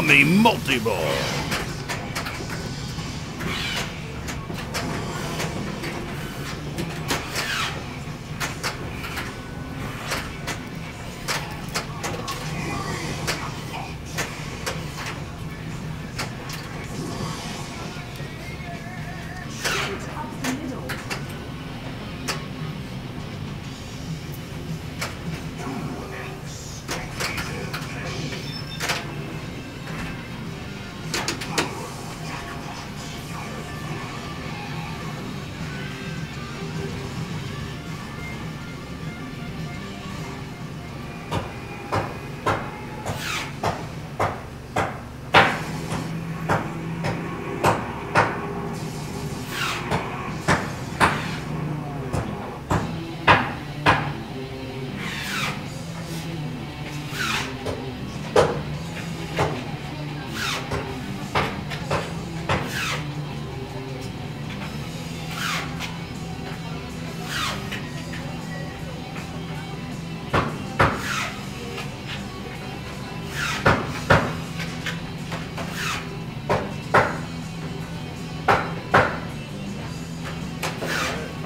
Mini multi-ball.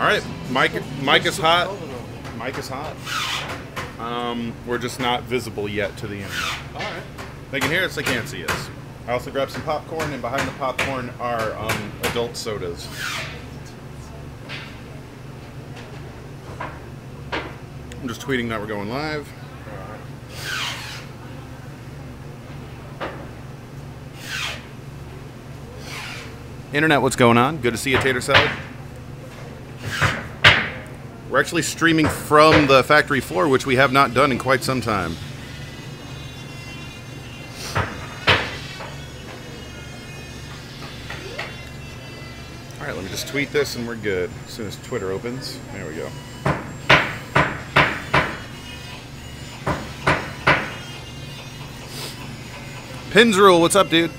Alright, mic is hot. Mic is hot. We're just not visible yet to the internet. Alright. They can hear us, they can't see us. I also grabbed some popcorn, and behind the popcorn are adult sodas. I'm just tweeting that we're going live. Internet, what's going on? Good to see you, Tater Salad. We're actually streaming from the factory floor, which we have not done in quite some time. Alright, let me just tweet this and we're good. As soon as Twitter opens. There we go. Pins rule, what's up, dude?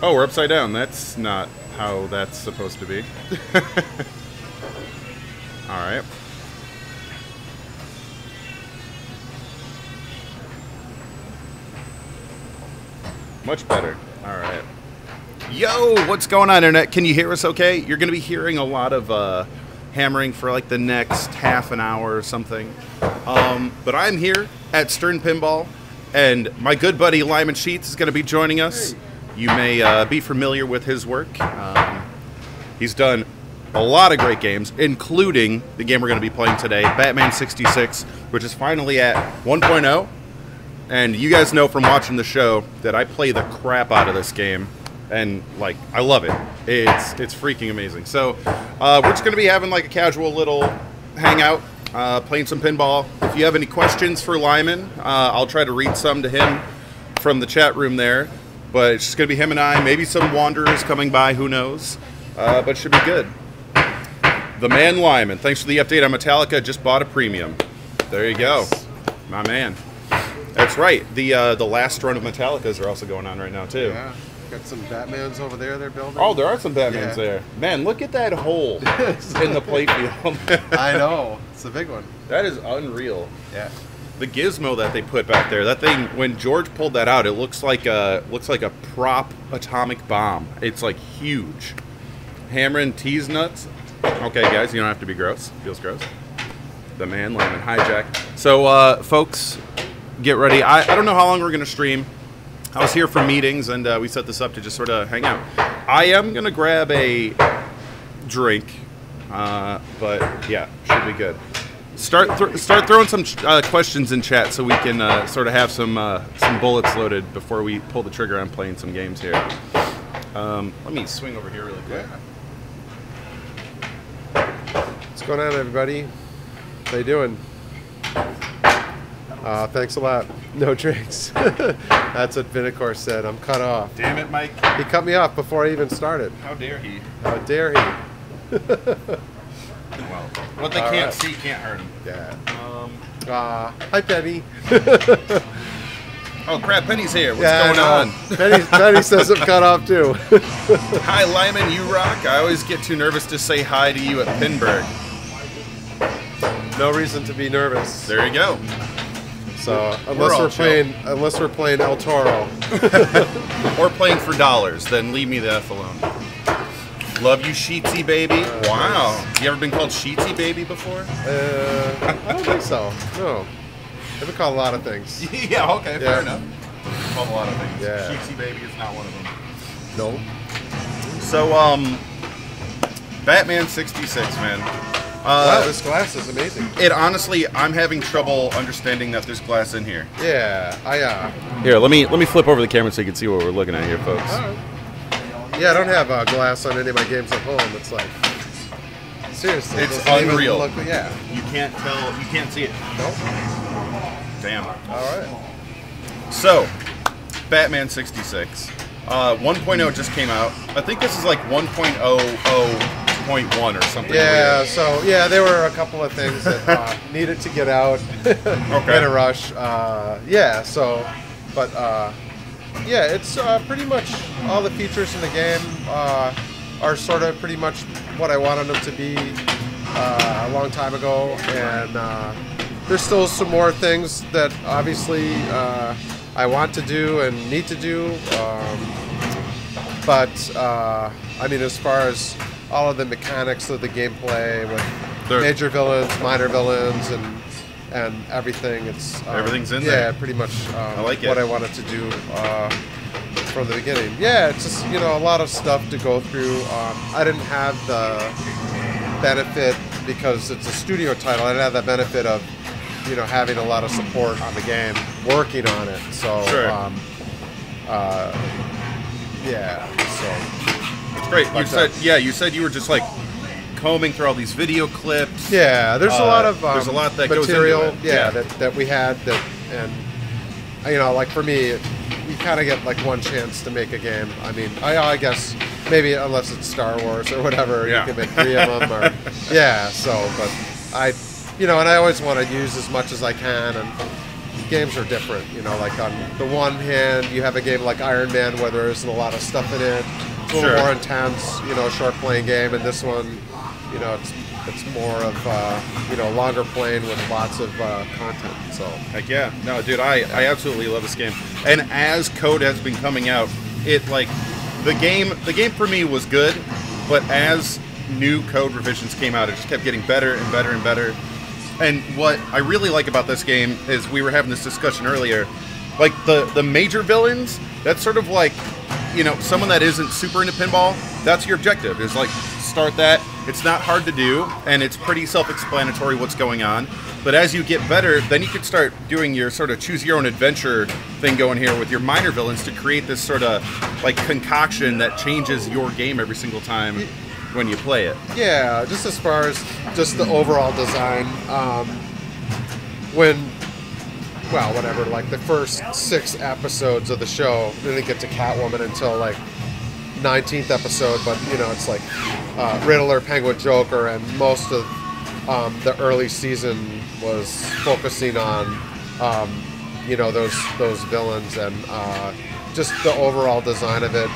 Oh, we're upside down. That's not how that's supposed to be. Alright. Much better. Alright. Yo, what's going on, Internet? Can you hear us okay? You're going to be hearing a lot of hammering for like the next half an hour or something. But I'm here at Stern Pinball, and my good buddy Lyman Sheats is going to be joining us. Hey. You may be familiar with his work. He's done a lot of great games, including the game we're going to be playing today, Batman 66, which is finally at 1.0. And you guys know from watching the show that I play the crap out of this game. And, like, I love it. It's freaking amazing. So, we're just going to be having, like, a casual little hangout, playing some pinball. If you have any questions for Lyman, I'll try to read some to him from the chat room there. But it's just going to be him and I. Maybe some wanderers coming by, who knows. But it should be good. The man Lyman. Thanks for the update on Metallica. Just bought a premium. There you go. My man. That's right. The last run of Metallicas are also going on right now, too. Yeah. Got some Batmans over there they're building. Oh, there are some Batmans there. Man, look at that hole in the playfield. I know. It's a big one. That is unreal. Yeah. The gizmo that they put back there, that thing, when George pulled that out, it looks like a prop atomic bomb. It's like huge. Hammering tease nuts. Okay, guys, you don't have to be gross. Feels gross. The man, Lyman, hijack. So, folks, get ready. I don't know how long we're going to stream. I was here for meetings, and we set this up to just sort of hang out. I am going to grab a drink, but yeah, should be good. Start throwing some questions in chat so we can sort of have some bullets loaded before we pull the trigger on playing some games here. Let me swing over here really quick. What's going on, everybody? How you doing? Thanks a lot. No drinks. That's what Vinicor said. I'm cut off. Damn it, Mike. He cut me off before I even started. How dare he? How dare he? Well, what they can't see can't hurt them. Yeah. Hi, Penny. Oh, crap, Penny's here. What's going on? Penny says I'm cut off, too. Hi, Lyman, you rock. I always get too nervous to say hi to you at Pinburg. No reason to be nervous. There you go. So We're all chill. unless we're playing El Toro. Or playing for dollars, then leave me the F alone. Love you, Sheetsy baby. Wow. You ever been called Sheetsy baby before? I don't think so. No. I've been called a lot of things. Yeah, okay, fair enough. Called a lot of things. Yeah. Sheetsy baby is not one of them. No. So, Batman 66, man. Wow, this glass is amazing. It honestly, I'm having trouble understanding that there's glass in here. Yeah, Here, let me flip over the camera so you can see what we're looking at here, folks. Yeah, I don't have glass on any of my games at home. It's like, seriously. It's it doesn't even unreal. look- yeah. You can't tell, you can't see it. Nope. Damn. All right. So, Batman 66. 1.0 just came out. I think this is like 1.00.1 or something. Yeah, weird. so, yeah, there were a couple of things that needed to get out Okay. in a rush. Yeah, so, but, yeah, it's pretty much all the features in the game are sort of pretty much what I wanted them to be a long time ago. And there's still some more things that obviously I want to do and need to do. But I mean, as far as all of the mechanics of the gameplay with major villains, minor villains, and everything, it's Everything's in yeah, there. pretty much I like what it. I wanted to do from the beginning. Yeah, it's just, you know, a lot of stuff to go through. I didn't have the benefit, because it's a studio title, I didn't have the benefit of, you know, having a lot of support on the game, working on it. So, Sure. yeah, so. It's great. You Like said, that. yeah, you said you were just like combing through all these video clips. Yeah, there's a lot of there's a lot that material, goes into it. yeah, that we had that, and you know, like for me, you kind of get like one chance to make a game. I mean, I guess maybe unless it's Star Wars or whatever, Yeah. you can make 3 of them. Or, yeah, so but you know, and I always want to use as much as I can, and games are different. You know, like on the one hand, you have a game like Iron Man where there isn't a lot of stuff in it. It's a little Sure. more intense, you know, short playing game, and this one, you know, it's more of you know, longer playing with lots of content. So Heck yeah. No, dude, I absolutely love this game. And as code has been coming out, it like the game for me was good, but as new code revisions came out, it just kept getting better and better and better. And what I really like about this game is, we were having this discussion earlier, like the major villains, that's sort of like, you know, someone that isn't super into pinball, that's your objective, is like start that. It's not hard to do, and it's pretty self-explanatory what's going on. But as you get better, then you can start doing your sort of choose your own adventure thing going here with your minor villains to create this sort of like concoction that changes your game every single time when you play it. yeah, just as far as just the overall design, well, whatever, like the first 6 episodes of the show, we didn't get to Catwoman until like 19th episode, but you know, it's like Riddler, Penguin, Joker, and most of the early season was focusing on you know, those villains, and just the overall design of it,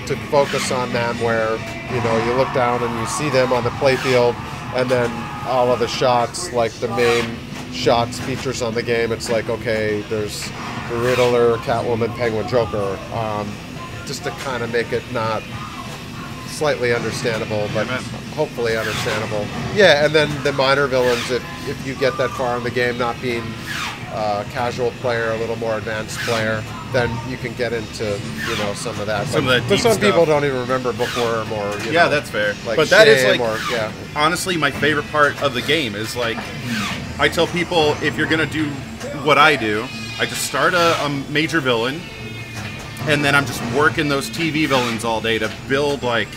to focus on them, where you know, you look down and you see them on the playfield, and then all of the shots, like the main shots features on the game, it's like, okay, there's Riddler, Catwoman, Penguin, Joker, just to kind of make it not slightly understandable, but hopefully understandable. Yeah, and then the minor villains, if you get that far in the game, not being a casual player, a little more advanced player, then you can get into, you know, some of that. Some of that but deep some stuff. people don't even remember Bookworm, or you Yeah, know, that's fair. like But that is Shame, like, or, yeah. honestly, my favorite part of the game is like, I tell people, if you're gonna do what I do, I just start a major villain, and then I'm just working those TV villains all day to build, like,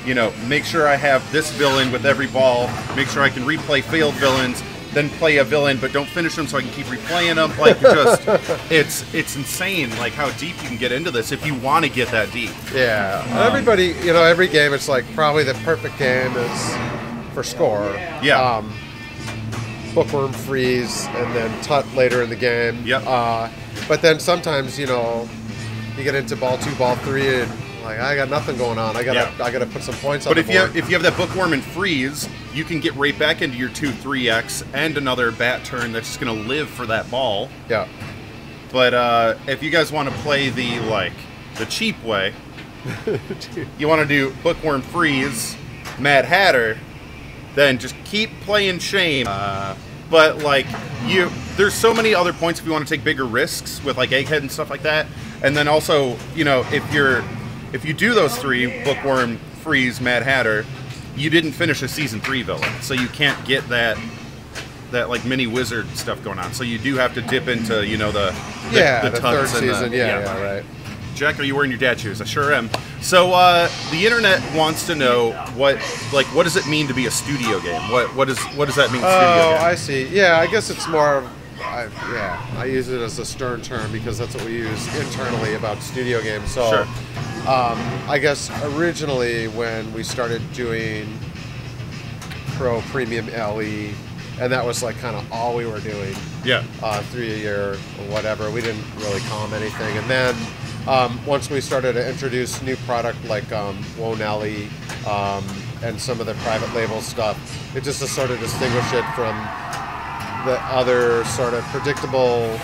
you know, make sure I have this villain with every ball, make sure I can replay failed villains, then play a villain but don't finish them so I can keep replaying them. Like, just it's insane, like how deep you can get into this if you want to get that deep. Yeah, everybody, you know, every game, it's like probably the perfect game is for score. Yeah. Bookworm freeze, and then Tut later in the game. Yep. But then sometimes, you know, you get into ball 2, ball 3, and like, I got nothing going on. I gotta put some points on But the if board. you have that bookworm and freeze, you can get right back into your 2-3x and another bat turn that's just going to live for that ball. Yeah. But if you guys want to play the cheap way, you want to do Bookworm Freeze, Mad Hatter, then just keep playing Shame. But there's so many other points if you want to take bigger risks with like Egghead and stuff like that. And then also, if you do those 3, Bookworm, Freeze, Mad Hatter, you didn't finish a season 3 villain, so you can't get that like mini wizard stuff going on. So you do have to dip into the third season. Yeah, right. Jack, are you wearing your dad shoes? I sure am. So the internet wants to know what does it mean to be a studio game? What does that mean? Oh, I see. Yeah, I guess it's more of I use it as a stern term because that's what we use internally about studio games. So sure. I guess originally when we started doing Pro Premium LE, and that was like kind of all we were doing. Yeah. 3 a year or whatever. We didn't really call them anything. And then once we started to introduce new product like Wonelli and some of the private label stuff, it just to sort of distinguish it from the other sort of predictable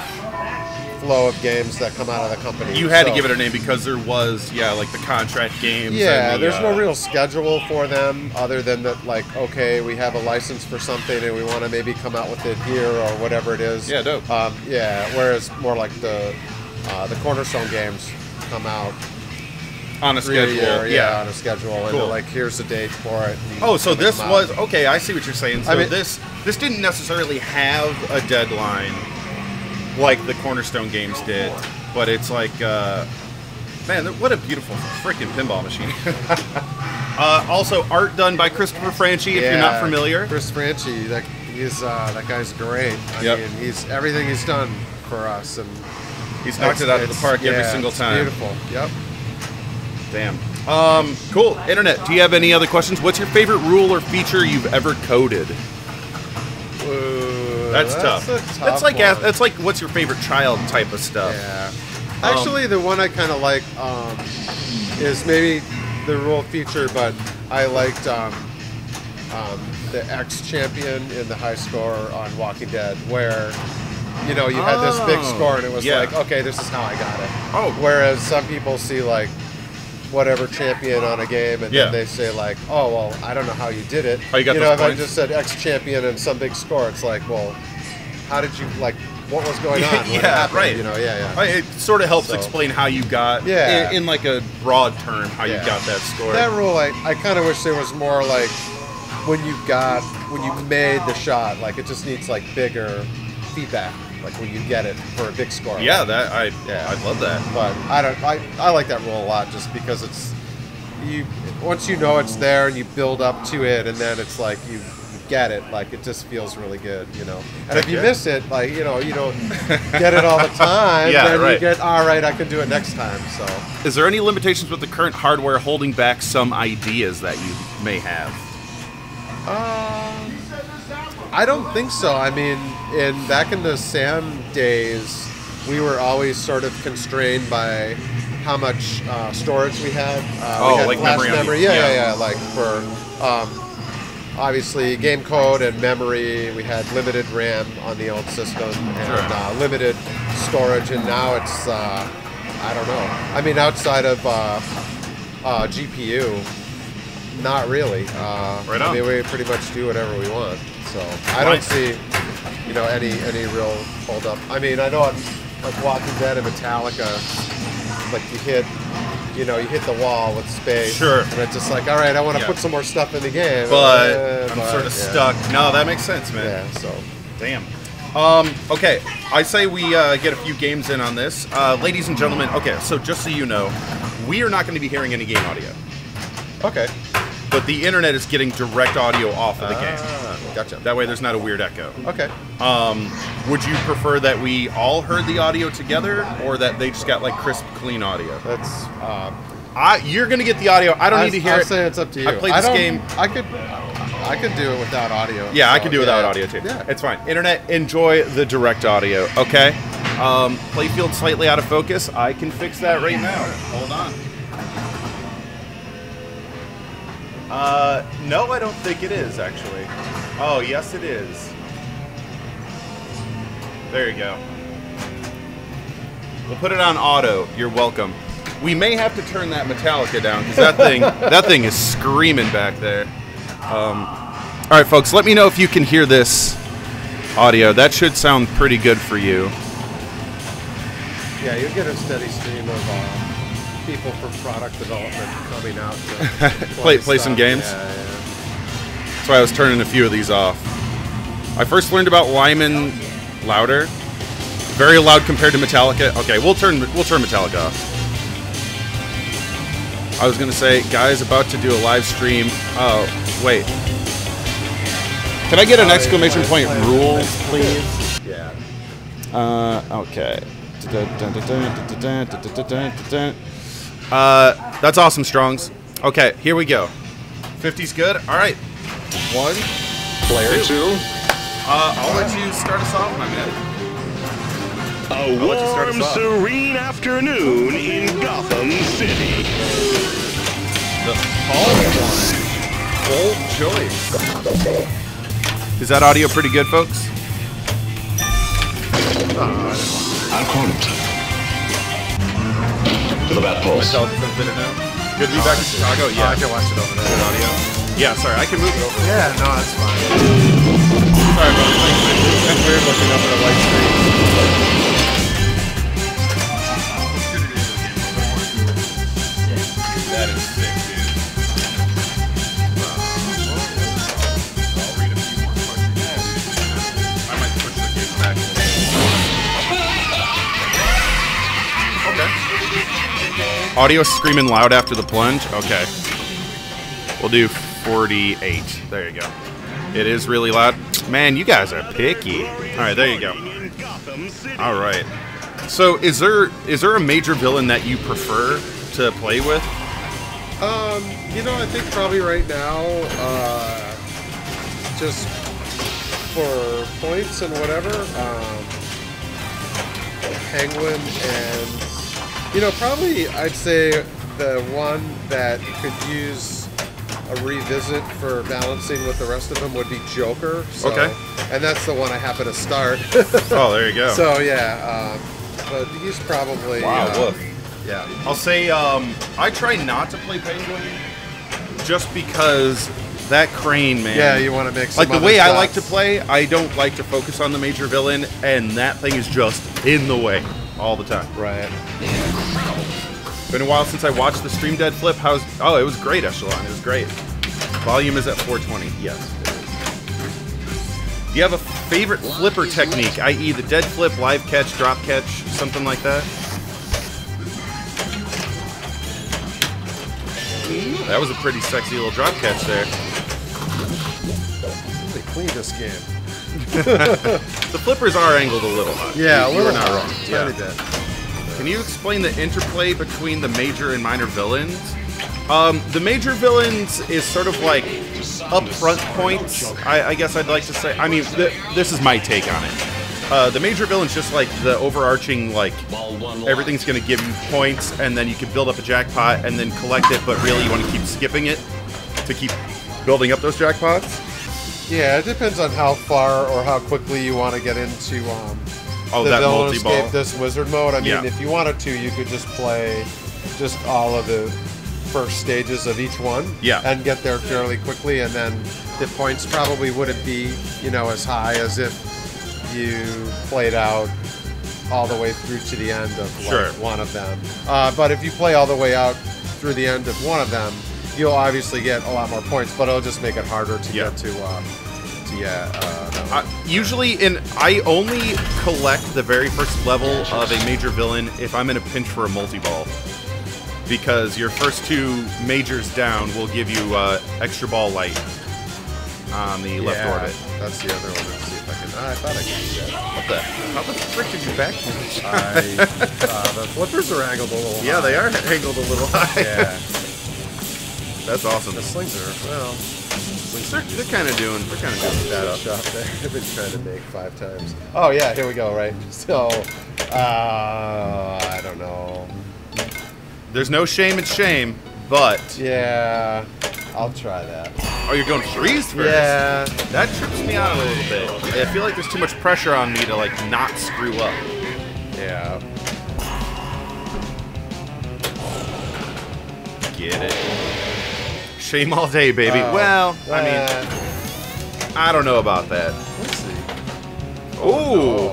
flow of games that come out of the company. You had to give it a name because there was, like the contract games. Yeah, there's no real schedule for them other than that, like, okay, we have a license for something and we want to maybe come out with it here or whatever it is. Yeah, dope. Whereas more like the Cornerstone games come out on a schedule. On a schedule. Cool. And they're like, here's the date for it. Oh, so this was, okay, I see what you're saying. So I mean, this didn't necessarily have a deadline like the Cornerstone games did, but it's like, man, what a beautiful freaking pinball machine. Also, art done by Christopher Franchi, if you're not familiar. Chris Franchi, that guy's great. I mean, everything he's done for us, and he's knocked it out of the park every single time. Beautiful. Yep. Damn. Cool. Internet, do you have any other questions? What's your favorite rule or feature you've ever coded? That's tough. That's like what's your favorite child type of stuff. Yeah. Actually, the one I kind of like is maybe the rule feature, but I liked the X champion in the high score on Walking Dead, where you had this big score and it was like, okay, this is how I got it. Oh. Whereas some people see like whatever champion on a game and then they say like, oh, well, I don't know how you did it. How you got if those points? I just said X champion and some big score, it's like, well, how did you, like, what was going on? Right. It sort of helps So, explain how you got, in like a broad term, how you got that score. That rule, I kind of wish there was more like when you made the shot, like it just needs like bigger feedback, like when you get it for a big score. Yeah, I'd love that. But I like that rule a lot just because it's, once you know it's there and you build up to it and then it's like you get it, like it just feels really good, And if you miss it, like, you don't get it all the time, then you get, all right, I can do it next time, so. Is there any limitations with the current hardware holding back some ideas that you may have? I don't think so. I mean, back in the SAM days, we were always sort of constrained by how much storage we had. We had like flash memory. Yeah. Like for obviously game code and memory, we had limited RAM on the old system and limited storage. And now it's I don't know. I mean, outside of GPU, not really. Right on. I mean, we pretty much do whatever we want. So I don't see, any real hold up. I mean, I know on like Walking Dead and Metallica, like you hit the wall with space. Sure. And it's just like, all right, I want to put some more stuff in the game. But I'm sort of stuck. No, that makes sense, man. Yeah, so. Damn. Okay, I say we get a few games in on this. Ladies and gentlemen, okay, so just so you know, we are not going to be hearing any game audio. Okay. But the internet is getting direct audio off of the game. Gotcha. That way there's not a weird echo. Okay. Would you prefer that we all heard the audio together, or that they just got like crisp, clean audio? That's you're gonna get the audio. I don't need to hear it. I'll say it's up to you. I played this game. I could do it without audio. Yeah, I could do it without audio too. Yeah. It's fine. Internet, enjoy the direct audio. Okay. Playfield slightly out of focus. I can fix that right now. Hold on. No, I don't think it is, actually. Oh, yes, it is. There you go. We'll put it on auto. You're welcome. We may have to turn that Metallica down because that thing is screaming back there. All right, folks, let me know if you can hear this audio. That should sound pretty good for you. Yeah, you'll get a steady stream of people from product development coming out to play some games. Yeah. That's why I was turning a few of these off. I first learned about Lyman louder, very loud compared to Metallica. Okay, we'll turn Metallica off. I was gonna say, guys, about to do a live stream. Oh, wait. Can I get an exclamation point rules, please? Yeah. Okay. That's awesome, Strongs. Okay, here we go. 50's good. All right. 1, Player 2. I'll let you start us off, my man. A warm, serene afternoon in Gotham City. The Paul one. Bold choice. Is that audio pretty good, folks? En route. To the bat post. Good to be back in Chicago? Yeah. I can watch it over there. Good audio. Yeah, sorry, I can move it over. Yeah, no, that's fine. Sorry, bro. It's weird looking up at a white screen. That is sick, dude. I'll read a few more questions. I might push the game back. Okay. Audio screaming loud after the plunge? Okay. We'll do 48. There you go. It is really loud. Man, you guys are picky. Alright, there you go. Alright. So, is there a major villain that you prefer to play with? You know, I think probably right now, just for points and whatever, Penguin and, you know, probably I'd say the one that could use a revisit for balancing with the rest of them would be Joker. So, okay. And that's the one I happen to start. Oh, there you go. So, yeah, but he's probably... Wow, woof. Yeah. I'll say I try not to play Penguin just because that crane, man. Yeah, you want to make some like the other way shots. I like to play, I don't like to focus on the major villain, and that thing is just in the way all the time. Right. Been a while since I watched the Stream Dead Flip. Oh, it was great, Echelon. It was great. Volume is at 420. Yes, it is. Do you have a favorite flipper technique, i.e. the dead flip, live catch, drop catch, something like that? That was a pretty sexy little drop catch there. They cleaned this game. The flippers are angled a little high. Yeah, you were not wrong. Tiny bit. Can you explain the interplay between the major and minor villains? The major villains is sort of like upfront points, I guess I'd like to say. I mean, this is my take on it. The major villain's just like the overarching, like, everything's going to give you points, and then you can build up a jackpot and then collect it, but really you want to keep skipping it to keep building up those jackpots. Yeah, it depends on how far or how quickly you want to get into the that villain multi-ball. escape this wizard mode. I mean, Yeah. if you wanted to, you could just play just all of the first stages of each one, Yeah. and get there fairly quickly, and then the points probably wouldn't be, you know, as high as if you played out all the way through to the end of like, Sure. one of them. But if you play all the way out through the end of one of them, you'll obviously get a lot more points, but it'll just make it harder to Yeah. get to Usually, I only collect the very first level of a major villain if I'm in a pinch for a multi-ball. Because your first two majors down will give you extra ball light on the left orbit. That's the other one. Let's see if I can. I thought I could do that. What the? How the frick did you back? The flippers are angled a little high. Yeah, they are angled a little high. Yeah. That's awesome. The slings are, well... They're kind of doing that up shop there. I've been trying to make 5 times. Oh, yeah, here we go, right? So, I don't know. There's no shame in shame, but Yeah. I'll try that. Oh, you're going freeze first? Yeah. That trips me out a little bit. I feel like there's too much pressure on me to, like, not screw up. Yeah. Get it. Shame all day, baby. Well, I mean, I don't know about that. Let's see. Ooh.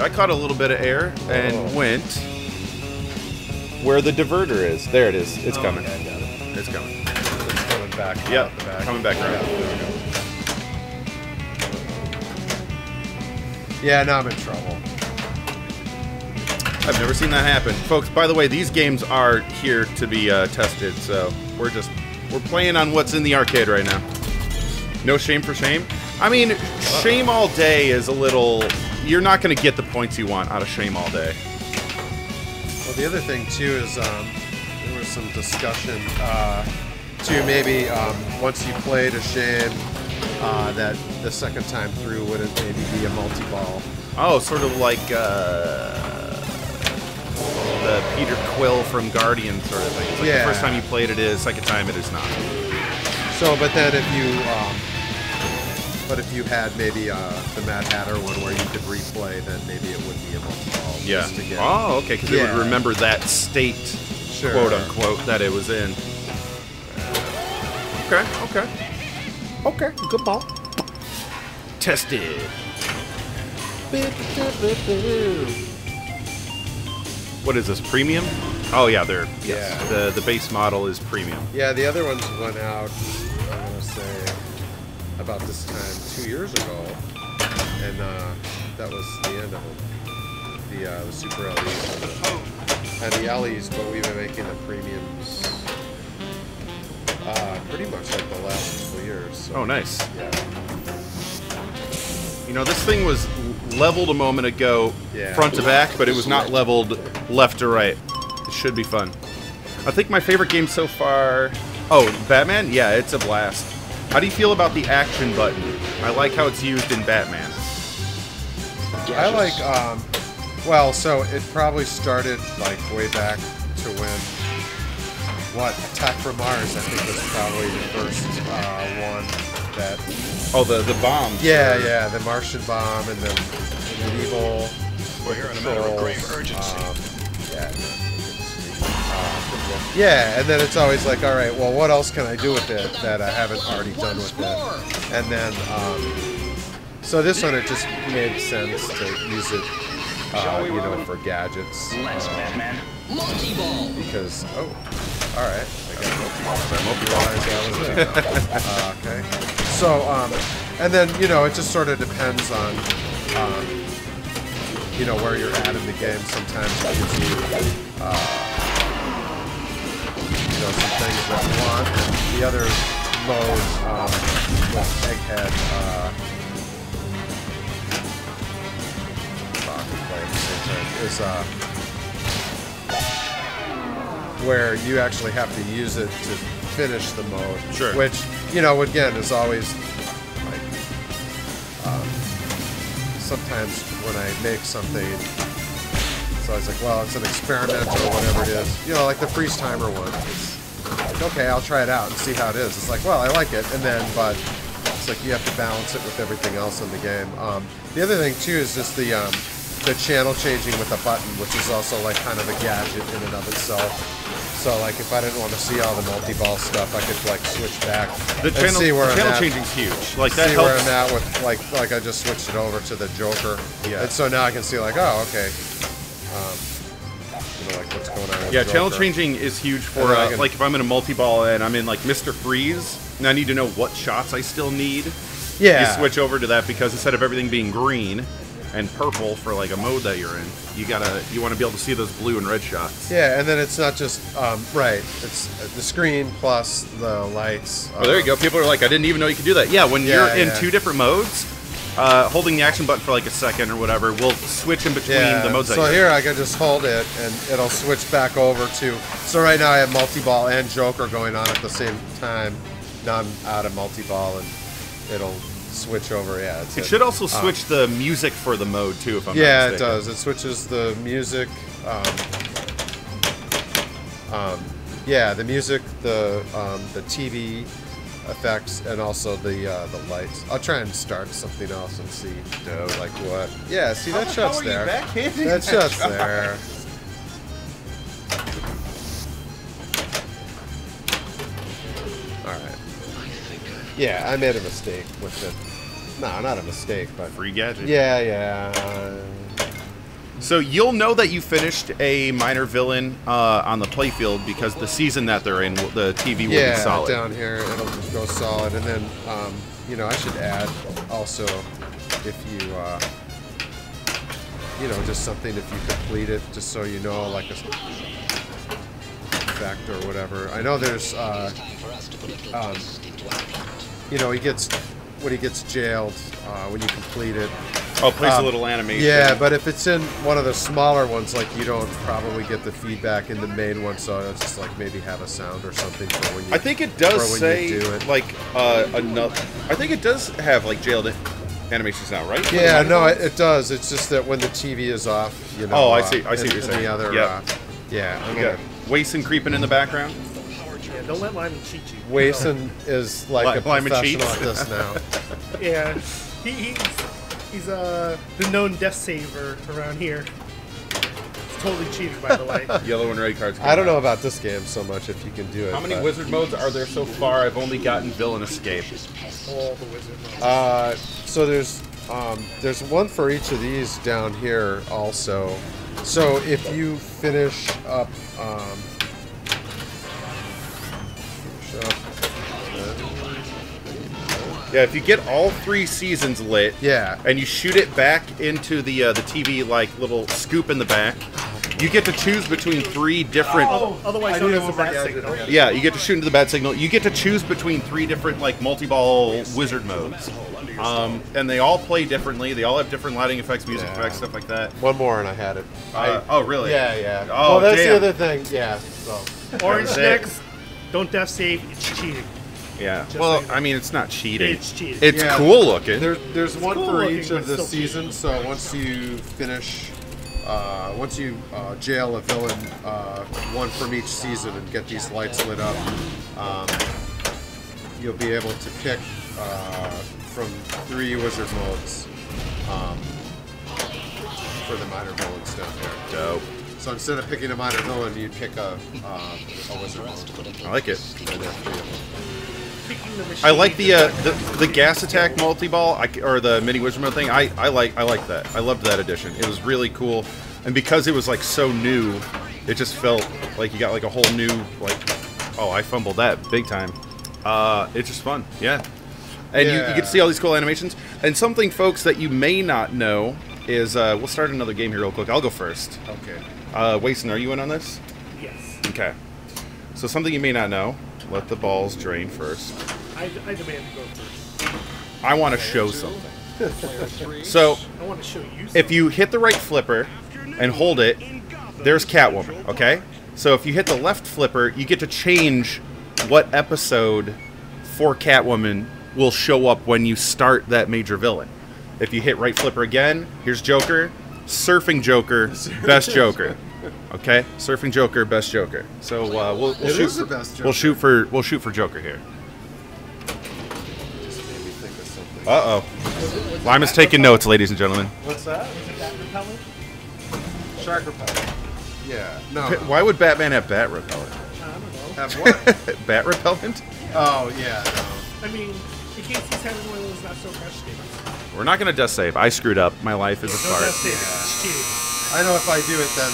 I caught a little bit of air and went where the diverter is. There it is. It's coming. Okay, I got it. It's coming. It's coming back. Yep. Out the back. Coming back around. Yeah, there we go. Yeah, now I'm in trouble. I've never seen that happen. Folks, by the way, these games are here to be tested, so we're playing on what's in the arcade right now. No shame for shame? I mean, shame all day is a little... You're not going to get the points you want out of shame all day. Well, the other thing, too, is there was some discussion, too, maybe once you played a shame, that the second time through wouldn't maybe be a multi-ball. Oh, sort of like the Peter Quill from Guardian sort of thing. It's like the first time you played it is, second time it is not. So, but then if you had maybe the Mad Hatter one where you could replay, then maybe it would be a multi-ball. Yeah. Just to get, oh, okay, because it would remember that state, quote unquote, that it was in. Okay, good ball. Tested. What is this, premium? Oh yeah, the base model is premium. Yeah, the other ones went out, I'm going to say, about this time 2 years ago, and that was the end of them. The Super LEs and the LEs, but we've been making the premiums pretty much like the last couple of years. So, oh, nice. Yeah. You know, this thing was leveled a moment ago, front to back, but it was not leveled left to right. It should be fun. I think my favorite game so far... Oh, Batman? Yeah, it's a blast. How do you feel about the action button? I like how it's used in Batman. I like, well, so it probably started, like, way back to when, Attack from Mars, I think, was probably the first one that... Oh, the bomb. Yeah, the Martian bomb, and then the medieval... We're here in a matter of grave urgency. Yeah, and then it's always like, all right, well, what else can I do with it that I haven't already done with it? And then, so this one, it just made sense to use it, you know, for gadgets. Let's, Batman. Multi-ball. Because, oh, all right, I got multi-ball. Okay. So, and then, you know, it just sort of depends on, you know, where you're at in the game. Sometimes it gives you, you know, some things that you want. And the other mode with Egghead, is where you actually have to use it to finish the mode. Sure. Which, you know, again, is always like sometimes when I make something, it's always like, well, it's an experiment or whatever it is. You know, like the freeze timer one. It's like, okay, I'll try it out and see how it is. It's like, well, I like it, and then, but it's like you have to balance it with everything else in the game. The other thing too is just the channel changing with a button, which is also like kind of a gadget in and of itself. So like if I didn't want to see all the multi-ball stuff, I could like switch back The and see where channel I'm at. changing's huge. Like that See helps. where I'm at with like I just switched it over to the Joker. Yeah. And so now I can see like, oh, okay. You know, like what's going on with Yeah, Joker. channel changing is huge for And then I can- like if I'm in a multi-ball and I'm in like Mr. Freeze and I need to know what shots I still need. Yeah. You switch over to that because instead of everything being green and purple for like a mode that you're in, you want to be able to see those blue and red shots. Yeah, and then it's not just right. It's the screen plus the lights. Oh, there you go. People are like, I didn't even know you could do that. Yeah, when you're in yeah. two different modes, holding the action button for like a second or whatever will switch in between the modes. So that you're here in. I can just hold it and it'll switch back over to. So right now I have multi-ball and Joker going on at the same time. Now I'm out of multi-ball and it'll switch over. Yeah, It should also switch the music for the mode too, if I'm not yeah, it mistaken. does. It switches the music. Yeah, the music, the TV, effects and also the lights. I'll try and start something else and see like what. Yeah, see that shot's there. That shot's there. All right. Yeah, I made a mistake with it. No, not a mistake, but Free gadget. yeah. So you'll know that you finished a minor villain on the playfield because the season that they're in, the TV will be solid. Down here it'll go solid, and then you know, I should add also if you you know, just something if you complete it, just so you know, like a effect or whatever. I know there's you know, when he gets jailed when you complete it. Oh, it plays a little animation. Yeah, but if it's in one of the smaller ones, like you don't probably get the feedback in the main one, so it's just like maybe have a sound or something for when you. I think it does say do it. like another. I think it does have like jailed animations now, right? Yeah, no, it does. It's just that when the TV is off, you know. Oh, I see what you're saying. The other, Yep. yeah, I'm Yeah. gonna. Wason creeping in the background. Yeah, don't let Lyman cheat you. Wason is like a Lyman professional cheats. at this now. Yeah, he's the known death saver around here. He's totally cheated, by the way. Yellow and red cards. I don't know about this game so much. If you can do it. How many but- wizard modes are there so far? I've only gotten villain escape. All the wizard modes. So there's one for each of these down here also. So if you finish up, Yeah, if you get all 3 seasons lit, yeah, and you shoot it back into the TV like little scoop in the back, you get to choose between 3 different. Otherwise known as the bat signal. Yeah, you get to shoot into the bat signal. You get to choose between 3 different like multi-ball wizard modes, and they all play differently. They all have different lighting effects, music effects, stuff like that. one more and I had it. Oh, really? Yeah. Oh, well, that's damn. the other thing. Yeah. So. Orange That was it. next. Don't death save. It's cheating. Yeah. Just Well, like that. I mean, it's not cheating. It's cheating. It's Yeah, cool looking. There's one cool for looking, each but of the still cheating. seasons. So once you finish, once you jail a villain, one from each season, and get these lights lit up, you'll be able to pick from 3 wizard modes for the minor villains down there. Dope. So instead of picking a minor villain, you pick a wizard mode. I like it. And there are 3 of them. Picking the machine I like the gas attack multi-ball or the mini wizard mode thing. I like that. I loved that addition. It was really cool, and because it was like so new, it just felt like you got like a whole new like. Oh, I fumbled that big time. It's just fun, yeah. And you get to see all these cool animations. And something, folks, that you may not know is we'll start another game here real quick. I'll go first. Okay. Wason, are you in on this? Yes. Okay. So something you may not know. Let the balls drain first. I demand to go first. I want to show something. So, I want to show you. if you hit the right flipper and hold it, there's Catwoman, okay? So if you hit the left flipper, you get to change what episode for Catwoman will show up when you start that major villain. If you hit right flipper again, here's Joker, Surfing Joker, Best Joker. Okay, Surfing Joker, Best Joker. So we'll It shoot. is the best Joker. We'll shoot for Joker here. Just made me think of something. Uh-oh. Lyman's taking notes, ladies and gentlemen. What's that? Is it that repellent? Shark repellent. Yeah. No. Why would Batman have bat repellent? I don't know. Have what? Bat repellent? Oh yeah. No. I mean, in case he's having one of those not so fresh days. We're not gonna death save. I screwed up. My life is a No death fart. save. It's cheating. I know if I do it, then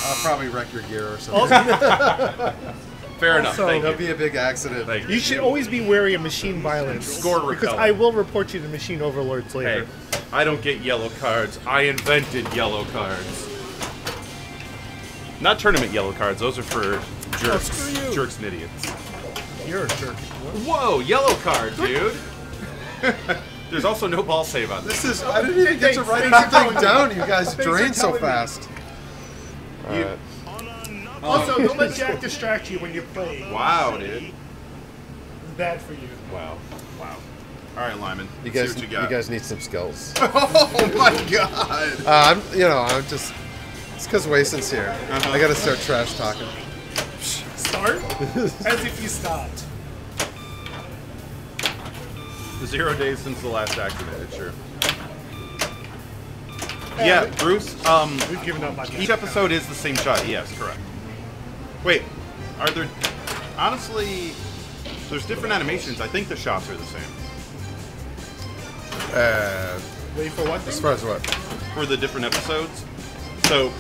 I'll probably wreck your gear or something. Fair enough. Also- Thank It'll you. be a big accident. Thank You should always be wary of machine violence. Score because repellent. I will report you to machine overlords Hey, later. I don't get yellow cards. I invented yellow cards. Not tournament yellow cards. Those are for jerks, screw you. jerks and idiots. You're a jerk. Whoa, yellow card, dude. There's also no ball save on this. This is. I didn't even get to write anything down. You guys drain so fast. Also, don't let Jack distract you when you're playing. Wow, dude. It's bad for you. Wow. Wow. All right, Lyman. You let's guys, see what you got. guys need some skills. Oh my God. I'm just. It's because Wason's here. I gotta start trash talking. Start as if you stopped. 0 days since the last accident. It's true. Yeah, Bruce. We've given up on Each episode is the same shot. Yes, correct. Wait, are there? Honestly, there's different animations. I think the shots are the same Wait for what? As far as what? for the different episodes. So,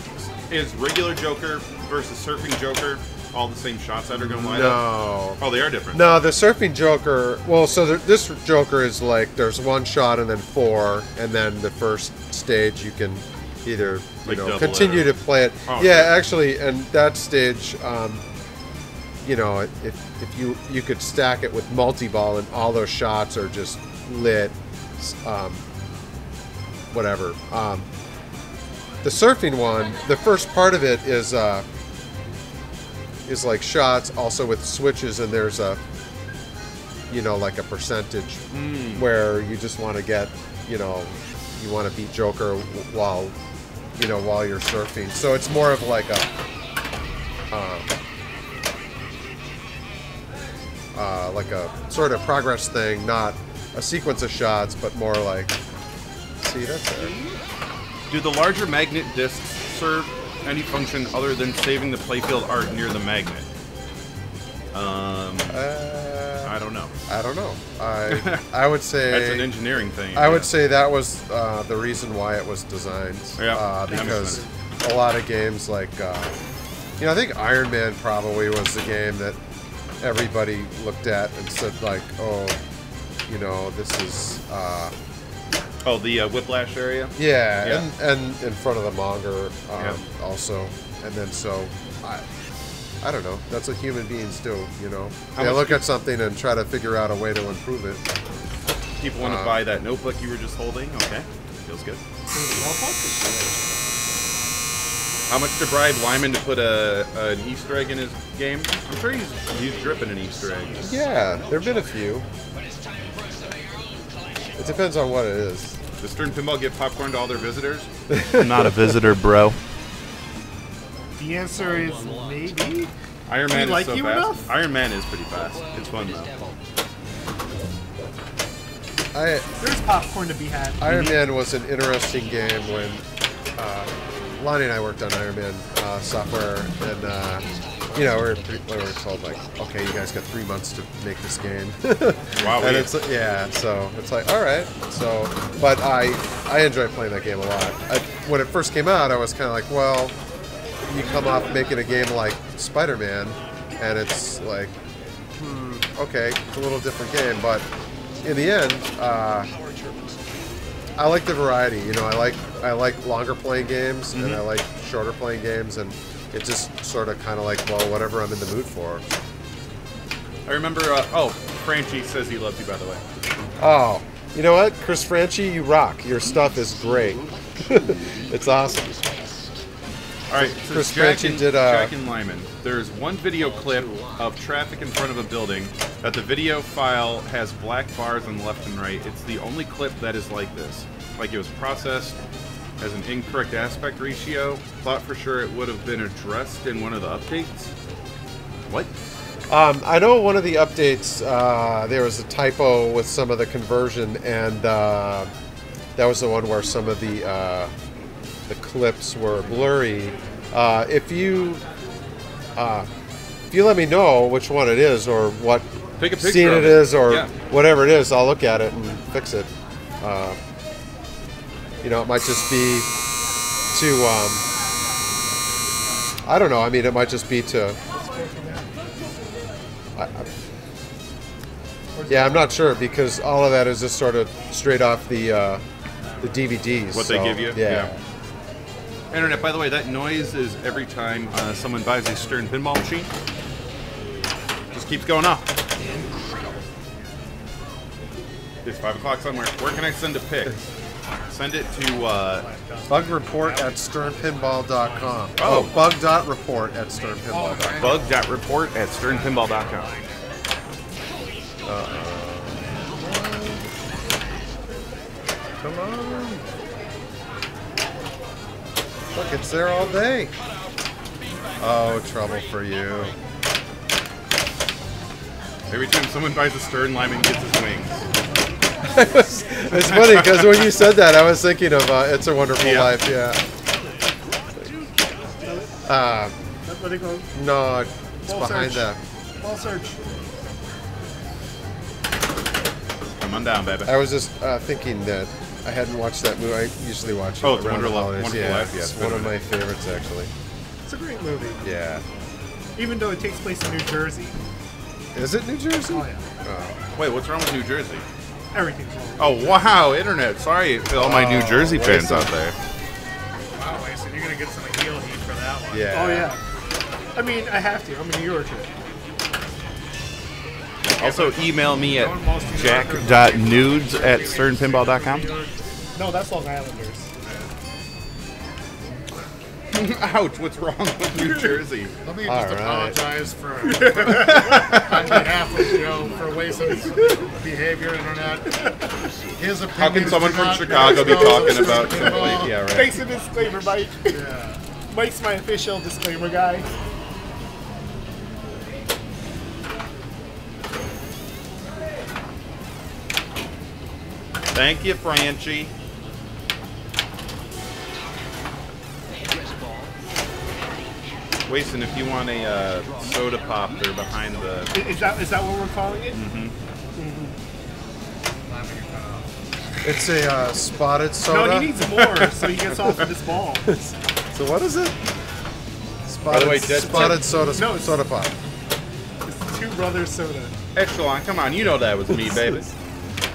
is regular Joker versus surfing Joker all the same shots that are going to line up? No. Oh, they are different. No, the surfing Joker. Well, so this Joker is like there's one shot and then 4, and then the first stage you can either Like double continue it to or- play it. Oh, yeah, okay. actually, and that stage, if you could stack it with multi-ball and all those shots are just lit, whatever. The surfing one, the first part of it is like shots also with switches, and there's a like a percentage where you just want to get you want to beat Joker while you're surfing. So it's more of like a sort of progress thing, not a sequence of shots, but more like, see, that's there. Do the larger magnet discs serve any function other than saving the playfield art near the magnet? I don't know. I don't know. I would say That's an engineering thing. I would say that was the reason why it was designed. Yeah, that makes because sense. a lot of games like, I think Iron Man probably was the game that everybody looked at and said like, oh, this is, Oh, the Whiplash area? yeah, and in front of the monger Yeah. also. And then so, I don't know. That's what human beings do, How They much look do- at something and try to figure out a way to improve it. People want to buy that notebook you were just holding? Okay. Feels good. How much to bribe Lyman to put an Easter egg in his game? I'm sure he's dripping an Easter egg. Yeah, there have been a few. It depends on what it is. Does Stern Pinball give popcorn to all their visitors? I'm not a visitor, bro. The answer is maybe. Iron Do we Man is like so you fast. enough? Iron Man is pretty fast. It's fun though. There's popcorn to be had. Iron Man was an interesting game when Lonnie and I worked on Iron Man software, and we were told like, okay, you guys got 3 months to make this game. Wow. And it's so it's like, all right. So, but I enjoy playing that game a lot. When it first came out, I was kind of like, well, you come off making a game like Spider-Man, and it's like, okay, it's a little different game, but in the end, I like the variety. I like longer playing games, and I like shorter playing games, and it just sort of kind of like, well, whatever I'm in the mood for. I remember. Franchi says he loves you, by the way. Oh, you know what, Chris Franchi, you rock. Your stuff is great. It's awesome. All right, so Chris Jack Franchi and, did, Jack and Lyman. There's one video clip of traffic in front of a building that the video file has black bars on the left and right. It's the only clip that is like this. Like it was processed as an incorrect aspect ratio. Thought for sure it would have been addressed in one of the updates. What? I know one of the updates, there was a typo with some of the conversion, and that was the one where some of the clips were blurry. If you let me know which one it is or what Take a picture scene of it is or Yeah. whatever it is, I'll look at it and fix it. It might just be to I don't know. I mean, it might just be to. I'm not sure because all of that is just sort of straight off the DVDs. What they give you? Yeah. Internet, by the way, that noise is every time someone buys a Stern pinball machine. Just keeps going up. It's 5 o'clock somewhere. Where can I send a pic? Send it to Bug report at sternpinball.com. Oh. Bug.report at sternpinball.com. bug.report at sternpinball.com. Come on. Look, it's there all day. Oh, trouble for you. Every time someone buys a Stern, Lyman gets his wings. It's funny because when you said that, I was thinking of It's a Wonderful Life. Yeah. What they call? No, it's Ball behind search. the. Ball search. Come on down, baby. I was just thinking that I hadn't watched that movie. I usually watch it Oh, It's around the holidays. Wonderful Yeah, Life? Yeah, it's it's one been of a my favorites actually. It's a great movie. Yeah. Even though it takes place in New Jersey. Is it New Jersey? Oh, yeah. Oh. Wait, what's wrong with New Jersey? Everything's wrong. Oh, wow, internet. Sorry to all my New Jersey fans listen. out there. Wow, Mason, you're gonna get some heel heat for that one. Yeah. Oh, yeah. I mean, I have to. I'm a New Yorker. Also, email me at jack.nudes@sternpinball.com. No, that's Long Islanders. Ouch, what's wrong with New Jersey? Let me All just right. apologize for on behalf of for Wason's behavior, internet. His opinion. How can someone from Chicago be talking about something? Yeah, right. Thanks a disclaimer, Mike. Yeah. Mike's my official disclaimer guy. Thank you, Franchi. Wasting, if you want a soda pop, they're behind the. Is that what we're calling it? It's a spotted soda. No, he needs more, so he gets off of this ball. So what is it? Spotted, way, Dead spotted soda. No, it's- soda pop. It's Two Brothers soda. Echelon, come on, you know that was me, baby.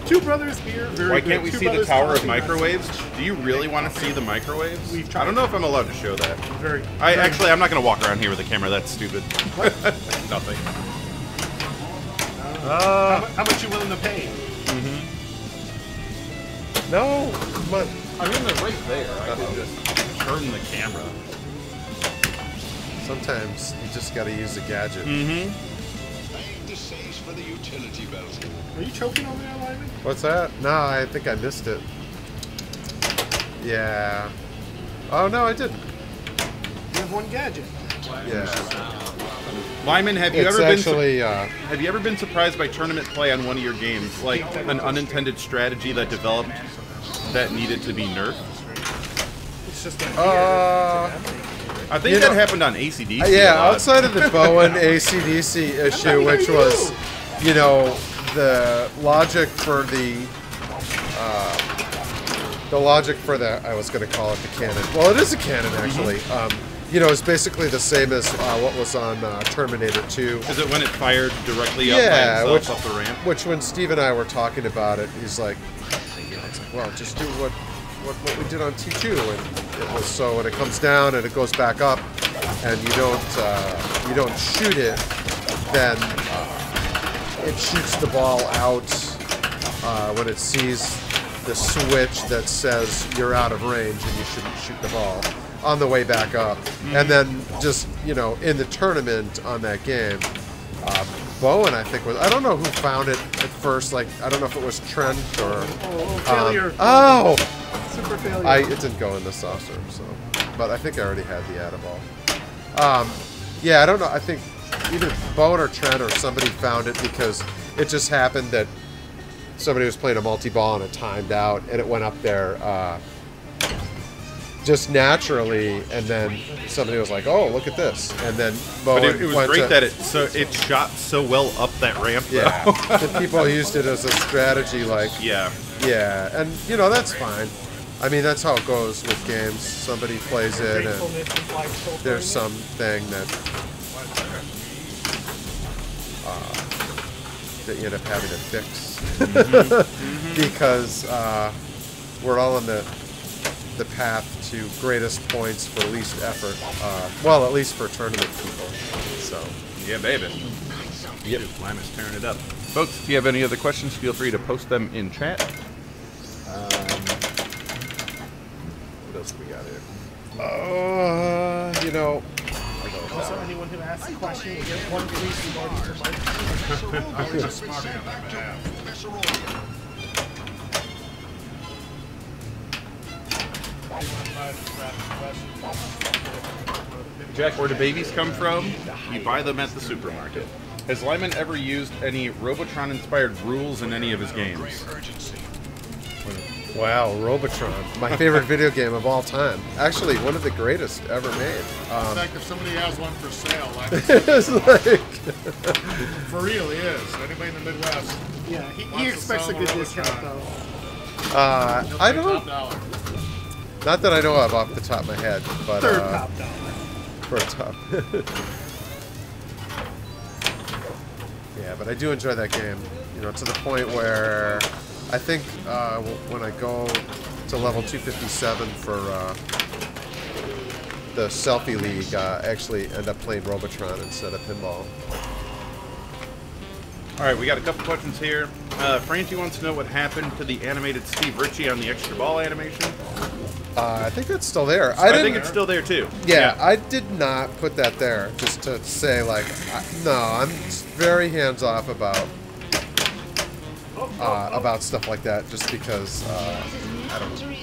Two Brothers beer, very Why good. can't we Two see the Brothers Tower of coffee, nice. Microwaves? Do you really want to see the microwaves? We've tried. I don't know if I'm allowed to show that. Very. Actually, I'm not going to walk around here with a camera. That's stupid. Nothing. How much you willing to pay? No, but I mean, they're right there. I could just turn the camera. sometimes you just got to use a gadget. Are you choking over there, Lyman? What's that? No, I think I missed it. Yeah. Oh no, I didn't. You have one gadget. Yeah. Lyman, have you It's ever been actually. have you ever been surprised by tournament play on one of your games, like an unintended strategy that developed that needed to be nerfed? It's just a I think that happened on ACDC. a Yeah, lot. outside of the Bowen ACDC issue, which was, you know, the logic for the I was going to call it the cannon. Well, it is a cannon actually. You know, it's basically the same as what was on Terminator 2. Is it when it fired directly up by Yeah, itself up the ramp? which when Steve and I were talking about it, he's like, well, just do what we did on T2, and it was so when it comes down and it goes back up, and you don't shoot it, then it shoots the ball out when it sees the switch that says you're out of range and you shouldn't shoot the ball on the way back up. And then just, you know, in the tournament on that game, Bowen, I think, was, I don't know who found it at first, like, I don't know if it was Trent or... failure. Oh! Super failure. It didn't go in the saucer, so... But I think I already had the Adaball. Yeah, I don't know, I think either Bowen or Trent or somebody found it because it just happened that somebody was playing a multi-ball and it timed out, and it went up there just naturally, and then somebody was like, "Oh, look at this!" And then Bowen But it was went great to, that it shot so well up that ramp. yeah, though. that people used it as a strategy, like Yeah. yeah, and you know that's fine. I mean, that's how it goes with games. Somebody plays it, and there's something that you end up having to fix because we're all on the path to greatest points for least effort. Well, at least for tournament people. So Yeah, baby. Yep. Lyman's tearing it up. Folks, if you have any other questions, feel free to post them in chat. What else do we got here? you know, Also, anyone who asks a question will get one free Smarties for Mike. I was just smarty on that behalf. Jack, where do babies come from? You buy them at the supermarket. Has Lyman ever used any Robotron-inspired rules in any of his games? Wow, Robotron, my favorite video game of all time. Actually, one of the greatest ever made. In fact, if somebody has one for sale, It's like, for real, he is. Anybody in the Midwest? Yeah, he Wants to expects a sell good him a discount Robotron. though. I don't Top know. dollar. Not that I know of off the top of my head, but Third top dollar. for a top. Yeah, but I do enjoy that game. You know, to the point where I think when I go to level 257 for the Selfie League, I actually end up playing Robotron instead of Pinball. All right, we got a couple questions here. Francie wants to know what happened to the animated Steve Ritchie on the extra ball animation. I think that's still there. I think it's still there too. Yeah, I did not put that there just to say, like, no, I'm very hands off about stuff like that, just because I don't know.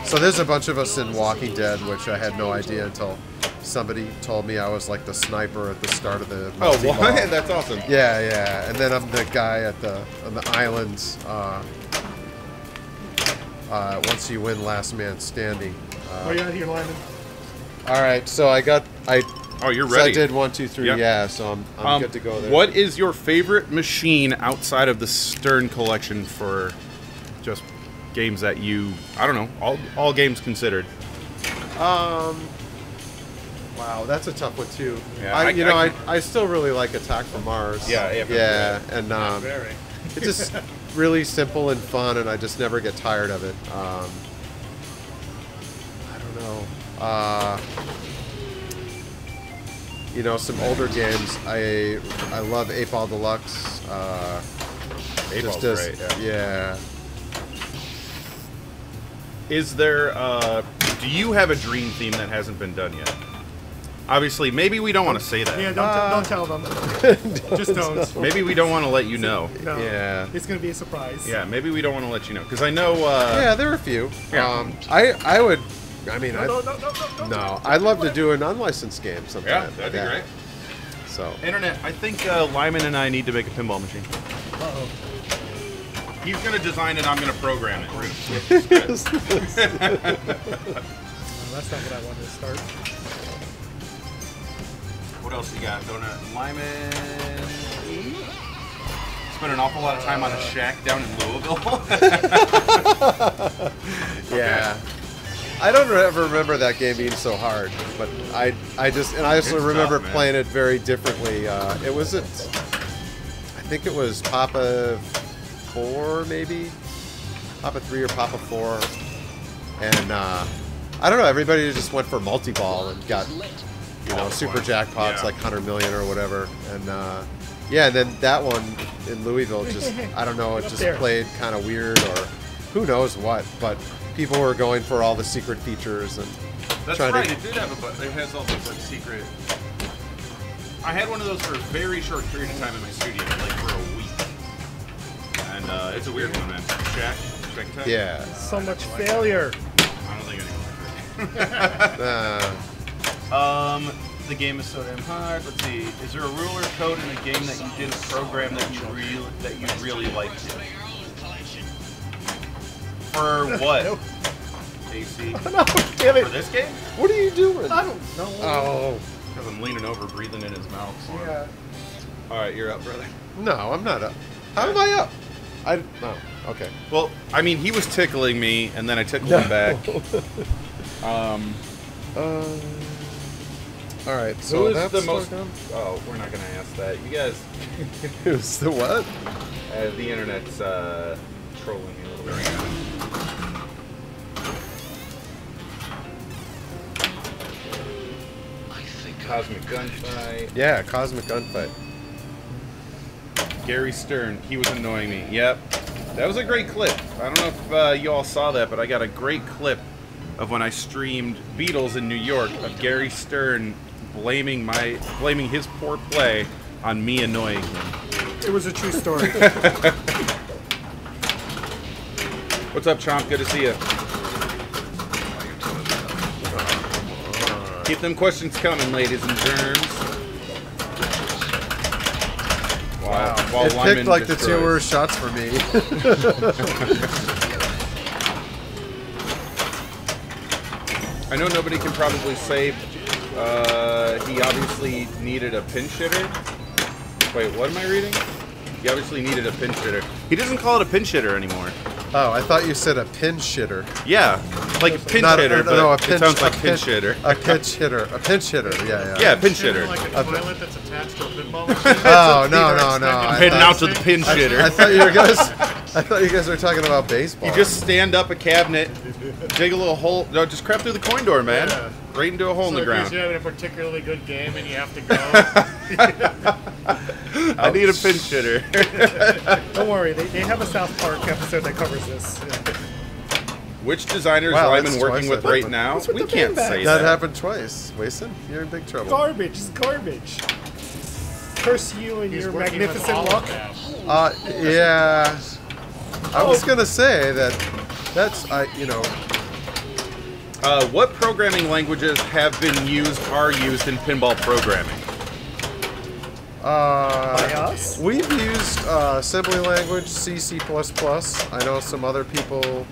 So there's a bunch of us in Walking Dead, which I had no idea until somebody told me I was like the sniper at the start of the Oh, multi-ball. what? That's awesome. Yeah, yeah, and then I'm the guy on the islands. Once you win Last Man Standing. What you got here, Lyman? All right, so I Oh, you're so ready. I did 1, 2, 3. Yep. Yeah, so I'm good to go there. What is your favorite machine outside of the Stern collection for just games that you, I don't know, all games considered? Wow, that's a tough one too. Yeah, I still really like Attack from Mars. Yeah, and Very. it's just really simple and fun, and I just never get tired of it. I don't know. You know, some older games. I love 8-Ball Deluxe. 8-Ball's great. Yeah. Is there, do you have a dream theme that hasn't been done yet? Obviously, maybe we don't want to say that. Yeah, don't tell them. Just don't. Maybe we don't want to let you know. No. Yeah. It's gonna be a surprise. Yeah, maybe we don't want to let you know. Because I know, Yeah, there are a few. Yeah. I would. I mean, No. I'd love to do an unlicensed game sometime. yeah, that'd be great. So. Internet, I think Lyman and I need to make a pinball machine. Uh-oh. He's going to design it, I'm going to program it. We're going to flip the script. That's not what I wanted to start. What else you got? Donut Lyman. Spent an awful lot of time on a shack down in Louisville. Yeah. I don't ever remember that game being so hard, but I also It's remember tough, man. playing it very differently. It wasn't. I think it was Papa 4, maybe Papa 3 or Papa 4, and I don't know. Everybody just went for multi-ball and got super jackpots Yeah. like 100 million or whatever, and yeah, and then that one in Louisville just I don't know. It just there. played kind of weird or who knows what, but people were going for all the secret features and That's trying right, to. it did have a button. It has all those like secret. I had one of those for a very short period of time in my studio, like for a week. And it's a weird one, man. Shack time? Yeah. So much failure. I don't think anyone liked it. The game is so damn hard. Let's see. Is there a rule or code in a game that you didn't program that you really liked? For what? AC. No, damn it. For this game? What are you doing? I don't know. Oh. Because I'm leaning over, breathing in his mouth. Yeah. All right, you're up, brother. No, I'm not up. How am I up? Oh, okay. Well, I mean, he was tickling me, and then I tickled him back. All right. Who So is that's the most? done. Oh, we're not gonna ask that. You guys, Who's the what? the internet's trolling me a little bit right now. Cosmic Gunfight. Yeah, Cosmic Gunfight. Gary Stern. He was annoying me. Yep. That was a great clip. I don't know if you all saw that, but I got a great clip of when I streamed Beatles in New York of Gary Stern blaming his poor play on me annoying him. It was a true story. What's up, Chomp? Good to see you. Keep them questions coming, ladies and germs. Wow. While It Lyman picked like the destroys. two worst shots for me. I know nobody can probably say he obviously needed a pinch hitter. Wait, what am I reading? He obviously needed a pinch hitter. He doesn't call it a pinch hitter anymore. Oh, I thought you said a pinch hitter. Yeah, like a pinch Not- hitter, no, no, but it sounds like pinch hitter. A pinch hitter. A pinch hitter. Yeah, Yeah, pinch hitter. Like a toilet that's attached to a pinball machine. Oh no. I Heading thought- out to the pinch hitter. I thought you guys were talking about baseball. You just stand up a cabinet, dig a little hole. No, just crap through the coin door, man. Yeah. Right into a hole in the So if you're ground. having a particularly good game and you have to go. I need a pinch hitter. Don't worry, they have a South Park episode that covers this. Which designer is Wow, Lyman that's working twice with that right happened. now? What's with We the can't beanbag? say that that. happened twice. Wason, you're in big trouble. Garbage, it's garbage. Curse you and He's your working with magnificent all luck. of them. Yeah. I was gonna say that's What programming languages have been are used in pinball programming? By us? We've used assembly language, C++. I know some other people.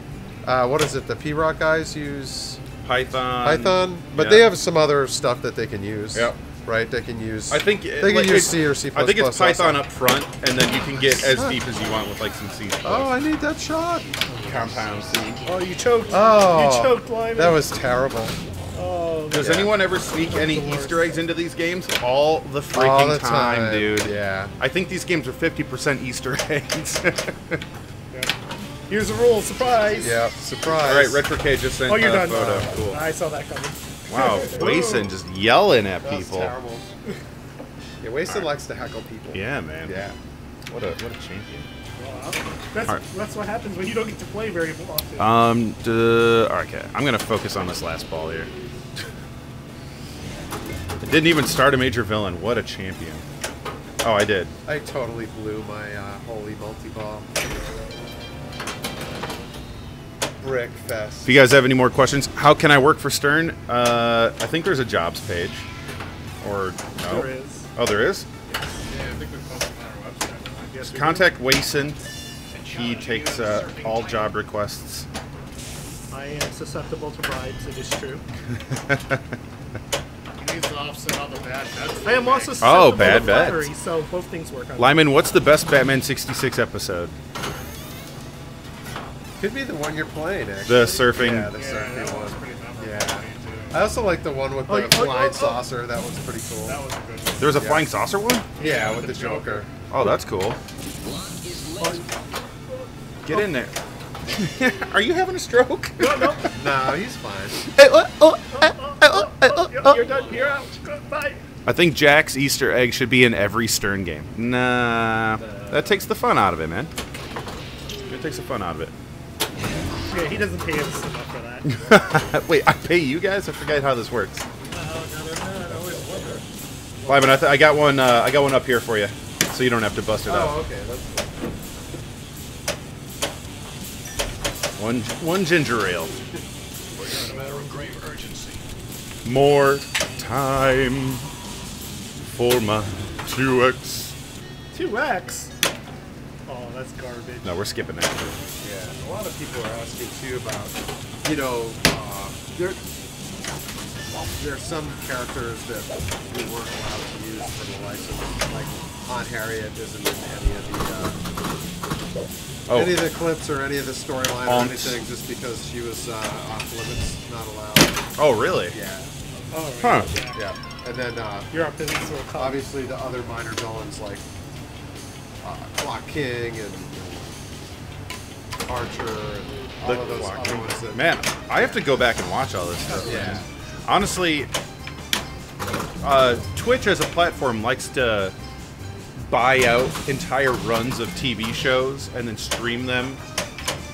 What is it? The P-Rock guys use Python, but yeah. they have some other stuff that they can use. Yep. Right? They can use. I think they can use C or C++. I think it's Python also. up front, and then you can get as deep as you want with like some C. Oh, I need that shot. Compound C. Oh, you choked. Oh, You choked, Lyman. that was terrible. Oh, Does Yeah. anyone ever sneak any the worst. Easter eggs into these games? All the freaking All the time, dude. Yeah. I think these games are 50% Easter eggs. here's a rule, surprise. Yeah. Surprise. All right, RetroK just sent Oh, you're a done. photo. Cool. I saw that coming. Wow, Wason just yelling at That's people. terrible. Yeah, Wasted likes to heckle people. Yeah, man. Yeah. What a champion. That's, Alright. that's what happens when you don't get to play very often. Okay, I'm gonna focus on this last ball here. I didn't even start a major villain. What a champion. Oh, I did. I totally blew my holy multi-ball. Brick fest. If you guys have any more questions, how can I work for Stern? I think there's a jobs page. Or no? There is. Oh, there is? Yeah, I think we posted on our website. I guess we Contact Wason. He takes all job requests. I am susceptible to bribes, it is true. He needs to offset all the bad bets. I am also susceptible bad to bets. flattery, so both things work out. Lyman, what's the best Batman 66 episode? Could be the one you're playing, actually. The surfing. Yeah, the Yeah, surfing that was one. pretty memorable. Yeah. for me, too. I also like the one with the flying saucer. That was pretty cool. That was a good one. There was a Yeah. flying saucer one? Yeah, with the Joker. Oh, that's cool. Get in there. Are you having a stroke? No. No, he's fine. You're done. You're out. Bye. I think Jack's Easter egg should be in every Stern game. Nah. That takes the fun out of it, man. It takes the fun out of it. Yeah, he doesn't pay us enough for that. Wait, I pay you guys? I forget how this works. Lyman, I got one. I got one up here for you, so you don't have to bust it out. Oh, okay. That's One ginger ale. We're in a matter of grave urgency. More time for my 2X. 2X. Oh, that's garbage. No, we're skipping that. Yeah, a lot of people are asking too about, there's some characters that we weren't allowed to use for the license, like Aunt Harriet isn't in any of the clips or any of the storyline or Aunt. anything, just because she was off limits, not allowed. Oh, really? Yeah, Oh, Huh. yeah. And then You're up to this little cop. obviously the other minor villains like Clock King and Archer and all The of those Clock other King. ones that. Man, I have to go back and watch all this stuff. Yeah. Honestly, Twitch as a platform likes to buy out entire runs of TV shows and then stream them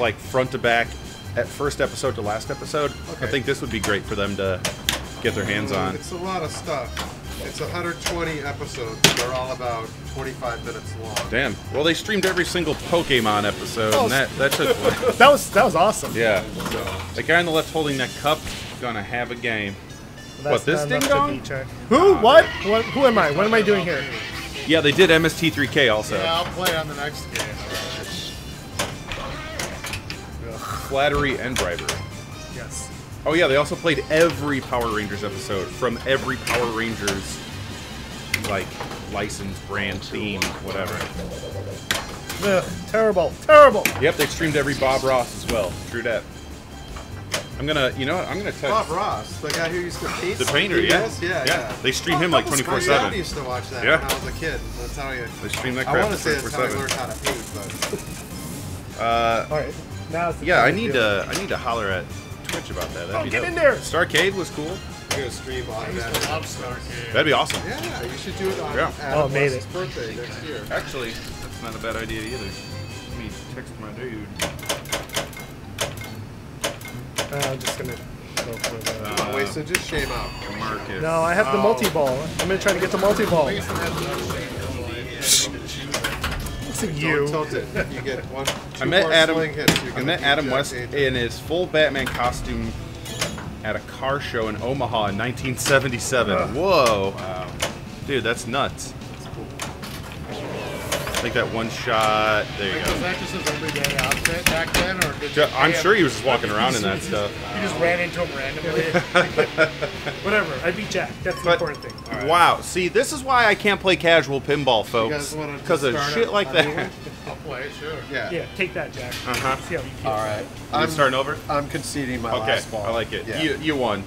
like front to back at first episode to last episode. Okay. I think this would be great for them to get their hands on. It's a lot of stuff. It's 120 episodes. They're all about 25 minutes long. Damn. Well, they streamed every single Pokemon episode, and that took. That was awesome. Yeah. The guy on the left holding that cup gonna have a game. What, this not enough ding to dong? beat Jack. Who? What? Who am I? What am I doing here? Yeah, they did MST3K also. Yeah, I'll play on the next game. Flattery and bribery. Yes. Oh yeah, they also played every Power Rangers episode from every Power Rangers, like, license, brand, theme, whatever. Ugh, terrible, terrible. Yep, they streamed every Bob Ross as well. True that. I'm gonna, you know what? I'm gonna text Bob Ross, the guy who used to paint the painter. Yeah. Yeah. They stream him like My dad 24/7. used to watch that Yeah. when I was a kid. That's how you. They stream that I crap want to say that's how I 24/7. learned how to paint, but All right, now it's the Yeah, I time need do it. to holler at Twitch about that. That'd be get dope. in there. Starcade was cool. I'm gonna stream on I used that. to love Starcade. That'd be awesome. Yeah, you should do it on Yeah. Adam made West's it. birthday next year. Actually, that's not a bad idea either. Let me text my dude. I'm just gonna go for the. Wait, so just shame out. Marcus. No, I have the multi-ball. I'm gonna try to get the multi-ball. Listen, you. Don't tilt it. You get one. I Two met more Adam. swing hits, you're I gonna met beat Adam Jack West Angel. in his full Batman costume at a car show in Omaha in 1977. Whoa, Wow. dude, that's nuts. Like that one shot. There you Was go. that just his everyday outfit back then, or did you I'm pay sure him? he was just walking around in that stuff. You just ran into him randomly. Whatever. I beat Jack. That's the But- important thing. Wow. See, this is why I can't play casual pinball, folks. guys wanna Because of start shit a- like a that. new one? I'll play, sure. Yeah. Yeah, take that, Jack. Uh-huh. See how you feel. All right. I'm starting over. I'm conceding my Okay, last ball. I like it. Yeah. You won.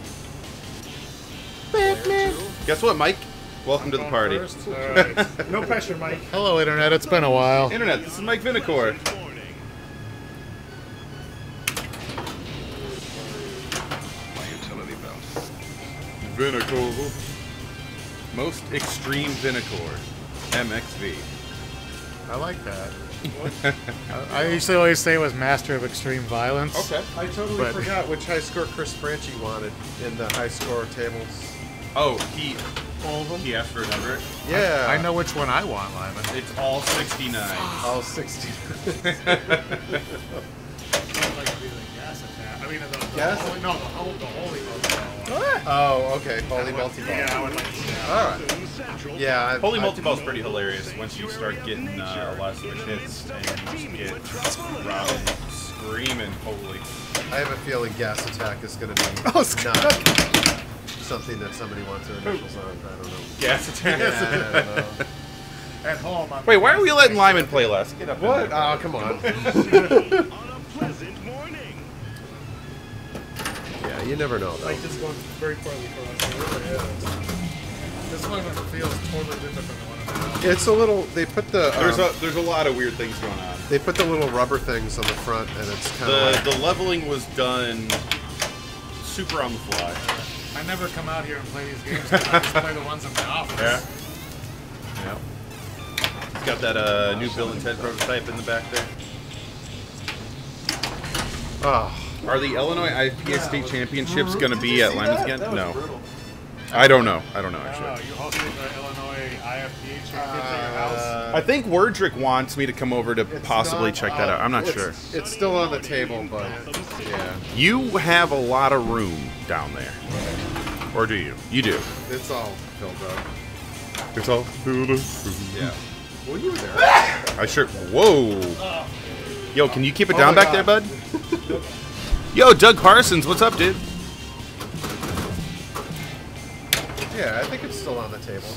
Guess what, Mike? Welcome to the Going party. first? All right. No pressure, Mike. Hello, Internet. It's been a while. Internet, this is Mike Vinacore. Vinacore. Most extreme Vinacore. MXV. I like that. I usually always say it was Master of Extreme Violence. Okay. I totally But- forgot which high score Chris Franchi wanted in the high score tables. Oh, he All of them. he asked for a number. Yeah. I know which one I want, Lyman. It's all 69. All 60. Like gas attack. I mean, the Gas? holy, no, the holy multi-ball. Oh, okay. Holy multi ball. Yeah, I would like to see that. All right. Yeah. Holy multi-ball is pretty hilarious once you start getting a lot of switch hits and you just get Robin screaming holy. I have a feeling gas attack is going to be Oh, it's not something that somebody wants their initials on. I don't know. Gas attack. Yeah, I don't know. At home, I'm Wait, why are we letting Lyman play less? Get up. in What? there. Oh, come on. Yeah, you never know, though. Like, this is going very poorly for us. This one feels totally different than the one I'm at. It's a little. They put the. There's a lot of weird things going on. They put the little rubber things on the front, and it's kind of like. The leveling was done super on the fly. I never come out here and play these games. I just play the ones in my office. Yeah. Yep. It's got that new Bill and Ted prototype in the back there. Oh, Are the Illinois IPA state championships going to be at Lyman's again? No. I don't know. Oh, Actually. you hosted the Illinois IFPA championship at your house? I think Wordrick wants me to come over to possibly not check that out. I'm not it's- sure. It's still on the table, but yeah, You have a lot of room down there. Or do you? You do. it's all filled up. It's all. Yeah. Well, you were there. I sure. Whoa. Yo, can you keep it Oh down my back there, God. bud? Yo, Doug Parsons, what's up, dude? Yeah, I think it's still on the table.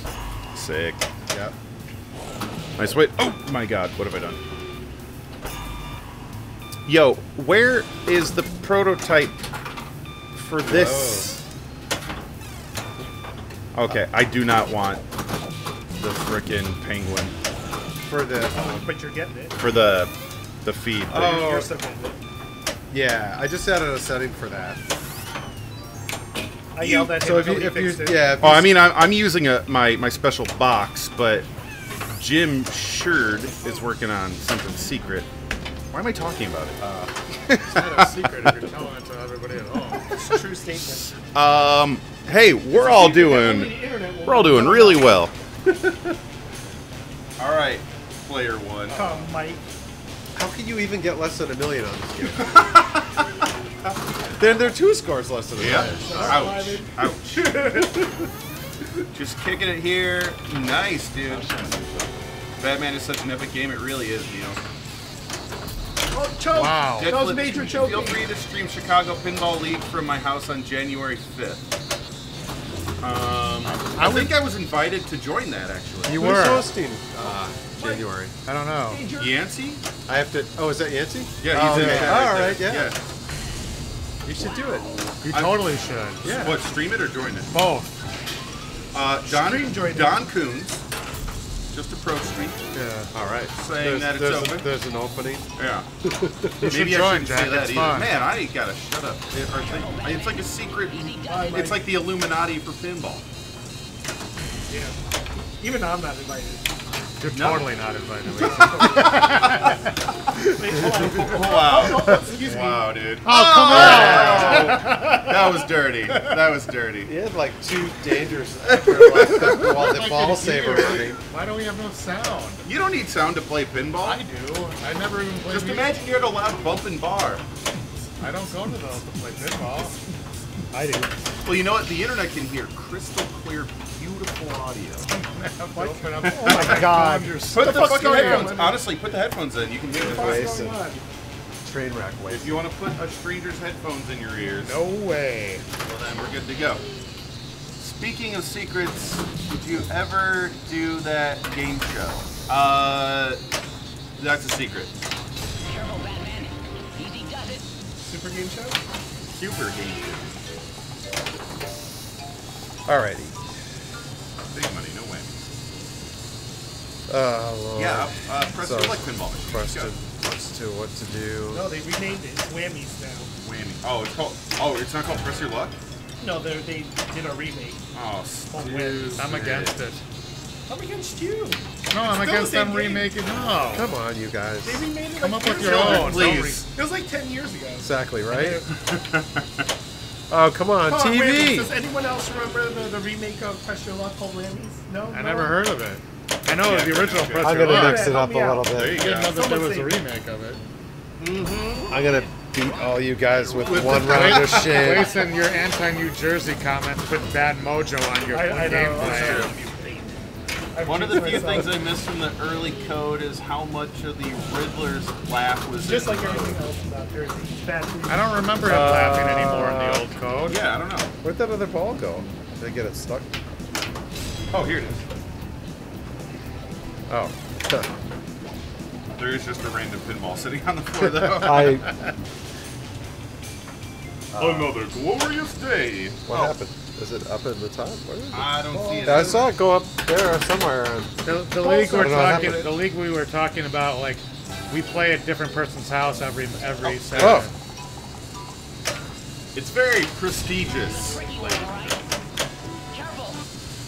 Sick. Yep. Nice wait. Oh my God, what have I done? Yo, where is the prototype for this? Okay, I do not want the frickin' penguin For the. But you're getting it. for the feed. thing. Oh. You're submitting it. Yeah, I just added a setting for that. I yelled at him So if you, until he if you, fixed it. yeah. If Oh, you I mean, I'm using my special box, but Jim Sherd is working on something secret. Why am I talking about it? It's not a secret if you're telling it to everybody at home. It's a true statement. Hey, we're all doing really well. All right, player one. Come, Mike. How can you even get less than $1 million on this game? Then there are 2 scores less than $1 million. Ouch. Ouch. Just kicking it here. Nice, dude. Batman is such an epic game. It really is, Neil. Oh, choke! Wow. That was Dicklet, major feel choking. free to stream Chicago Pinball League from my house on January 5th. I think I was invited to join that, actually. You Who's were. hosting January? I don't know. Yancey? I have to. Oh, is that Yancey? Yeah, he's in okay. there. All there. right, yeah. You should do it. You totally should. Yeah. What, stream it or join it? Both. Stream join it. Don Coons just approached me Yeah. All right. saying that it's open. There's an opening. Yeah. You should Maybe I join, shouldn't Jack. say that It's either. fun. Man, I gotta shut up. It's like a secret. It's like the Illuminati for pinball. Yeah. Even I'm not invited. You're No. totally not invited. Wait, hold on. Wow. Excuse me. Wow, dude. Oh, come on! That was dirty. That was dirty. He had like 2 dangers while the ball saver running. Why don't we have no sound? You don't need sound to play pinball. I do. I never even play. Just imagine you're at a loud bumping bar. I don't go to those to play pinball. I do. Well, you know what? The internet can hear crystal clear, beautiful audio. Oh my God. Put the fuck's fucking going headphones. on? Honestly, put the headphones in. You can hear What's this. going on? Train wreck way. If you want to put a stranger's headphones in your ears, No way. well then we're good to go. Speaking of secrets, did you ever do that game show? That's a secret. Super game show? Super game show. Alrighty. Big money, no whammies. Lord. Yeah, press So, your like pinball machine. Question. What's to what to do? No, they renamed it. It's Whammies now. Whammy. Oh, it's called. Oh, it's not called Press Your Luck. No, they did a remake. Oh, Called Whammies. I'm against it. I'm against you. No, I'm still against the same them game. remaking. No. Come on, you guys. They remade it Come like up with years your ago. own. Please. It was like 10 years ago. Exactly right. Oh, come on, Oh, Whammies. TV. Does anyone else remember the remake of Press Your Luck called Whammies? No? I No? never heard of it. I know Yeah, the original okay. Press I'm Your gonna Luck. mix it up a little There you bit. I didn't know go. that there was a Someone remake of it. I'm gonna beat all you guys with one round of shit. Jason, your anti-New Jersey comments put bad mojo on your I know. gameplay. I've One of the jinxed few myself. things I missed from the early code is how much of the Riddler's laugh was Just in like everything else about Jersey. Bad food. I don't remember him laughing anymore in the old code. Yeah, I don't know. Where'd that other ball go? Did I get it stuck? Oh, here it is. Oh. There is just a random pinball sitting on the floor, though. Another glorious day. What happened? Is it up in the top? Where is it? I don't see it. I saw it go up there somewhere. The league I don't know what happened. the league we were talking about, like we play at different person's house every session. Oh. It's very prestigious.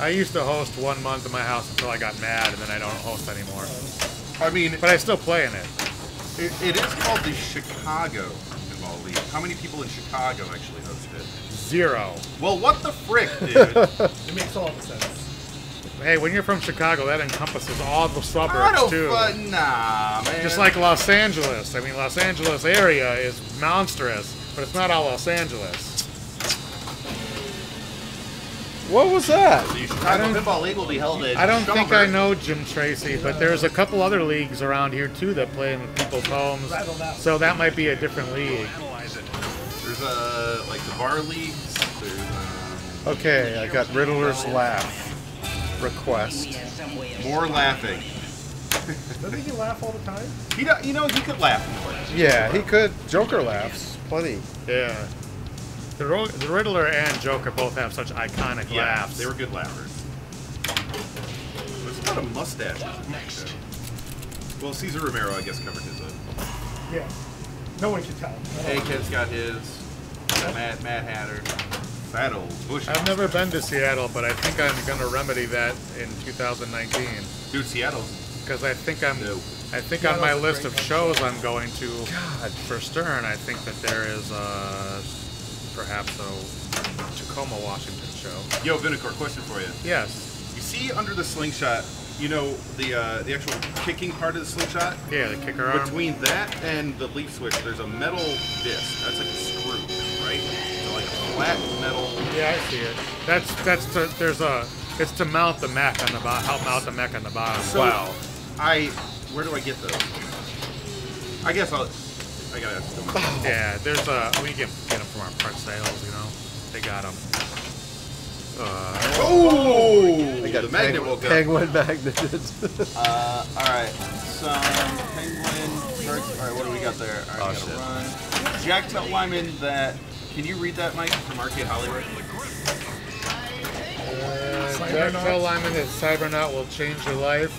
I used to host 1 month in my house until I got mad, and then I don't host anymore. I mean, But I still play in it. it is called the Chicago Pinball League. How many people in Chicago actually host it? 0. Well, what the frick, dude? It makes all the sense. Hey, when you're from Chicago, that encompasses all the I suburbs don't too. nah, man. Just like Los Angeles. I mean, Los Angeles area is monstrous, but it's not all Los Angeles. What was that? the Chicago Pinball League will be held in I don't think Schaumburg. I know Jim Tracy, but there's a couple other leagues around here too that play in people's homes. So that might be a different league. There's like the bar leagues. There's Okay, I got Riddler's laugh request. more laughing. Doesn't he laugh all the time? He he could laugh more. Yeah, he could. Joker laughs plenty. Yeah. The Riddler and Joker both have such iconic laughs. They were good laughers. There's about a mustache. Well, Cesar Romero, I guess, covered his up. Yeah. No one can tell. A-Kid's got his. Mad Hatter. That old Bush. I've never been to Seattle, but I think I'm going to remedy that in 2019 Dude, Seattle's. because I think No. on my list of shows I'm going to for Stern, I think that there is perhaps a Tacoma, Washington show. Yo, Vinicor, question for you. Yes. You see under the slingshot, you know, the actual kicking part of the slingshot? Yeah, the kicker arm. Between that and the leaf switch, there's a metal disc. That's like a screw, right? So like a flat metal. Yeah, I see it. It's to mount the mech on the bottom. Help mount the mech on the bottom. So, where do I get those? I guess I gotta ask them. Yeah, there's we get them from our part sales, you know. They got them. Oh! I got The magnet will go. penguin magneted. Alright. Some penguin. Alright, what do we got there? Alright, Oh, gotta run. Jack, tell Lyman that. Can you read that, Mike, from Arcade Hollywood? Jack, tell Lyman that Cybernaut will change your life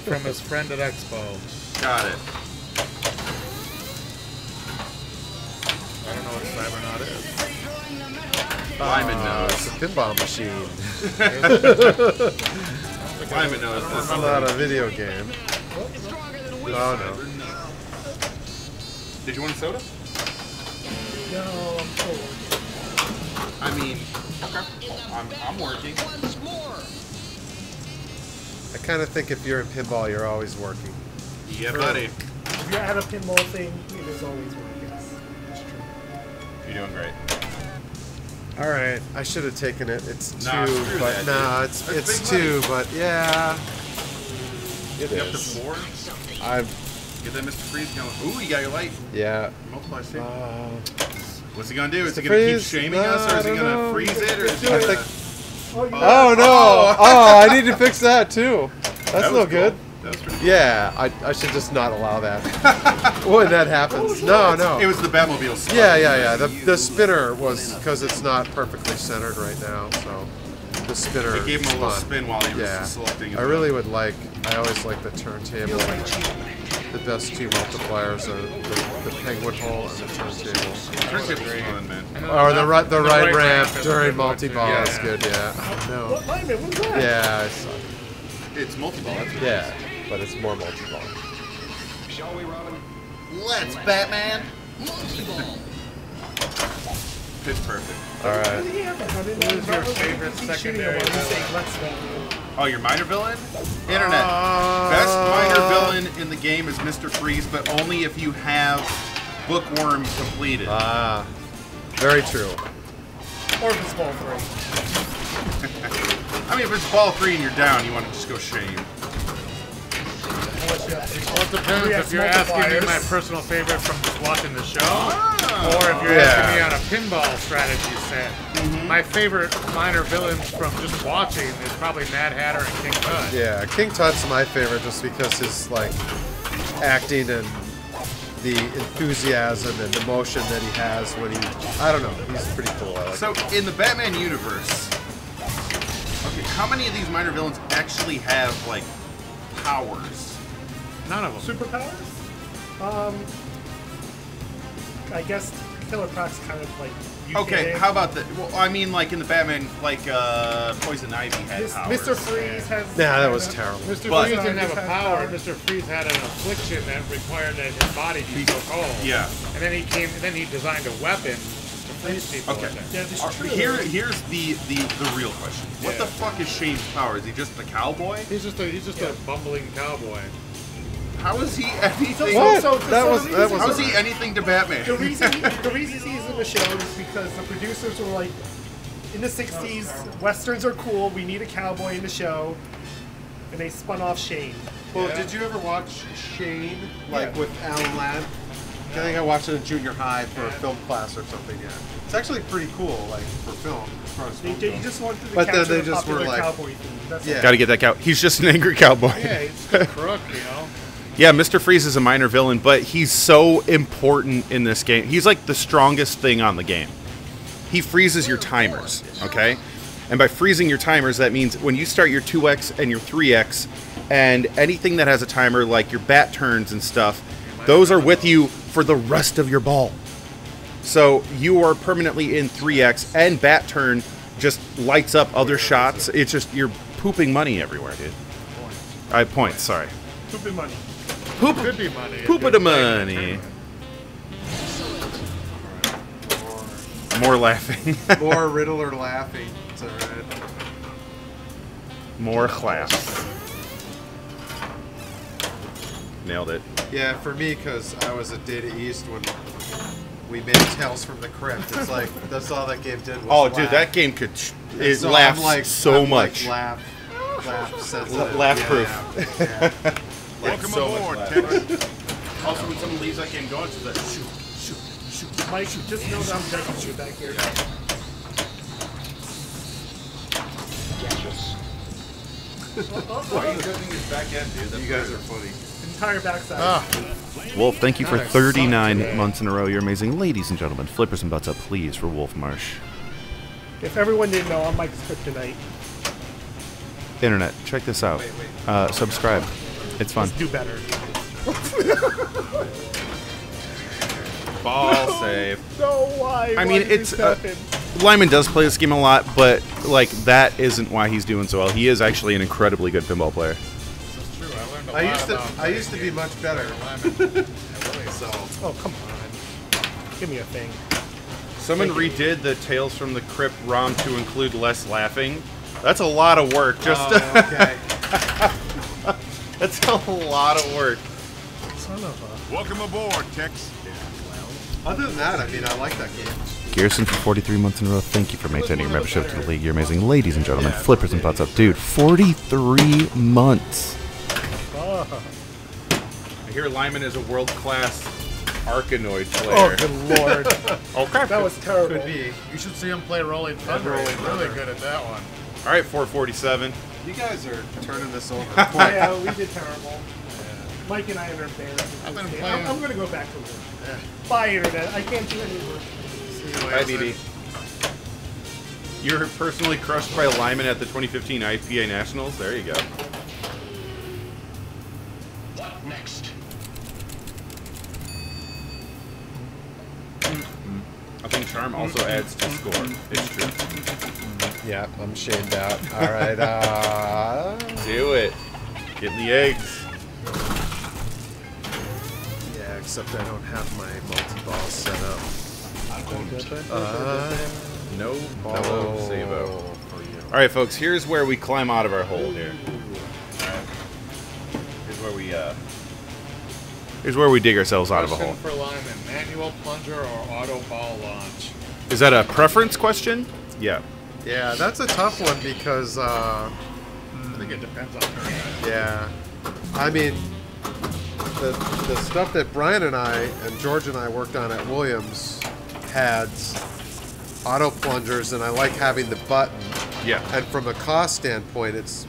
from his friend at Expo. Got it. I don't know what Cybernaut is. Lyman knows. It's a pinball machine. Lyman knows. It's not a video game. Oh no. Did you want a soda? No, I'm cold. I mean, okay. I'm working. I kind of think if you're in pinball, you're always working. Yeah, buddy. If you're at a pinball thing, it is always work, yes. That's true. You're doing great. All right, I should have taken it. It's Nah, two, screw but that, nah, dude. it's That's big two, money. but yeah, it You up to is. 4? I've Get that Mr. Freeze going. Ooh, you got your light. yeah. Multiply shape. Uh, What's he gonna do? Is he Mr. gonna keep Freeze? shaming No, us, or is I he don't gonna know. freeze it, or is he I gonna... think. Oh, you Oh no! Oh, I need to fix that too. That's That no was good. cool. That was pretty cool. Yeah, I should just not allow that. When that happens, no, no. It was the Batmobile spot. Yeah. The spinner was because it's not perfectly centered right now, so the spinner. It gave him a little spun. spin while he was Yeah, selecting it. I really would like. I always like the turntable. The best two multipliers are the penguin hole and the turntable. Turntable's fun, man. Or the right ramp is during good one, too. multi-ball Yeah. is good. Yeah. No. What, Lyman, what's that? Yeah. I suck. It's multi-ball. That's what Yeah, but it's more multi-ball. Shall we, Robin? Let's Batman. Pitch perfect. All right. Who's your favorite secondary villain? Oh, your minor villain? Internet. Best minor villain in the game is Mr. Freeze, but only if you have Bookworm completed. Ah, very true. Or if it's ball 3. I mean, if it's ball 3 and you're down, you want to just go shame. Unless you have Well, it depends 3x if you're asking me my multipliers. personal favorite from just watching the show, Oh. or if you're Yeah. asking me on a pinball strategy set. My favorite minor villains from just watching is probably Mad Hatter and King Tut. Yeah, King Tut's my favorite just because his like acting and the enthusiasm and emotion that he has when he, I don't know, he's pretty cool. I like So, in the Batman universe, okay, how many of these minor villains actually have, like, powers? None of them. Superpowers? I guess Killer Croc's kind of like. Okay, UK. how about that? Well, I mean, like, in the Batman, like, Poison Ivy had powers. Mr. Freeze has. Nah, that was terrible. Mr. But- Freeze didn't have a Has power. power. Mr. Freeze had an affliction that required that his body be so cold. Yeah. And then he designed a weapon to freeze people Okay. with it. Yeah, this is true. Here's the real question. What Yeah. the fuck is Shane's power? Is he just a cowboy? He's just a bumbling cowboy. How is he anything? What? So That was- the that reason- was- How is he anything to Batman? The reason he's in the show is because the producers were like, in the 60s, westerns are cool. We need a cowboy in the show, and they spun off Shane. Well, Yeah. did you ever watch Shane, like Yeah. with Alan Ladd? I think I watched it in junior high for a film class or something. Yeah, it's actually pretty cool, like for film. As far as film They goes. just wanted to But then capture they the just were popular like- cowboy theme. That's Yeah. all. Gotta get that cow. He's just an angry cowboy. Yeah, he's a crook, you know. Yeah, Mr. Freeze is a minor villain, but he's so important in this game. He's like the strongest thing on the game. He freezes your timers, okay? And by freezing your timers, that means when you start your 2x and your 3x, and anything that has a timer, like your bat turns and stuff, those are with you for the rest of your ball. So you are permanently in 3x, and bat turn just lights up other shots. It's just, you're pooping money everywhere, dude. Points, sorry. Stupid money. Could be money. Poop of the money. More laughing. More Riddler laughing. It's all right. More claps. Nailed it. Yeah, for me, because I was at Data East when we made Tales from the Crypt. It's like that's all that game did. Was Oh, laugh. dude, that game could. It So laughs I'm like, so I'm much. Like laugh sensitive. Laugh yeah, proof. yeah. Like Welcome so much aboard, laugh. Ted. Also, when someone leaves that game going, it's like shoot. Mike, just know that I'm checking you back here. Why are you judging his back end, dude? You guys are funny. Entire backside. Wolf, thank you for 39 months in a row. You're amazing. Ladies and gentlemen, flippers and butts up, please, for Wolf Marsh. If everyone didn't know, I'm Mike's kryptonite. Internet, check this out. Subscribe. It's fun. Let's do better. Ball save. No, why? I mean, it's Lyman does play this game a lot, but like that isn't why he's doing so well. He is actually an incredibly good pinball player. This is true. I learned a I lot used to. about I used to be much better. So Oh, come on. Give me a thing. Someone redid the Tales from the Crypt ROM to include less laughing. That's a lot of work. Just okay. that's a lot of work. Son of a... Welcome aboard, Tex. Other than that, I mean, I like that game. Gearson for 43 months in a row. Thank you for maintaining your membership to the league. You're amazing. Ladies and gentlemen, flippers and butts up. Dude, 43 months. I hear Lyman is a world-class Arkanoid Oh, player. good lord. Okay. That was terrible. Could be. You should see him play Rolling Thunder. He's really good at that one. All right, 447. You guys are turning this over. Yeah, we did terrible. Mike and I are embarrassed. I've been I'm playing- going to go back to work. Bye, Internet. I can't do any work. Bye, BB. You're personally crushed by Lyman at the 2015 IPA Nationals? There you go. What next? I think Charm also adds to score. It's true. Yeah, I'm shamed out. All right. Do it. Get in the eggs. Yeah, except I don't have my multi-ball set up. No ball No. save-o. All right, folks. Here's where we climb out of our hole here. Here's where we dig ourselves out of a hole. Question for Lyman: manual plunger or auto ball launch? Is that a preference question? Yeah. Yeah, that's a tough one because, I think it depends on her. yeah, I mean, the stuff that Brian and I and George and I worked on at Williams had auto plungers, and I like having the button. Yeah. And from a cost standpoint, it's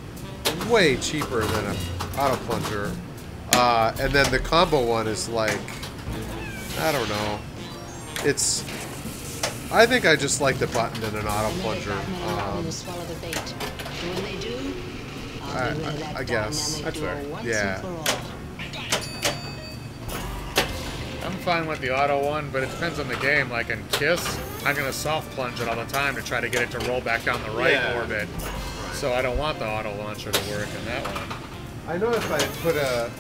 way cheaper than an auto plunger. And then the combo one is like, I don't know. It's, I think I just like the button and an auto plunger. I guess. That's fair. Yeah. I'm fine with the auto one, but it depends on the game. Like in Kiss, I'm gonna soft plunge it all the time to try to get it to roll back down the right orbit. So I don't want the auto launcher to work in that one. I know if I put a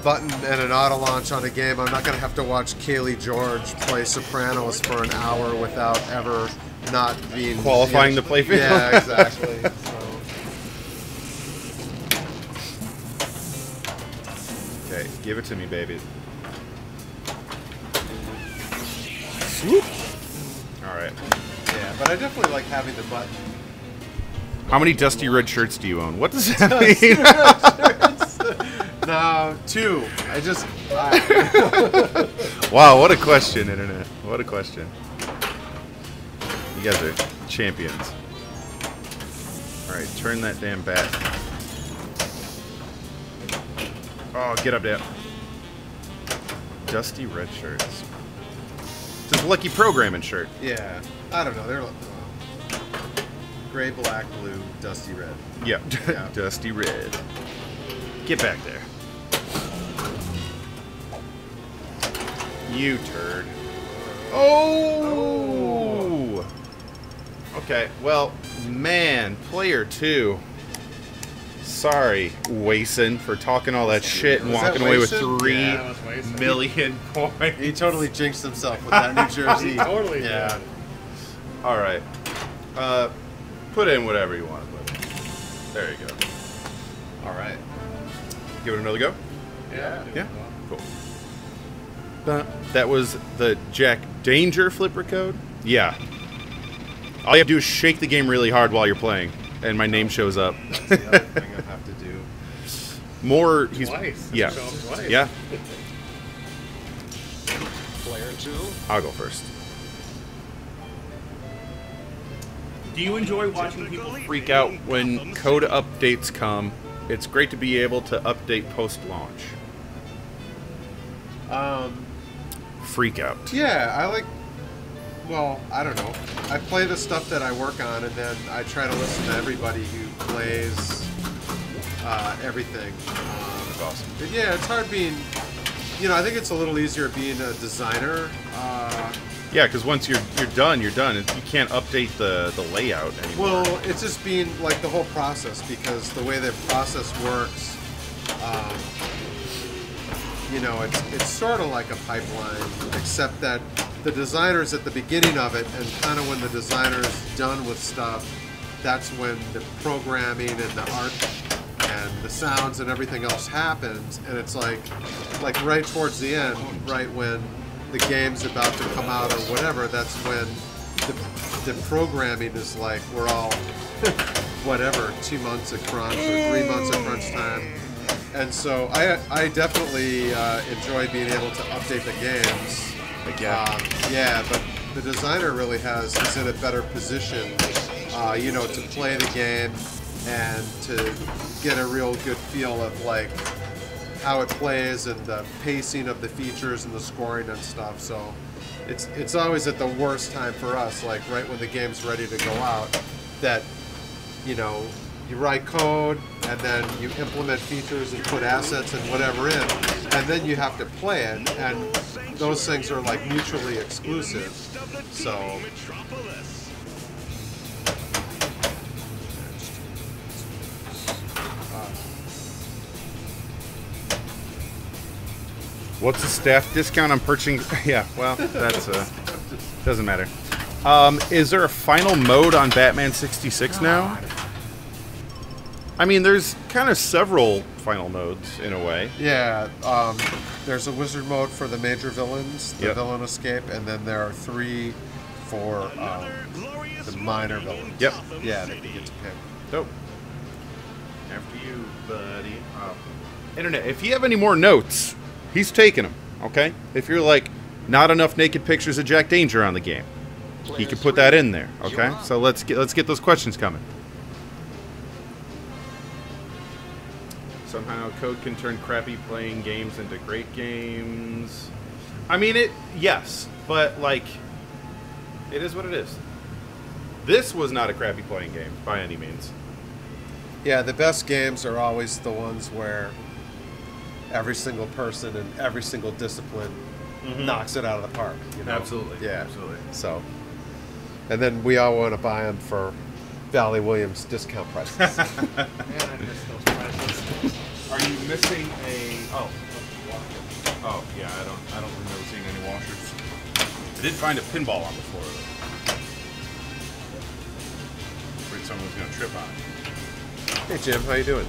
button and an auto launch on a game, I'm not going to have to watch Kaylee George play Sopranos for an hour without ever not being... Qualifying the playfield? Yeah, exactly. Okay, give it to me, baby. Swoop. All right. Yeah, but I definitely like having the button. How many dusty red shirts do you own? What does that mean? No, 2. Wow, what a question, Internet. What a question. You guys are champions. All right, turn that damn bat. Oh, get up there. Dusty red shirts. It's a lucky programming shirt. Yeah, I don't know. They're gray, black, blue, dusty red. Yeah, Yeah. dusty red. Get back there. You turd. Oh! Okay, well, man, player 2. Sorry, Wason, for talking all that shit and Was that walking away with Wason? 3 Yeah, that was Wason. million points. He totally jinxed himself with that New Jersey. He totally did. Yeah. All right. Put in whatever you want to put in. There you go. All right. Give it another go? Yeah. Yeah? Cool. That was the Jack Danger flipper code? Yeah. All you have to do is shake the game really hard while you're playing, and my name shows up. That's the other thing I have to do. More, he's... Twice. Yeah. Show him twice. Yeah. I'll go first. Do you enjoy watching people freak out when code updates come? It's great to be able to update post-launch. Freak out. Yeah, I like. Well, I don't know. I play the stuff that I work on, and then I try to listen to everybody who plays everything. That's awesome. But yeah, it's hard being. You know, I think it's a little easier being a designer. Yeah, because once you're done, you're done. You can't update the layout anymore. Well, it's just being like the whole process, because the way the process works, you know, it's sort of like a pipeline, except that the designer's at the beginning of it, and kind of when the designer's done with stuff, that's when the programming and the art and the sounds and everything else happens, and it's like right towards the end, right when the game's about to come out or whatever, that's when the programming is like, we're all whatever, 2 months of crunch or 3 months of crunch time. And so I definitely enjoy being able to update the games. Yeah, but the designer really is in a better position, you know, to play the game and to get a real good feel of like how it plays and the pacing of the features and the scoring and stuff. So it's always at the worst time for us, like right when the game's ready to go out, that, you know, you write code and then you implement features and put assets and whatever in, and then you have to play it, and those things are like mutually exclusive. So What's the staff discount on purchasing? Yeah, well, that's doesn't matter. Is there a final mode on Batman 66 now? I mean, there's kind of several final modes in a way. yeah, there's a wizard mode for the major villains, the villain escape, and then there are 3 for the minor villains. Yep. Yeah, that you get to pick. Dope. After you, buddy. Internet, if you have any more notes, he's taking them, okay? If you're like, not enough naked pictures of Jack Danger on the game, he can put that in there, okay? So let's get those questions coming. Somehow code can turn crappy playing games into great games. I mean, yes, but like, it is what it is. This was not a crappy playing game by any means. Yeah, the best games are always the ones where every single person in every single discipline knocks it out of the park. You know? Absolutely. Yeah. Absolutely. So, and then we all want to buy them for Valley Williams discount prices. Man, I miss those prices. Are you missing a? Oh yeah, I don't remember seeing any washers. I did find a pinball on the floor though. Afraid someone was gonna trip on it. Hey Jim, how you doing?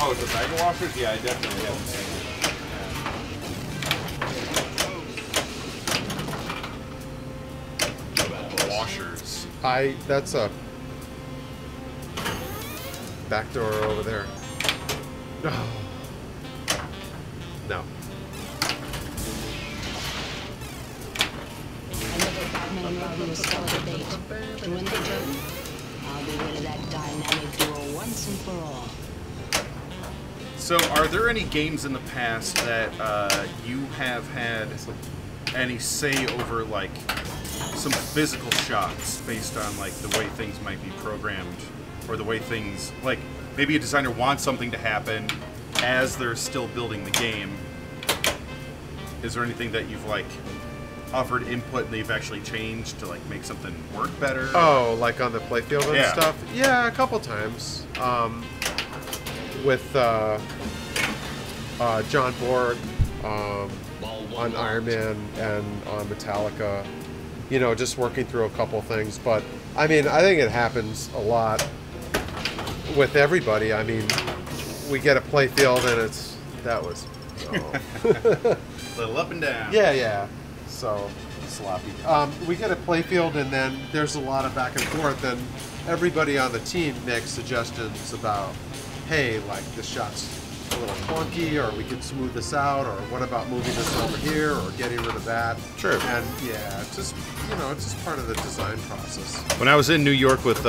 Oh, the bag of washers? Yeah, I definitely haven't seen it. Washers. That's a back door over there. No. No. Another Batman movie was still a debate. Doing the joke? I'll be rid of that dynamic duo once and for all. So, are there any games in the past that you have had any say over, like, some physical shocks based on, like, the way things might be programmed, or the way things, like, maybe a designer wants something to happen as they're still building the game? Is there anything that you've, like, offered input and they've actually changed to, like, make something work better? Oh, like on the playfield and Yeah. stuff? Yeah, a couple times. With John Borg on Iron Man and on Metallica, you know, just working through a couple things. But I mean, I think it happens a lot with everybody. I mean, we get a playfield and Little up and down. yeah. So sloppy. We get a playfield, and then there's a lot of back and forth, and everybody on the team makes suggestions about, hey, like this shot's a little clunky, or we could smooth this out, or what about moving this over here, or getting rid of that. Sure. And yeah, it's just, it's just part of the design process. When I was in New York with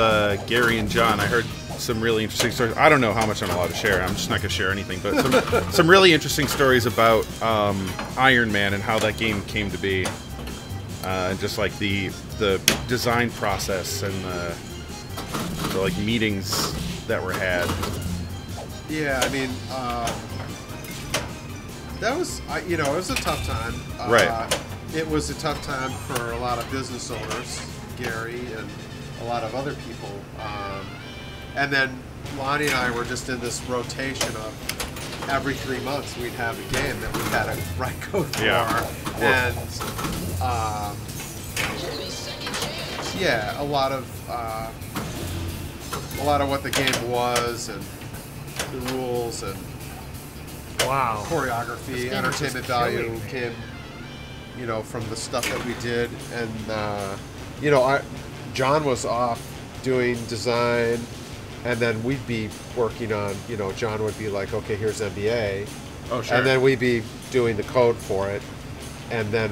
Gary and John, I heard some really interesting stories. I don't know how much I'm allowed to share. I'm just not going to share anything, but some really interesting stories about Iron Man and how that game came to be, and just like the design process and the like meetings that were had. Yeah, I mean, that was, it was a tough time. Right. It was a tough time for a lot of business owners, Gary and a lot of other people. And then Lonnie and I were just in this rotation of every 3 months we'd have a game that we had to write code for. Yeah. And, a lot of what the game was and the rules and Wow. choreography, game is entertainment just value killing me. came, from the stuff that we did. And, John was off doing design, and then we'd be working on, John would be like, okay, here's NBA. Oh, sure. And then we'd be doing the code for it. And then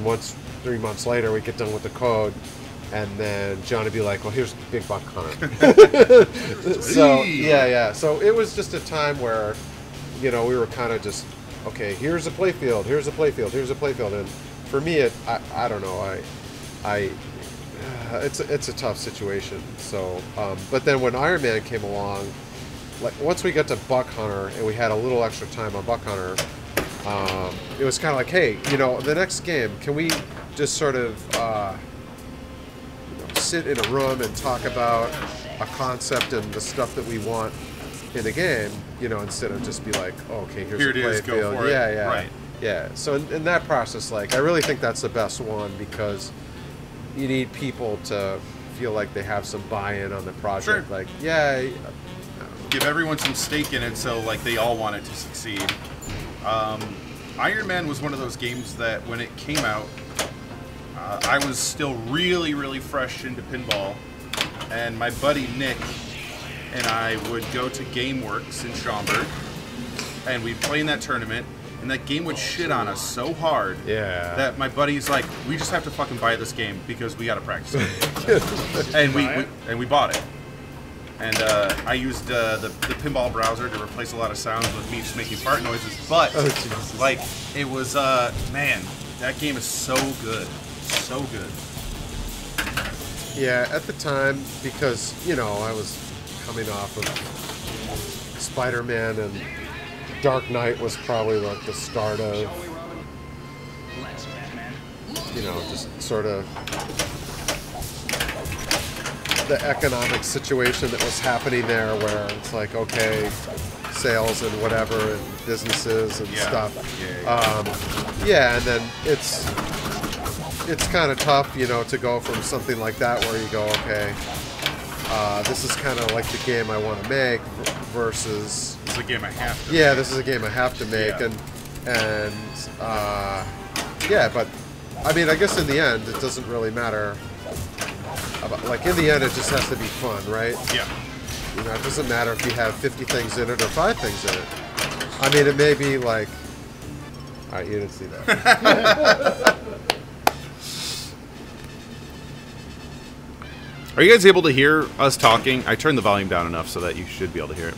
3 months later, we get done with the code. And then John would be like, well, here's Big Buck Hunter. So, yeah. So it was just a time where, we were kind of just, okay, here's a playfield, here's a playfield, here's a playfield. And for me, I don't know, it's a tough situation. So, but then when Iron Man came along, like once we got to Buck Hunter and we had a little extra time on Buck Hunter, it was kind of like, hey, the next game, can we just sort of sit in a room and talk about a concept and the stuff that we want in a game, instead of just be like, oh, okay, here's Here a it is, go playfield. for it. Yeah. Right. Yeah. So in that process, like, I really think that's the best one, because you need people to feel like they have some buy-in on the project. Sure. Like, Give everyone some stake in it, so like they all want it to succeed. Iron Man was one of those games that when it came out, I was still really, really fresh into pinball, and my buddy Nick and I would go to GameWorks in Schaumburg, and we'd play in that tournament, and that game would shit on us so hard that my buddy's like, we just have to fucking buy this game because we got to practice it. And we bought it. And I used the pinball browser to replace a lot of sounds with me just making fart noises, but like it was man, that game is so good. So good. Yeah, at the time, because, I was coming off of Spider-Man, and Dark Knight was probably like the start of, just sort of the economic situation that was happening there, where it's like, okay, sales and whatever, and businesses and stuff. And then it's kind of tough, to go from something like that where you go, okay, this is kind of like the game I want to make versus... This is a game I have to make. This is a game I have to make. But, I mean, I guess in the end, it doesn't really matter. Like, in the end, it just has to be fun, right? Yeah. It doesn't matter if you have 50 things in it or 5 things in it. I mean, it may be like... All right, you didn't see that. Are you guys able to hear us talking? I turned the volume down enough so that you should be able to hear it.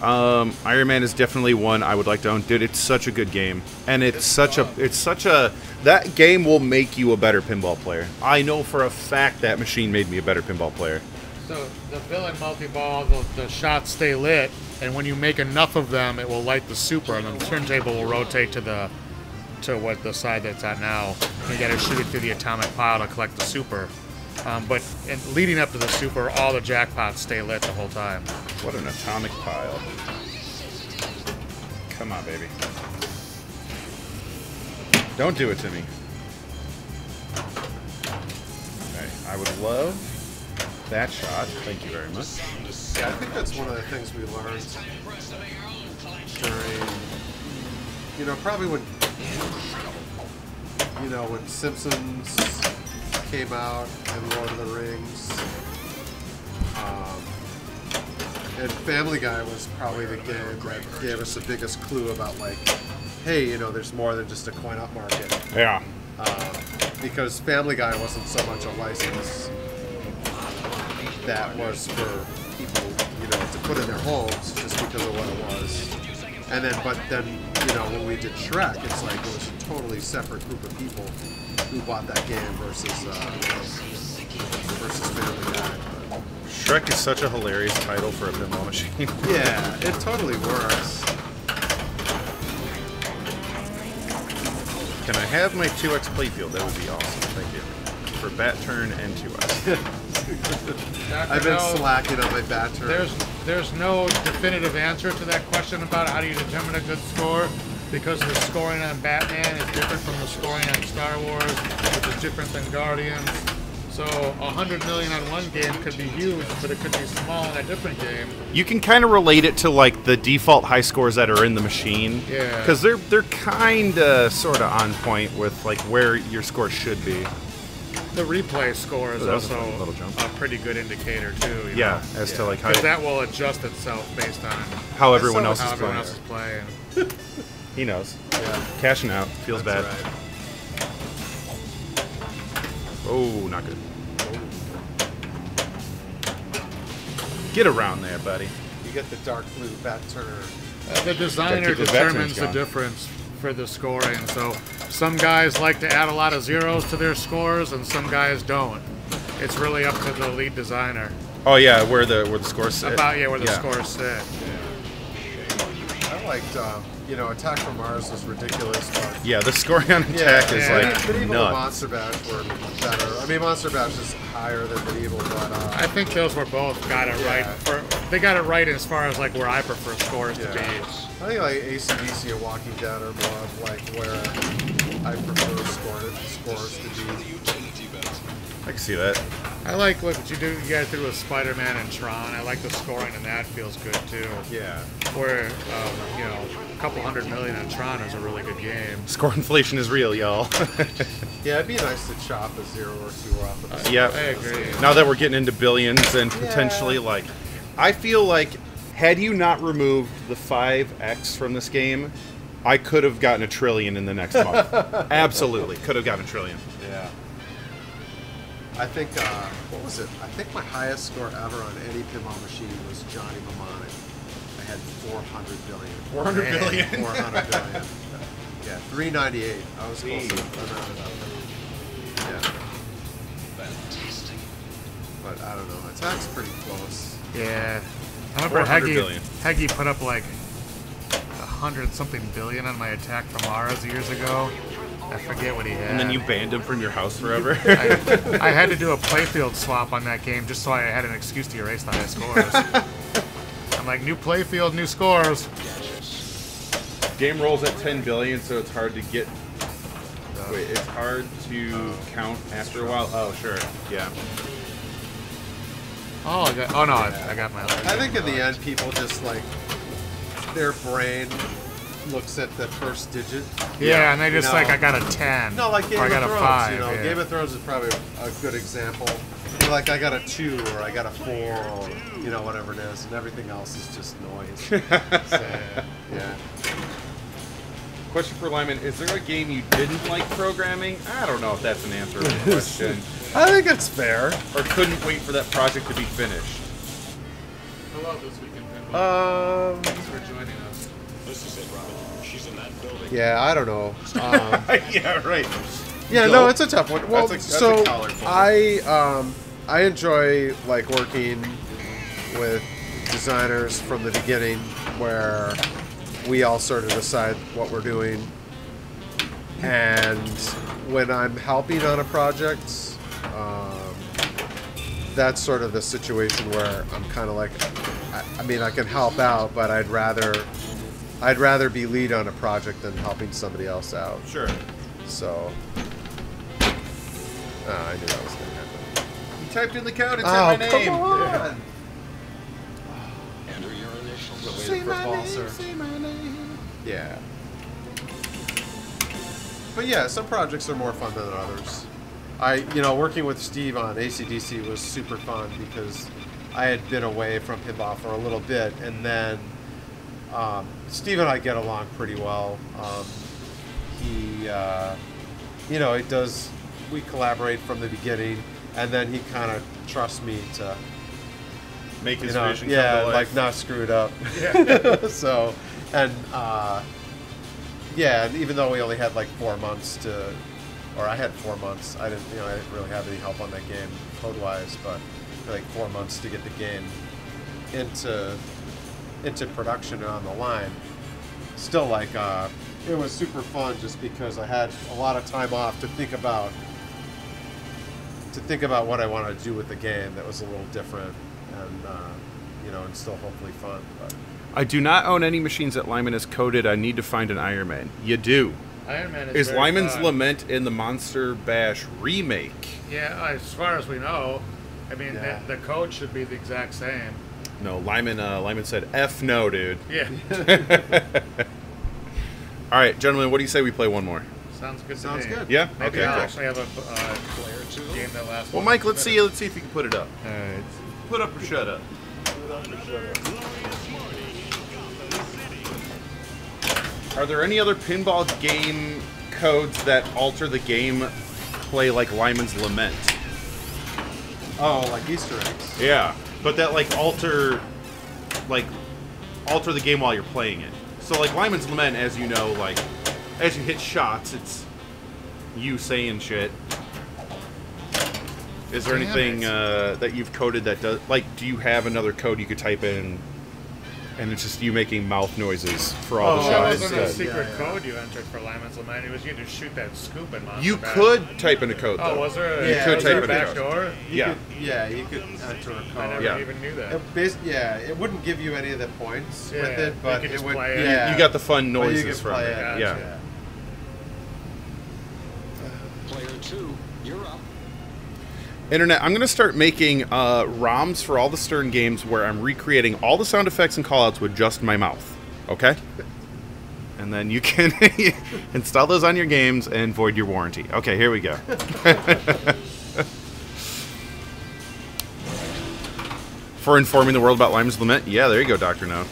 Iron Man is definitely one I would like to own. Dude, it's such a good game. And it's such a that game will make you a better pinball player. I know for a fact that machine made me a better pinball player. So the villain multi-ball, the shots stay lit, and when you make enough of them, it will light the super, and then the turntable will rotate to what the side that's at now. You got to shoot it through the atomic pile to collect the super. But leading up to the super, all the jackpots stay lit the whole time. What an atomic pile. Come on, baby. Don't do it to me. Okay, I would love that shot. Thank you very much. Yeah, I think that's one of the things we learned during, probably when, you know, when Simpsons came out and Lord of the Rings. And Family Guy was probably the game that gave us the biggest clue about, like, hey, you know, there's more than just a coin-op market. Yeah. Because Family Guy wasn't so much a license that was for people, you know, to put in their homes just because of what it was. And then, but then, you know, when we did Shrek, it's like it was a totally separate group of people who bought that game versus Family Guy. Shrek is such a hilarious title for a pinball machine. Yeah, it totally works. Can I have my 2x playfield? That would be awesome. Thank you. For bat turn and 2x. I've been slacking on my bat turn. There's no definitive answer to that question about how do you determine a good score, because the scoring on Batman is different from the scoring on Star Wars, which is different than Guardians. So 100 million on one game could be huge, but it could be small in a different game. You can kind of relate it to like the default high scores that are in the machine. Yeah. Because they're kind of sort of on point with like where your score should be. The replay score is Oh, that was a also fun little jump. a pretty good indicator too. You Yeah, know? as to like how, Because that will adjust itself based on how everyone else how is everyone playing. else is playing. He knows. Yeah, Cashing out. Feels that's bad. right. Oh, not good. Get around there, buddy. You get the dark blue bat turner. The designer keep the veterans determines the going. difference for the scoring. So some guys like to add a lot of zeros to their scores, and some guys don't. It's really up to the lead designer Oh yeah, where the scores sit. about where the scores sit. I liked, you know, Attack from Mars was ridiculous, but Yeah, the scoring on attack is yeah. like Medieval and nuts. Monster Bash were better. I mean, Monster Bash is higher than Medieval, but I think those were both got it right. They got it right as far as like where I prefer scores to be. I think like AC/DC and Walking Dead are more of like where I prefer scores to be. I can see that. I like what you guys did with Spider-Man and Tron. I like the scoring, and that feels good too. Yeah. Where you know, a couple 100 million on Tron is a really good game. Score inflation is real, y'all. Yeah, it'd be nice to chop a 0 or 2 off of the Yeah. I agree. Now that we're getting into billions and potentially like, I feel like had you not removed the 5x from this game, I could have gotten a trillion in the next month. Absolutely, could have gotten a trillion. Yeah. I think, what was it? I think my highest score ever on any pinball machine was Johnny Mnemonic. I had 400 billion. 400 billion. 400 billion. Yeah, 398. I was close to Yeah. But I don't know. Attack's pretty close. Yeah. I remember 400 billion. Heggy put up like 100-something billion on my Attack from Mars years ago. I forget what he had. And then you banned him from your house forever. I had to do a playfield swap on that game just so I had an excuse to erase the high scores. I'm like, new playfield, new scores. Game rolls at 10 billion, so it's hard to get. Wait, it's hard to count after a while. Oh, sure. Yeah. Oh, I got my. I think in the end, people just like, their brain looks at the first digit. Yeah, and they just You know, like, I got a 10. No, like Game or I of got Thrones. a 5. You know, yeah. Game of Thrones is probably a good example. You're like, I got a 2 or I got a 4 or, you know, whatever it is, and everything else is just noise. So, yeah. Question for Lyman: is there a game you didn't like programming? I don't know if that's an answer to the question. I think it's fair. Or couldn't wait for that project to be finished. Hello, this weekend pinball. Thanks for joining us. This is it, Robin. She's in that building. Yeah, I don't know. Yeah, right. Yeah, no, it's a tough one. Well, That's a so collar point. I enjoy like working with designers from the beginning, where we all sort of decide what we're doing, and when I'm helping on a project, that's sort of the situation where I'm kind of like, I mean, I can help out, but I'd rather be lead on a project than helping somebody else out. Sure. So, I knew that was going to happen. You typed in the code and Oh, said my name. come on! Enter your initials. Waiting for Balser. Yeah. But yeah, some projects are more fun than others. Working with Steve on AC/DC was super fun because I had been away from pinball for a little bit, and then Steve and I get along pretty well. We collaborate from the beginning, and then he kind of trusts me to Make his vision come to yeah, life. like not screw it up. Yeah. So, and and even though we only had like 4 months or I had 4 months, I didn't really have any help on that game code-wise, but like 4 months to get the game into production and on the line. Still, like, it was super fun just because I had a lot of time off to think about what I wanted to do with the game that was a little different and still hopefully fun. But I do not own any machines that Lyman has coded. I need to find an Iron Man. You do. Iron Man Is very Lyman's fun. Lament in the Monster Bash remake? Yeah, as far as we know. I mean, Yeah. the code should be the exact same. No, Lyman said, F no, dude. Yeah. All right, gentlemen, what do you say we play one more? Sounds good to Sounds me. good. Yeah? Maybe Okay, I'll cool. actually have a game that lasts. Well, one Mike, let's see minute. if you can put it up. All right. Put up or shut up. Are there any other pinball game codes that alter the game play like Lyman's Lament? oh, like Easter eggs. Yeah, but that like alter the game while you're playing it. So like Lyman's Lament, as you know, like as you hit shots, it's you saying shit. Is there Damn anything it. that you've coded that does do you have another code you could type in, and it's just you making mouth noises for all the Well, that shots? wasn't a instead? secret Yeah. code you entered for Lyman's Lament. It was you to shoot that scoop in Monster You Bash. could type in a code. Oh, Though. was there a, You could was type there in a a back code. door? Yeah. You could enter a code. I never Yeah. even knew that. It wouldn't give you any of the points Yeah, with it, you but could it just would. play it. Yeah, You got the fun But you noises could from play it. it. Yeah. Player 2, you're up. Internet, I'm going to start making ROMs for all the Stern games where I'm recreating all the sound effects and callouts with just my mouth. Okay? And then you can install those on your games and void your warranty. Okay, here we go. For informing the world about Lyman's Lament? Yeah, there you go, Dr. No.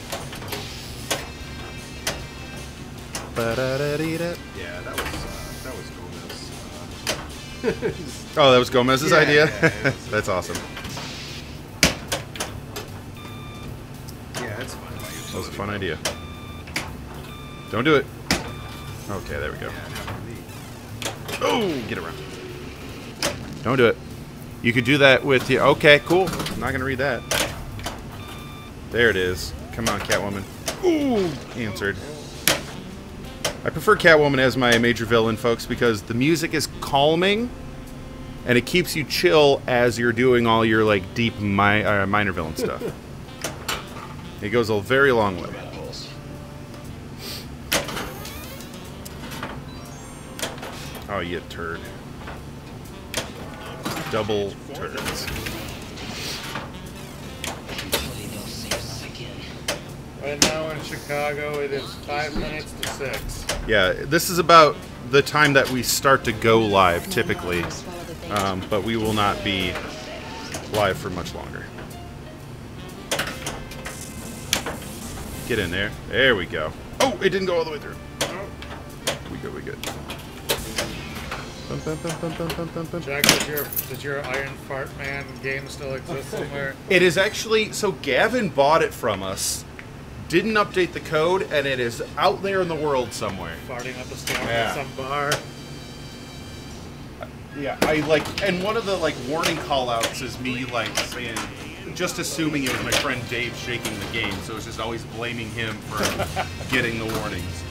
Ba-da-da-dee-da. Yeah, that was Gomez. Oh, that was Gomez's Yeah, idea? yeah, it was- That's awesome. Yeah, it's fine. That was a fun idea. Don't do it. Okay, there we go. Oh, get around. Don't do it. You could do that with the... Okay, cool. I'm not going to read that. There it is. Come on, Catwoman. Ooh, answered. I prefer Catwoman as my major villain, folks, because the music is calming, and it keeps you chill as you're doing all your, like, deep minor villain stuff. It goes a very long way. Oh, you turd. Double turds. Right now in Chicago, it is 5 minutes to 6. Yeah, this is about the time that we start to go live, typically. But we will not be live for much longer. Get in there. There we go. Oh, it didn't go all the way through. We good, we good. Bum, bum, bum, bum, bum, bum, bum, bum. Jack, does your Iron Fart Man game still exist somewhere? It is actually, so Gavin bought it from us, didn't update the code, and it is out there in the world somewhere. Farting up a storm Yeah. at some bar. Yeah, and one of the warning call-outs is me saying, just assuming it was my friend Dave shaking the game, so it's just always blaming him for getting the warnings.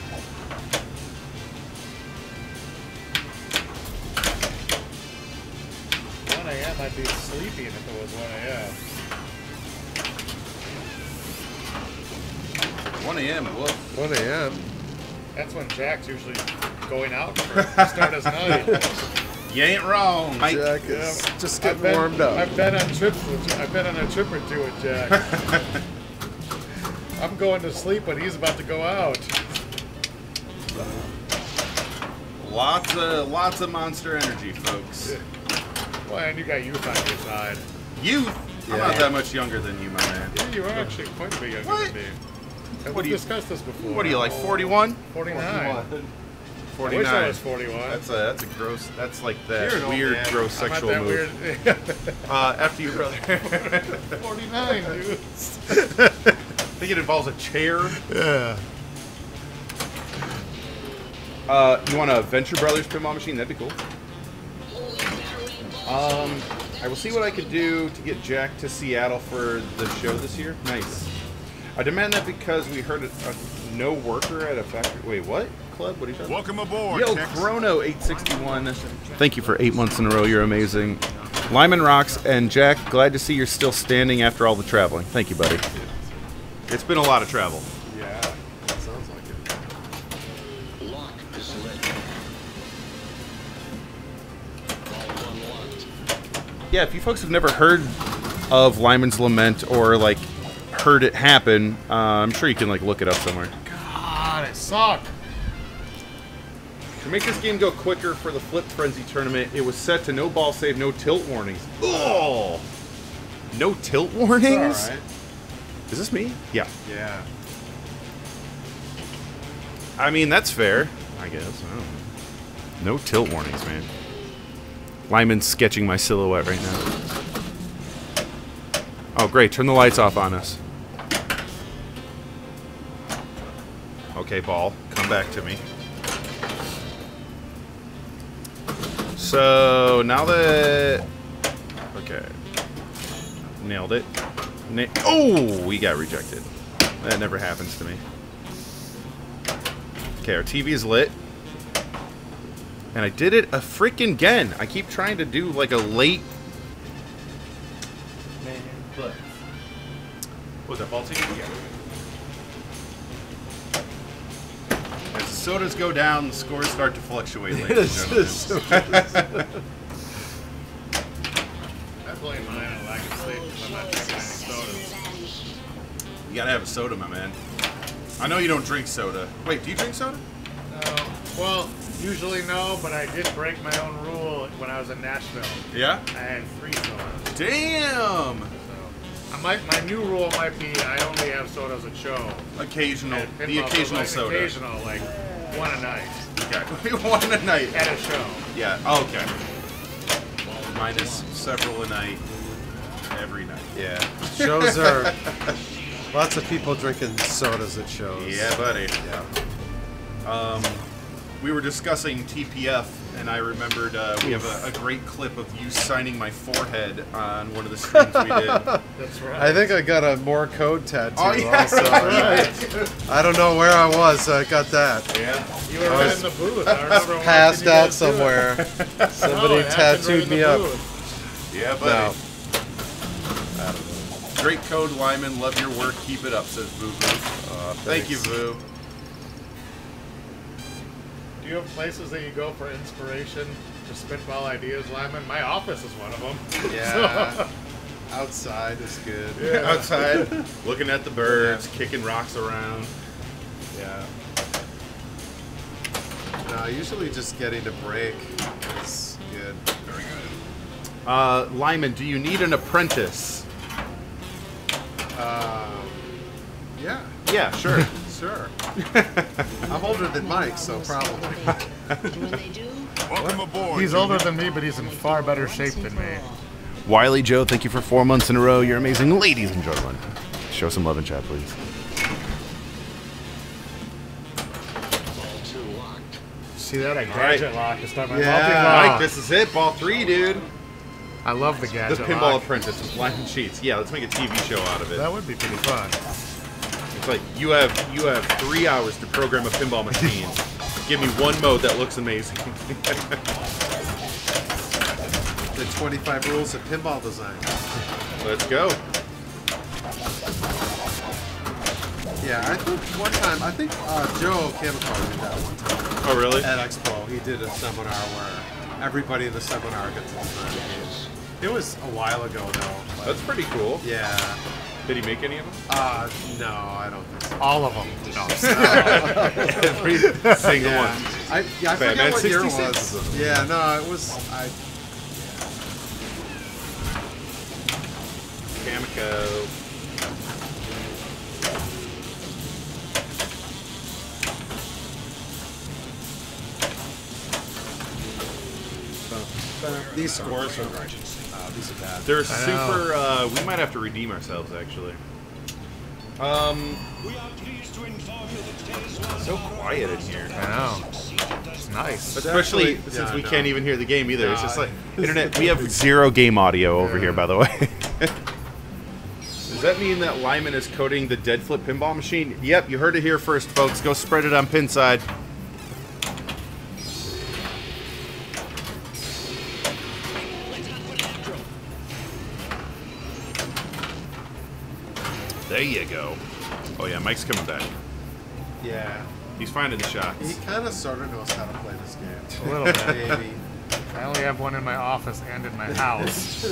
1 a.m. I'd be sleeping if it was 1 a.m. 1 a.m. Whoop. 1 a.m. That's when Jack's usually going out to start his night. You ain't wrong, Mike. Jack is just I've getting warmed up. I've been on a trip or two with Jack. I'm going to sleep when he's about to go out. Lots of Monster Energy, folks. Well, and you got youth on your side. Youth? I'm not that much younger than you, my man. Yeah, you are actually quite a bit younger What? than me. Have What we do you- discussed this before? What are you, like 41? 49. 49. I wish I was 41. That's a gross. That's like that You're an old weird, man. gross I'm not sexual that move. weird. After you, brother. 49, dude. I think it involves a chair. Yeah. You want a Venture Brothers pinball machine? That'd be cool. I will see what I could do to get Jack to Seattle for the show this year. Nice. I demand that because we heard a no worker at a factory. Wait, what? Club? What are you talking about? Welcome aboard, Yo, Tex. Chrono861. Thank you for 8 months in a row. You're amazing. Lyman rocks. And Jack, glad to see you're still standing after all the traveling. Thank you, buddy. It's been a lot of travel. Yeah. Sounds like it. Lock is lit. Ball unlocked. Yeah, if you folks have never heard of Lyman's Lament or like heard it happen, I'm sure you can like look it up somewhere. God, it sucked. To make this game go quicker for the Flip Frenzy tournament, it was set to no ball save, no tilt warnings. Oh, no tilt warnings? All right. Is this me? Yeah. Yeah. I mean, that's fair. I guess. I don't know. No tilt warnings, man. Lyman's sketching my silhouette right now. Oh, great. Turn the lights off on us. Okay, ball. Come back to me. So, now that... Okay. Nailed it. Oh, we got rejected. That never happens to me. Okay, our TV is lit. And I did it a freaking again. I keep trying to do like a late... Man, but... What was that, ball ticket? Yeah. As the sodas go down, the scores start to fluctuate, ladies and gentlemen. I blame mine on lack of sleep because I'm not drinking any sodas. You gotta have a soda, my man. I know you don't drink soda. Wait, do you drink soda? No. Well, usually no, but I did break my own rule when I was in Nashville. Yeah? I had 3 sodas. Damn! So, my new rule might be I only have sodas at show. Occasional. At The pinball, so occasional like soda. Occasional, like one a night Okay. One a night. at a show. Yeah, okay. Minus several a night. Every night. Yeah. Shows are lots of people drinking sodas at shows. Yeah, buddy. Yeah. We were discussing TPF, and I remembered we have a great clip of you signing my forehead on one of the streams we did. That's right. I think I got a more code tattoo Oh, yeah, also. right. I don't know where I was, so I got that. Yeah. You were right in the booth. I remember watching Passed you out guys do it. somewhere. No, Somebody it happened tattooed right in me the up. booth. Yeah, buddy. Great code, Lyman. Love your work. Keep it up, says Boo Boo. Thank you, Boo. Do you have places that you go for inspiration to spitball ideas, Lyman? My office is one of them. Yeah. Outside is good. Yeah. Outside, looking at the birds, kicking rocks around. Yeah. No, usually just getting a break is good. Very good. Lyman, do you need an apprentice? Yeah, Yeah, sure. sure. I'm older than Mike, so probably. When they do, Welcome aboard. He's older than me, but he's in far better shape than me. Wiley Joe, thank you for 4 months in a row. You're amazing. Ladies and gentlemen, show some love in chat, please. Ball 2 locked. See that? I right. gadget lock to start my Yeah. multi-ball. Mike, this is it. Ball 3, dude. I love the The gadget Pinball lock. Apprentice with Lyman Sheats. Yeah, let's make a TV show out of it. That would be pretty fun. It's like you have 3 hours to program a pinball machine. Give me one mode that looks amazing. The 25 rules of pinball design. Let's go. Yeah, I think one time, Joe Kamikawa did that one time Oh, really? at Expo. He did a seminar where everybody in the seminar got to design a game. It was a while ago, though. But That's pretty cool. yeah. Did he make any of them? No, I don't think so. All of them. No. Every single Yeah. one. I Batman forget what year it 66. was. Yeah, no, it was. Kamiko. These scores are these are bad. They're I know. super. We might have to redeem ourselves, actually. So quiet in here. I know. It's nice. Especially Actually, since yeah, we no. can't even hear the game either. It's No, just like internet. We have zero game audio over here, by the way. Does that mean that Lyman is coding the dead flip pinball machine? Yep, you heard it here first, folks. Go spread it on Pinside. There you go. Oh yeah, Mike's coming back. Yeah. He's finding the He shots. kind of sort of knows how to play this game. A little bit. Maybe. I only have one in my office and in my house.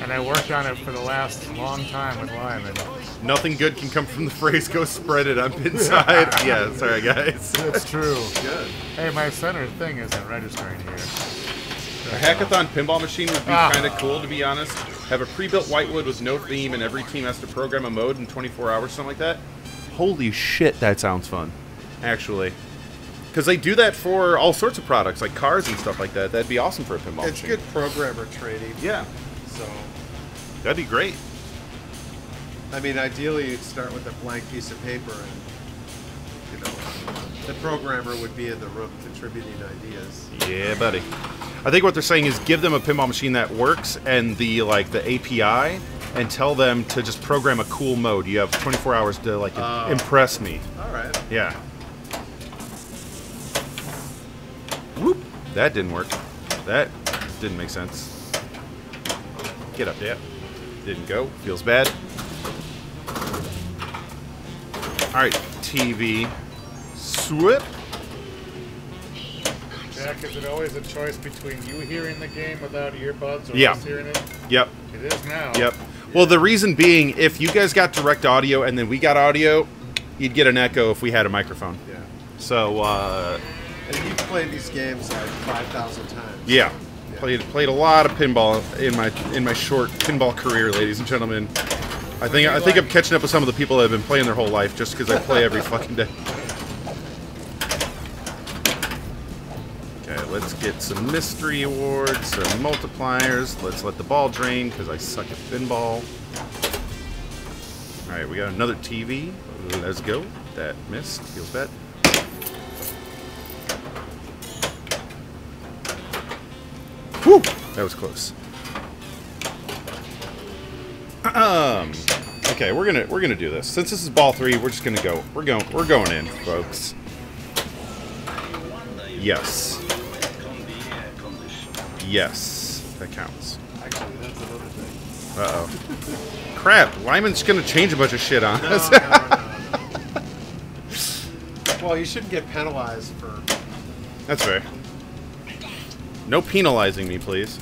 And I worked on it for the last long time with Lyman. Nothing good can come from the phrase "go spread it on Pinside." Yeah, sorry guys. It's true. Good. Hey, my center thing isn't registering here. A hackathon pinball machine would be Ah. kind of cool, to be honest. Have a pre-built whitewood with no theme, and every team has to program a mode in 24 hours, something like that. Holy shit, that sounds fun, actually. Because they do that for all sorts of products, like cars and stuff like that. That'd be awesome for a pinball It's machine. good programmer training. Yeah, So, that'd be great. I mean, ideally, you'd start with a blank piece of paper, and you know, the programmer would be in the room contributing ideas. Yeah, buddy. I think what they're saying is give them a pinball machine that works and the API, and tell them to just program a cool mode. You have 24 hours to impress me. All right. Yeah. Whoop. That didn't work. That didn't make sense. Get up, Dad. Didn't go. Feels bad. Alright, TV. Swoop. Jack, is it always a choice between you hearing the game without earbuds or Yeah. us hearing it? Yep. It is now. Yep. Well, the reason being, if you guys got direct audio and then we got audio, you'd get an echo if we had a microphone. Yeah. So, And you've played these games like 5,000 times. yeah. Played a lot of pinball in my short pinball career, ladies and gentlemen. I think I'm catching up with some of the people that have been playing their whole life just because I play every fucking day. Okay, let's get some mystery awards, some multipliers. Let's let the ball drain because I suck at pinball. All right, we got another TV. Let's go. That missed. Feels bad. Whew, that was close. Okay, we're gonna do this. Since this is ball 3, we're just gonna go. We're going in, folks. Yes. Yes, that counts. Actually, that's another thing. Uh-oh. Crap, Lyman's gonna change a bunch of shit on us. No. Well, you shouldn't get penalized for. That's fair. No penalizing me, please.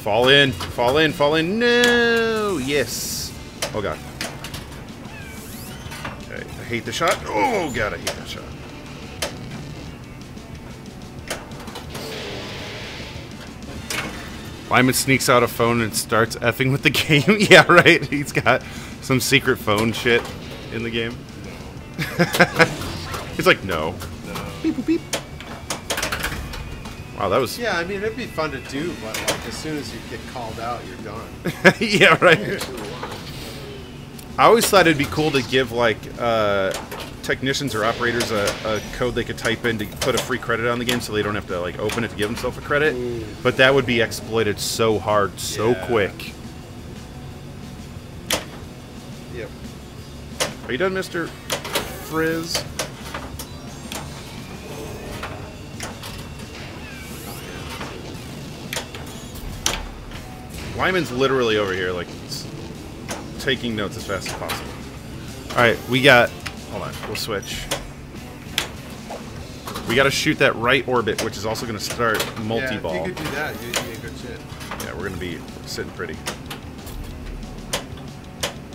Fall in, fall in, fall in. No! Yes. Oh, God. Okay, I hate the shot. Oh, God, I hate that shot. Lyman sneaks out a phone and starts effing with the game. Yeah, right. He's got some secret phone shit in the game. He's like, no. Beep, boop, beep. Wow, that was... Yeah, I mean, it'd be fun to do, but like as soon as you get called out, you're done. Yeah, right. I always thought it'd be cool to give, like, technicians or operators a code they could type in to put a free credit on the game so they don't have to, like, open it to give themselves a credit. Ooh. But that would be exploited so hard, so Yeah. quick. Yep. Are you done, Mr. Frizz? Lyman's literally over here, like, taking notes as fast as possible. Alright, we got... Hold on, we'll switch. We gotta shoot that right orbit, which is also gonna start multi-ball. Yeah, if you could do that, you'd be a good shit. Yeah, we're gonna be sitting pretty.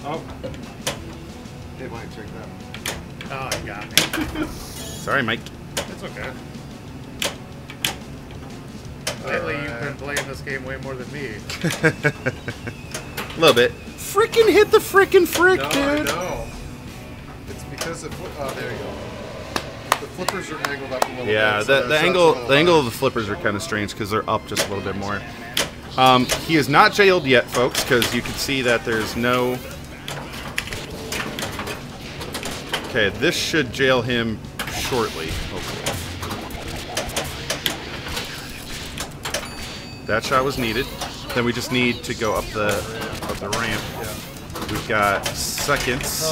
Oh. They might check that. Oh, you got me. Sorry, Mike. It's okay. Lately, you've been playing this game way more than me. A little bit. Frickin' hit the frickin' frick, No, I dude. know. It's because of there you go. The flippers are angled up a little Yeah, bit. So the that's angle a little of the flippers are kind of strange because they're up just a little bit more. He is not jailed yet, folks, because you can see that there's no. Okay, this should jail him shortly, hopefully. That shot was needed. Then we just need to go up the ramp. We've got seconds,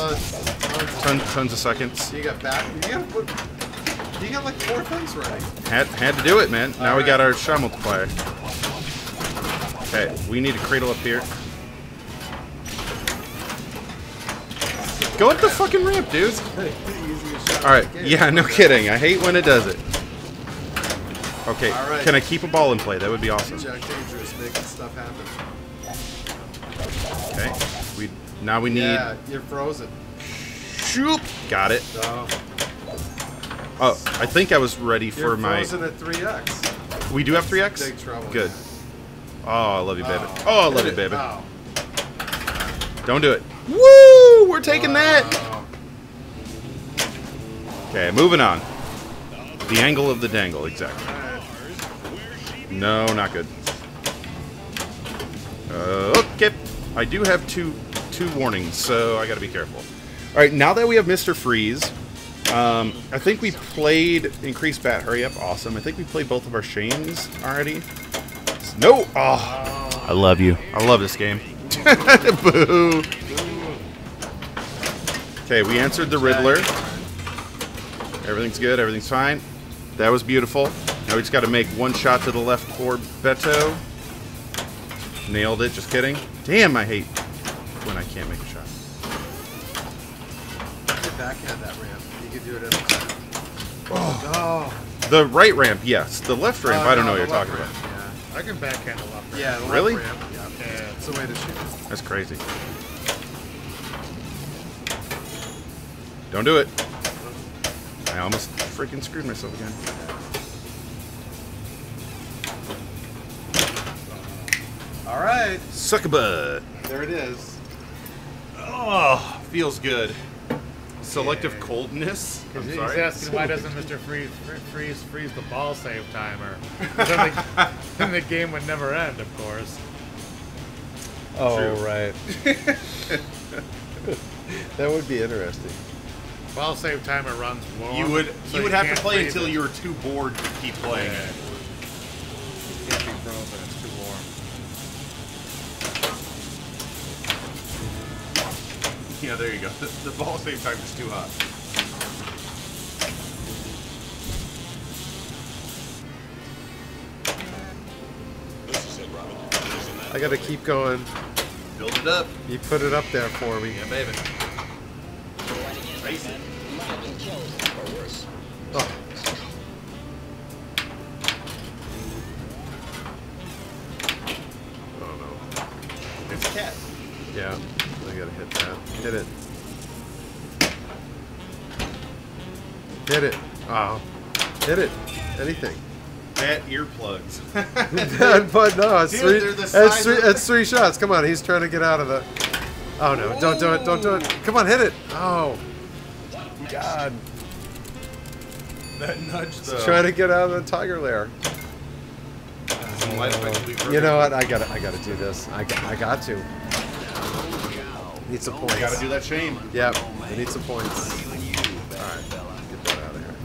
tons of seconds. You got back. You got like 4 things ready. Had to do it, man. Now we got our shot multiplier. Okay, we need a cradle up here. Go up the fucking ramp, dude. Alright, yeah, no kidding. I hate when it does it. Okay, Alright. can I keep a ball in play? That would be awesome. Jack Dangerous making stuff happen. Okay, now we need... Yeah, you're frozen. Shoop! Got it. Oh, Oh, I think I was ready you're for my... frozen at 3x. We do have 3x? Big trouble. Good. Oh, I love you, baby. Oh, I love you, baby. Oh. Don't do it. Woo! We're taking that! Wow. Okay, moving on. The angle of the dangle, exactly. No, not good. Okay. I do have two warnings, so I gotta be careful. Alright, now that we have Mr. Freeze, I think we played Increased Bat Hurry Up. Awesome. I think we played both of our Shanes already. No! Oh, I love you. I love this game. Boo! Okay, we answered the Riddler. Everything's good. Everything's fine. That was beautiful. Now we just got to make one shot to the left for Beto. Nailed it. Just kidding. Damn, I hate when I can't make a shot. You could backhand that ramp. You could do it every time. Oh. The right ramp, yes. The left ramp, I don't know what you're the talking left about. ramp, I can backhand a left. Yeah, yeah, the left Really? ramp. Yeah, it's the way to shoot. That's crazy. Don't do it. I almost freaking screwed myself again. All right, Suck a butt. there it is. Oh, feels good. Selective coldness. I'm He's sorry. asking why doesn't Mr. Freeze the ball save timer? Then the game would never end, of course. Oh, True. right. That would be interesting. Ball save timer runs warm. You would have to can't play freeze until it. you were too bored to keep playing Yeah. it. It can't be frozen. It's too warm. Yeah, there you go. The ball save time is too hot. I got to keep going. Build it up. You put it up there for me. Yeah, baby. Face it. Oh. Oh no. It's a cat. Yeah, I gotta hit that. Hit it. Hit it. Oh. Hit it. Anything. Cat earplugs. But no, it's Dude, three. they're the size of- It's 3 shots. Come on, he's trying to get out of the. Oh no! Don't do it! Don't do it! Come on, hit it! Oh, God! That nudge though. He's trying to get out of the tiger lair. You know what? I gotta do this. I got to. Need some points. Gotta do that shame. Yep. I need some points. All right, get that out of here.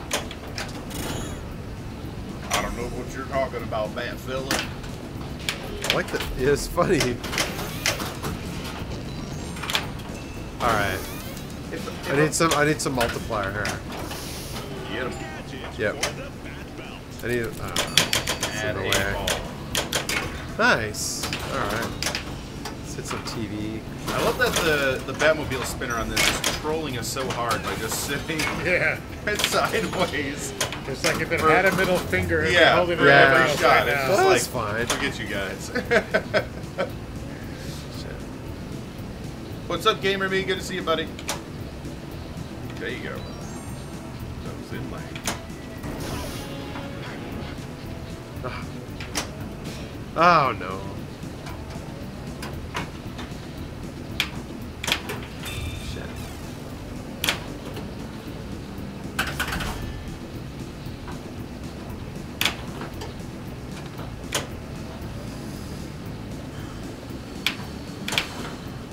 I don't know what you're talking about, Bat Phillip. I like that. It's funny. All right. I need some multiplier here. Get him. Yep. I need. Add away. a ball. Nice. All right. Let's hit some TV. I love that the Batmobile spinner on this is trolling us so hard by just sitting Yeah. sideways. It's like if it had a middle finger, it'd be Yeah, holding it for Yeah. over every else shot. right It's now. just Well, like, that's fine. forget you guys. Shit. What's up, Gamer Me? Good to see you, buddy. There you go. That was in lane. Oh no. Shit.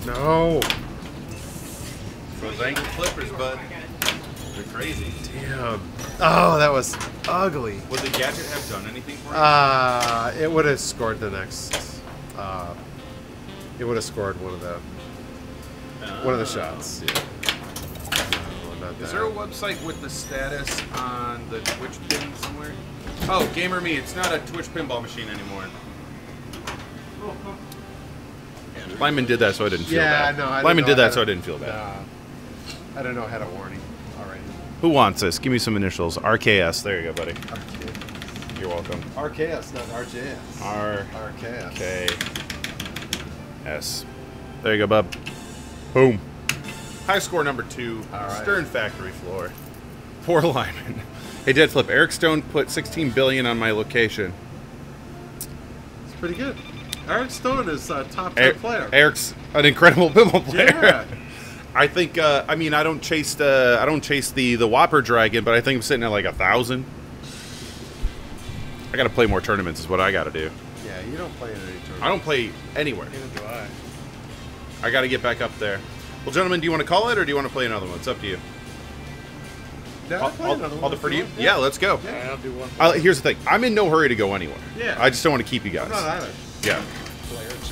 No. Those angled flippers, bud. They're crazy. Damn. Oh, that was ugly. Would the gadget have done anything for you? It would have scored the next. It would have scored one of the shots. Yeah. No, not Is that. there a website with the status on the Twitch pin somewhere? Oh, Gamer Me, it's not a Twitch pinball machine anymore. Lyman did that so I didn't feel bad. No, I Lyman didn't know did that how so to- I didn't feel bad. I don't know how to warning. All right. Who wants this? Give me some initials. RKS. There you go, buddy. You're welcome. RKS, not RJS. RKS. RKS. There you go, bub. Boom. High score number 2. All right. Stern factory floor. Poor Lyman. Hey, Dead Flip. Eric Stone put 16 billion on my location. It's pretty good. Eric Stone is a top 10 player. Eric's an incredible pinball player. Yeah. I think. I mean, I don't chase the Whopper Dragon, but I think I'm sitting at like 1,000. I got to play more tournaments. Is what I got to do. Yeah, you don't play in any tournament. I don't play anywhere. Neither do I. I got to get back up there. Well, gentlemen, do you want to call it or do you want to play another one? It's up to you. Yeah, I'll defer to you. Yeah, let's go. Yeah, I'll do one. Here's the thing. I'm in no hurry to go anywhere. Yeah. I just don't want to keep you guys. I'm not either. Yeah.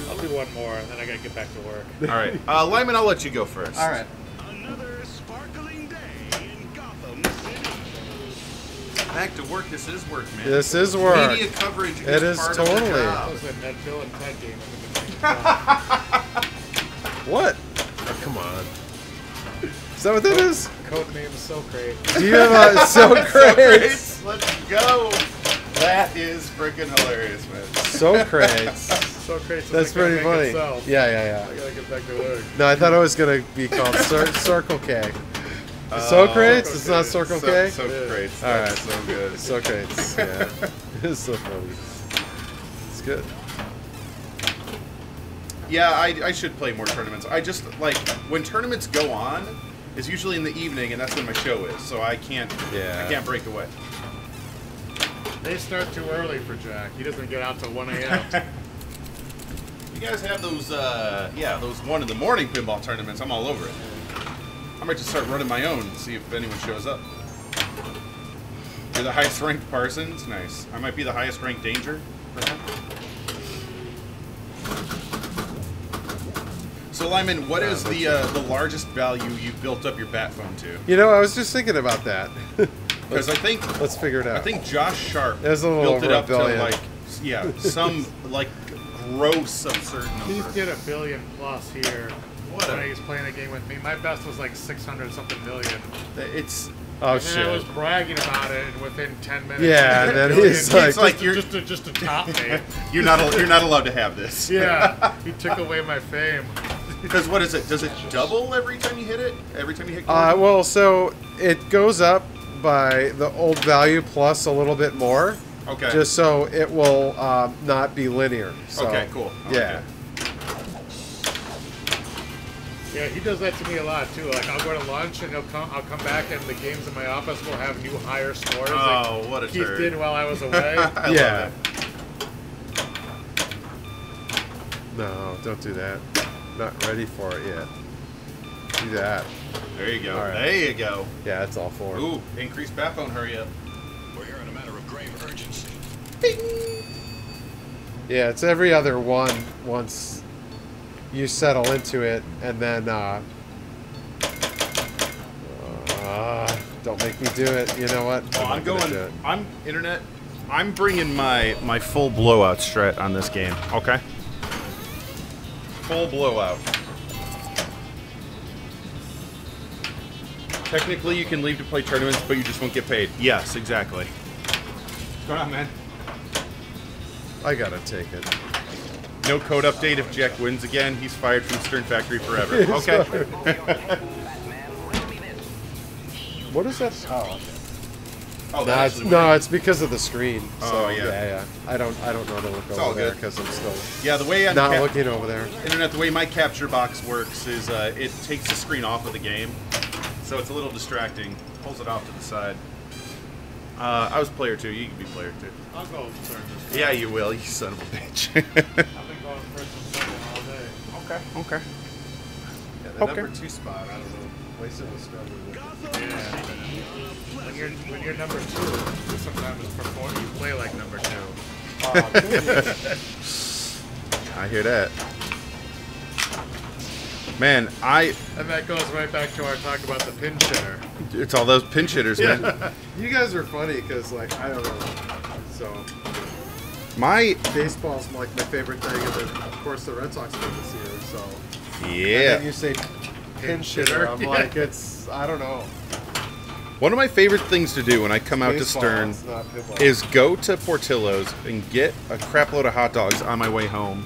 I'll do one more, and then I gotta get back to work. All right. Lyman, I'll let you go first. All right. Another sparkling day in Gotham City. Back to work. This is work, man. This is work. Media coverage It is part of the totally. That job. was a Ned Bill and Ted game. What? Oh, come on. Is that what that is? Code name is So Great. Do you have a so great? Let's go. That is freaking hilarious, man. So great. So Great. That's pretty funny. Yeah. I gotta get back to work. No, I thought it was gonna be called Circle K. So crates? It's not Circle K? So crates. All right. That's so good. So crates. Yeah. It's so funny. It's good. Yeah, I should play more tournaments. I just, like, when tournaments go on, it's usually in the evening, and that's when my show is, so I can't break away. They start too early for Jack. He doesn't get out till 1 a.m. You guys have those, those 1 in the morning pinball tournaments. I'm all over it. I might just start running my own and see if anyone shows up. You're the highest ranked Parsons? Nice. I might be the highest ranked Danger, perhaps. So, Lyman, what is the largest value you've built up your bat phone to? You know, I was just thinking about that. Because I think Let's figure it out. I think Josh Sharp It was a little built it over up $1 billion. to like some like gross absurd He number. did $1 billion plus here. What when a- he was playing a game with me. My best was like 600 something million. It's Oh, And I was shit. bragging about it, and within 10 minutes, Yeah, he and then did $1 billion. he's like- It's like you're- just to top me. you're not allowed to have this. Yeah, he took away my fame. Because what is it? Does it double every time you hit it? Every time you hit? Well, so it goes up by the old value plus a little bit more. Okay. Just so it will not be linear. So, Okay, cool. I like Yeah. it. Yeah, he does that to me a lot too. Like I'll go to lunch and I'll come back and the games in my office will have new higher scores. Oh, like what a Keith turd. did while I was away. I Yeah. love it. No, don't do that. Not ready for it yet. Do that. There you go. All right. There you go. Yeah, that's all for it. Ooh, increased bat phone. Hurry up. We're here on a matter of grave urgency. Yeah, it's every other one once you settle into it, and then don't make me do it. You know what? Oh, not I'm gonna going. do it. I'm internet. I'm bringing my full blowout strat on this game. Okay. Full blowout. Technically, you can leave to play tournaments, but you just won't get paid. Yes, exactly. What's going on, man? I gotta take it. No code update if Jack wins again. He's fired from Stern Factory forever. Okay. What is that? Oh, okay. Oh, No, it's because of the screen. So, Oh, yeah. I don't know to look all over there good. because I'm still Yeah, the way I'm not looking over there. Internet, the way my capture box works is it takes the screen off of the game, so it's a little distracting. Pulls it off to the side. I was player 2. You can be player 2. I'll go turn this. Yeah, you will. You son of a bitch. I've been going first and second all day. Okay. Okay. Yeah, the Okay. number 2 spot, I don't know. Wasted was struggling with it. When you're number 2, sometimes you play like number 2. I hear that. Man, And that goes right back to our talk about the pin shitter. it's all those pinch hitters, man. You guys are funny because, like, I don't know. So, My baseball's like my favorite thing, and then, of course, the Red Sox won this year. So, and yeah. then you say pin shitter. I'm like, it's, I don't know. One of my favorite things to do when I come out to Baseball, Stern it's not pinball. is go to Portillo's and get a crap load of hot dogs on my way home.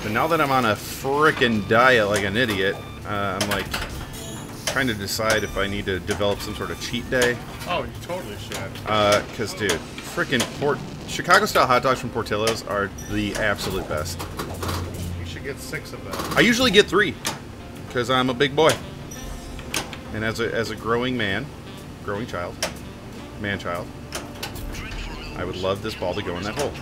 But now that I'm on a frickin' diet like an idiot, I'm like trying to decide if I need to develop some sort of cheat day. Oh, you totally should. Cause dude, frickin' Chicago style hot dogs from Portillo's are the absolute best. You should get 6 of them. I usually get 3, cause I'm a big boy. And as a growing child, man-child, I would love this ball to go in that hole.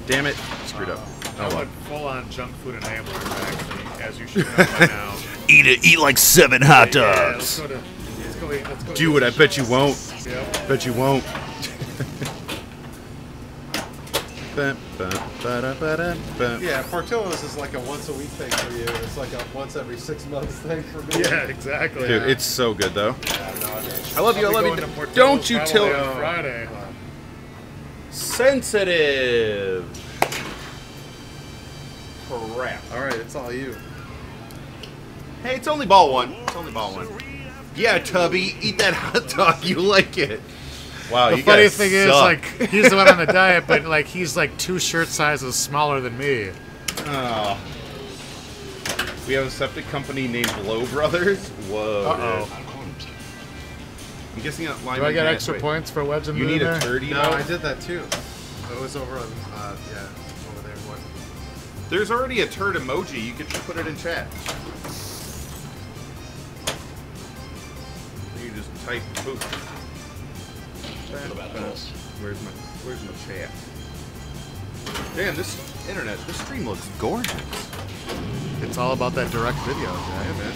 Damn it, screwed up. I Oh well. went full-on junk food enablers, actually, as you should know by now. Eat like 7 hot Yeah, dogs. let's go eat. Do it. I bet you won't. Yep. Bet you won't. Yeah, Portillo's is like a once a week thing for you. It's like a once every 6 months thing for me. Yeah, exactly. Dude, it's so good though. Yeah, no, I love you. I I'll be love going to you. Portillo's Don't you probably tell. on Friday. Sensitive. Crap. all right, it's all you. Hey, it's only ball 1. It's only ball 1. Yeah, Tubby, eat that hot dog. You like it. Wow, The you funny guys thing is, suck. like, he's the one on the diet, but like he's like 2 shirt sizes smaller than me. Oh. We have a septic company named Blow Brothers. Whoa. Uh-oh. dude. I'm guessing that Lyman. Do I get had- extra wait, points for wedging You it need in a there? 30 No, note? I did that too. It was over on, yeah, over there. What? There's already a turd emoji. You could just put it in chat. You just type poop. Where's my chat? Damn, this internet, this stream looks gorgeous. It's all about that direct video, Yeah, Jack. man.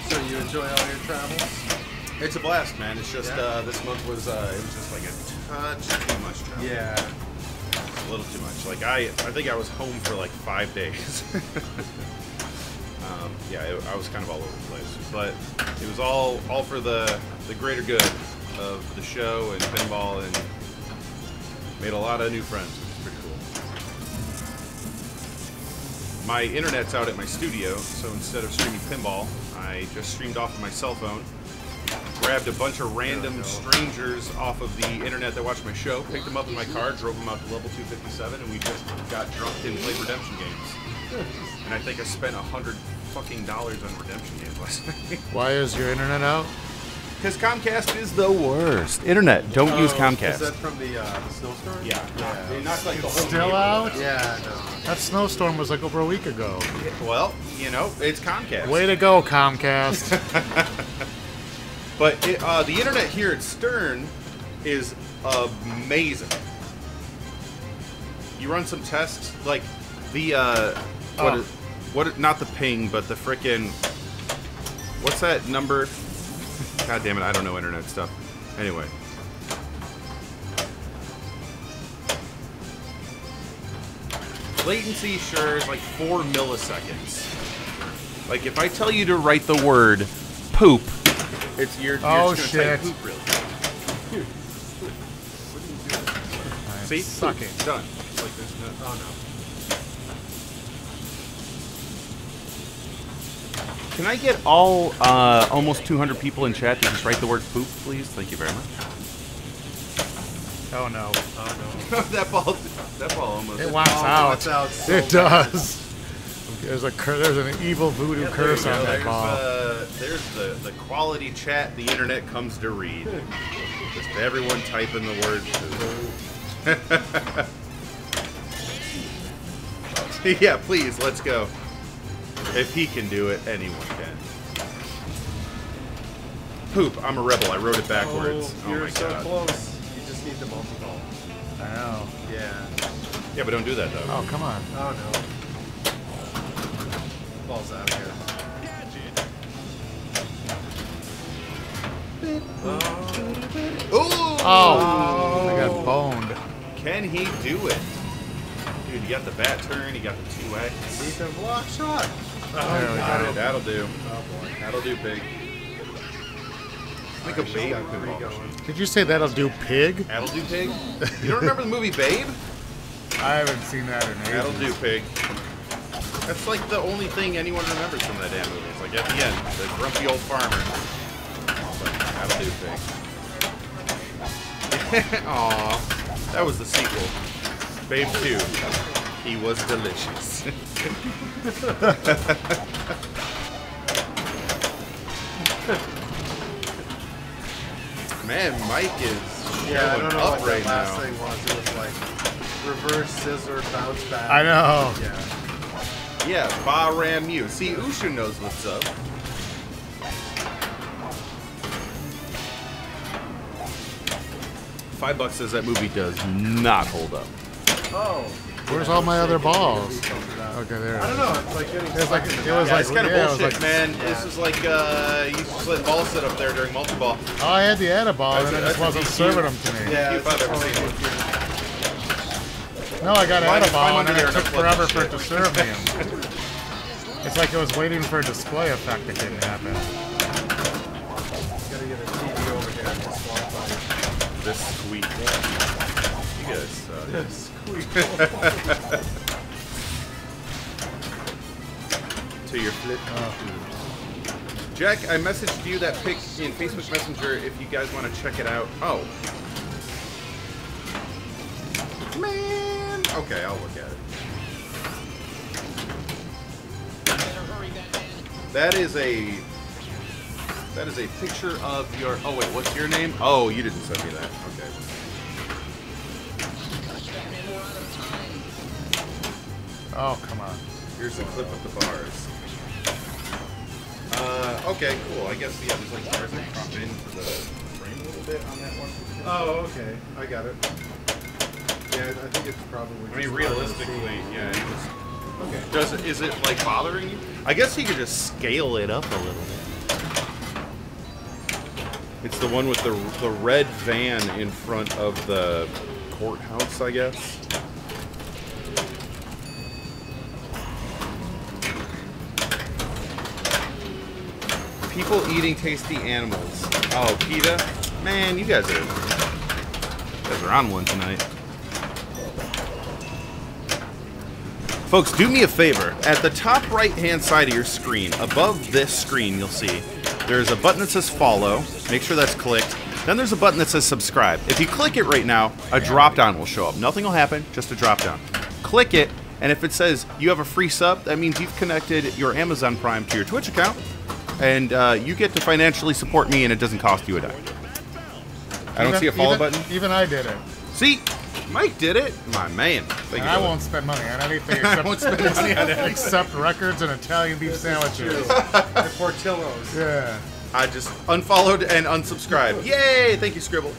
So you enjoy all your travels? It's a blast, man. It's just Yeah. this month was it was just like a touch too much travel. Yeah. A little too much. Like I think I was home for like 5 days. I was kind of all over the place, but it was all for the greater good of the show and pinball, and made a lot of new friends, which is pretty cool. My internet's out at my studio, so instead of streaming pinball, I just streamed off of my cell phone. Grabbed a bunch of random strangers off of the internet that watched my show, picked them up in my car, drove them out to level 257, and we just got drunk and played redemption games. And I think I spent $100 fucking on redemption games last night. Why is your internet out? Because Comcast is the worst. Internet, don't use Is Comcast. that from the snowstorm? Yeah, Yeah. they knocked like the whole Still neighborhood out? Yeah, no. That snowstorm was like over a week ago. Well, you know, it's Comcast. Way to go, Comcast. But the internet here at Stern is amazing. You run some tests, like the not the ping, but the frickin' what's that number? God damn it, I don't know internet stuff. Anyway. Latency sure is like 4 milliseconds. Like if I tell you to write the word poop, it's you're Oh, just gonna type shit. poop really fast. See? sucking. Poop. Done. It's like this. Oh no. Can I get all almost 200 people in chat to just write the word poop, please? Thank you very much. Oh no. that ball almost. It wants out. It's out so It does. There's an evil voodoo curse on that ball. There's the quality chat the internet comes to read. Just everyone type in the word poop. Yeah, please, let's go. If he can do it, anyone can. Poop, I'm a rebel. I wrote it backwards. Oh, you're my so god. close. You just need the multi-ball. I know. Yeah. Yeah, but don't do that, though. Oh, come on. Oh, no. Ball's out here. Ooh! Oh, I got boned. Can he do it? Dude, you got the bat turn, you got the 2X. Need the block shot. There we go. That'll do. Oh, boy. That'll do, pig. Like a babe got three pinball going. machine. Did you say that'll do pig? That'll do, pig? You don't remember the movie Babe? I haven't seen that in ages. That'll do, pig. That's like the only thing anyone remembers from that damn movie. It's like at the end, the grumpy old farmer. But that'll do, pig. Aw, that was the sequel. Babe 2. He was delicious. Man, Mike is Yeah, I don't know up what right that last now. thing was. It was like reverse scissor bounce back. I know. Yeah. Yeah, Ba Ram Yu. See, Usha knows what's up. $5 says that movie does not hold up. Oh. Where's all my other balls? Okay, there. I don't know. It's like getting. It was like it was Yeah, like it's kind of yeah, it was bullshit, like- man. This is like you just let ball sit up there during multi-ball. Oh, I had the Ada ball, and That's it a- just that's a wasn't DQ. serving them to me. Yeah. If I've it's ever seen totally No, I got Why Ada did ball, Climb and then Under it There took and forever unplug for it the to serve me. It's like it was waiting for a display effect that didn't happen. Gotta get a TV over here and disqualify. This squeak. You guys suck. To your flip. Jack, I messaged you that pic in Facebook Messenger if you guys want to check it out. Oh. Man. Okay, I'll look at it. That is a picture of your. Oh wait, what's your name? Oh, you didn't send me that. Okay. Oh, come on. Here's a clip of the bars. Okay, cool. I guess yeah, there's like bars that crop into the frame a little bit on that one. Oh, okay. I got it. Yeah, I think it's probably. I mean, just realistically, yeah. You just, Okay. is it like bothering you? I guess you could just scale it up a little bit. It's the one with the red van in front of the courthouse, I guess. People eating tasty animals. Oh, PETA? Man, you guys are on one tonight. Folks, do me a favor. At the top right-hand side of your screen, above this screen, you'll see there's a button that says follow. Make sure that's clicked. Then there's a button that says subscribe. If you click it right now, a drop-down will show up. Nothing will happen, just a drop-down. Click it, and if it says you have a free sub, that means you've connected your Amazon Prime to your Twitch account, and you get to financially support me, and it doesn't cost you a dime. I don't see a follow button. Even I did it. See? Mike did it. My man. Thank And you. I won't spend money on anything I won't spend money on anything. except records and Italian beef sandwiches. The Portillo's. Yeah. I just unfollowed and unsubscribed. Yay! Thank you, Scribble.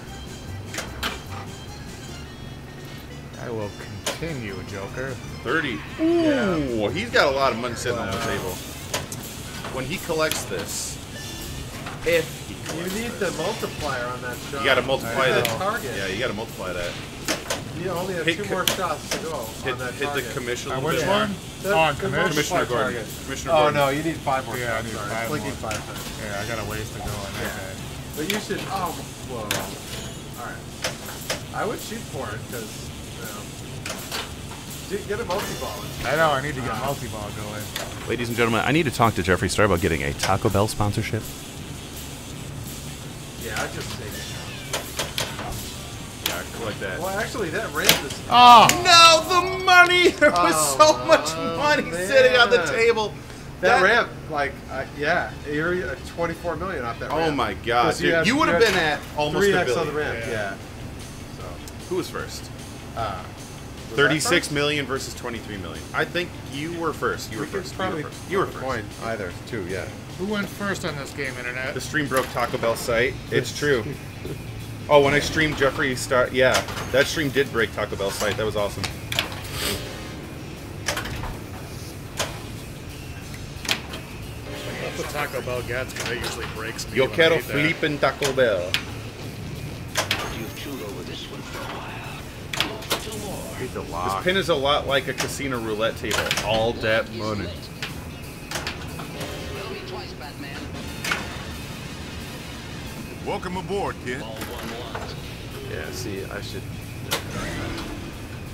I will continue, Joker. 30. Ooh, he's got a lot of money sitting on the table. When he collects this, if he You collects need this, the multiplier on that shot. you gotta multiply I that. know. Target. Yeah, you gotta multiply that. You only have Hit 2 more shots to go Hit, on that hit the target. commission a On little which bit more. one? The- Oh, on the Commissioner. Commissioner multiplier Gordon. target. Commissioner Oh Gordon. no, you need 5 more Yeah, I shots. need Sorry. 5 Clicking more. 5 times. Yeah, I got a ways to go on that guy. But you should. Oh, whoa. Alright. I would shoot for it because, get a multi-ball. I know, I need to get multi-ball going. Ladies and gentlemen, I need to talk to Jeffree Star about getting a Taco Bell sponsorship. Yeah, I'd just take it. Yeah, like that. Well, actually, that ramp is. Oh! No, the money! There was so much Oh, money man. sitting on the table. That ramp, like, yeah, you're 24 million off that ramp. Oh my god, 'Cause dude. You would have been at almost a 3x billion. on the ramp, yeah. Who was first? Was 36 that first? million versus 23 million. I think you were first. You were We could first. probably You were flip a first. coin either, too, yeah. Who went first on this game, Internet? The stream broke Taco Bell site. It's true. Oh, when I streamed Jeffree Star, yeah, that stream did break Taco Bell site. That was awesome. That's what Taco Bell gets, because it usually breaks me. Yo when I quiero eat that. flippin' Taco Bell. You've chewed over this one for a while. Two more. Beat the This lock. pin is a lot like a casino roulette table. All that money. Twice, Batman. Welcome aboard, kid. All one lot. Yeah, see, I should.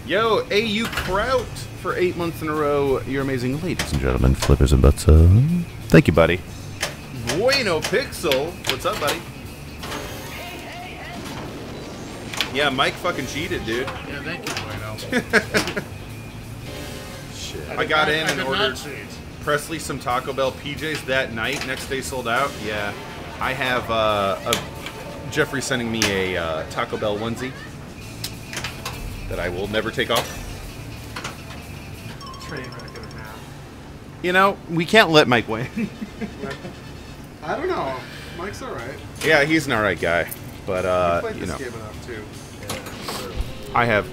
Yo, AU Kraut for 8 months in a row. You're amazing, ladies and gentlemen, flippers and butts. Thank you, buddy. Bueno Pixel. What's up, buddy? Yeah, Mike fucking cheated, dude. Yeah, thank you, Bueno. Shit. I got in I and did ordered not cheat. Presley some Taco Bell PJs that night. Next day sold out. Yeah, I have Jeffrey sending me a Taco Bell onesie that I will never take off. Train wreck and a half. You know, we can't let Mike win. I don't know. Mike's alright. Yeah, he's an alright guy, but Played you this know, game enough, too. I have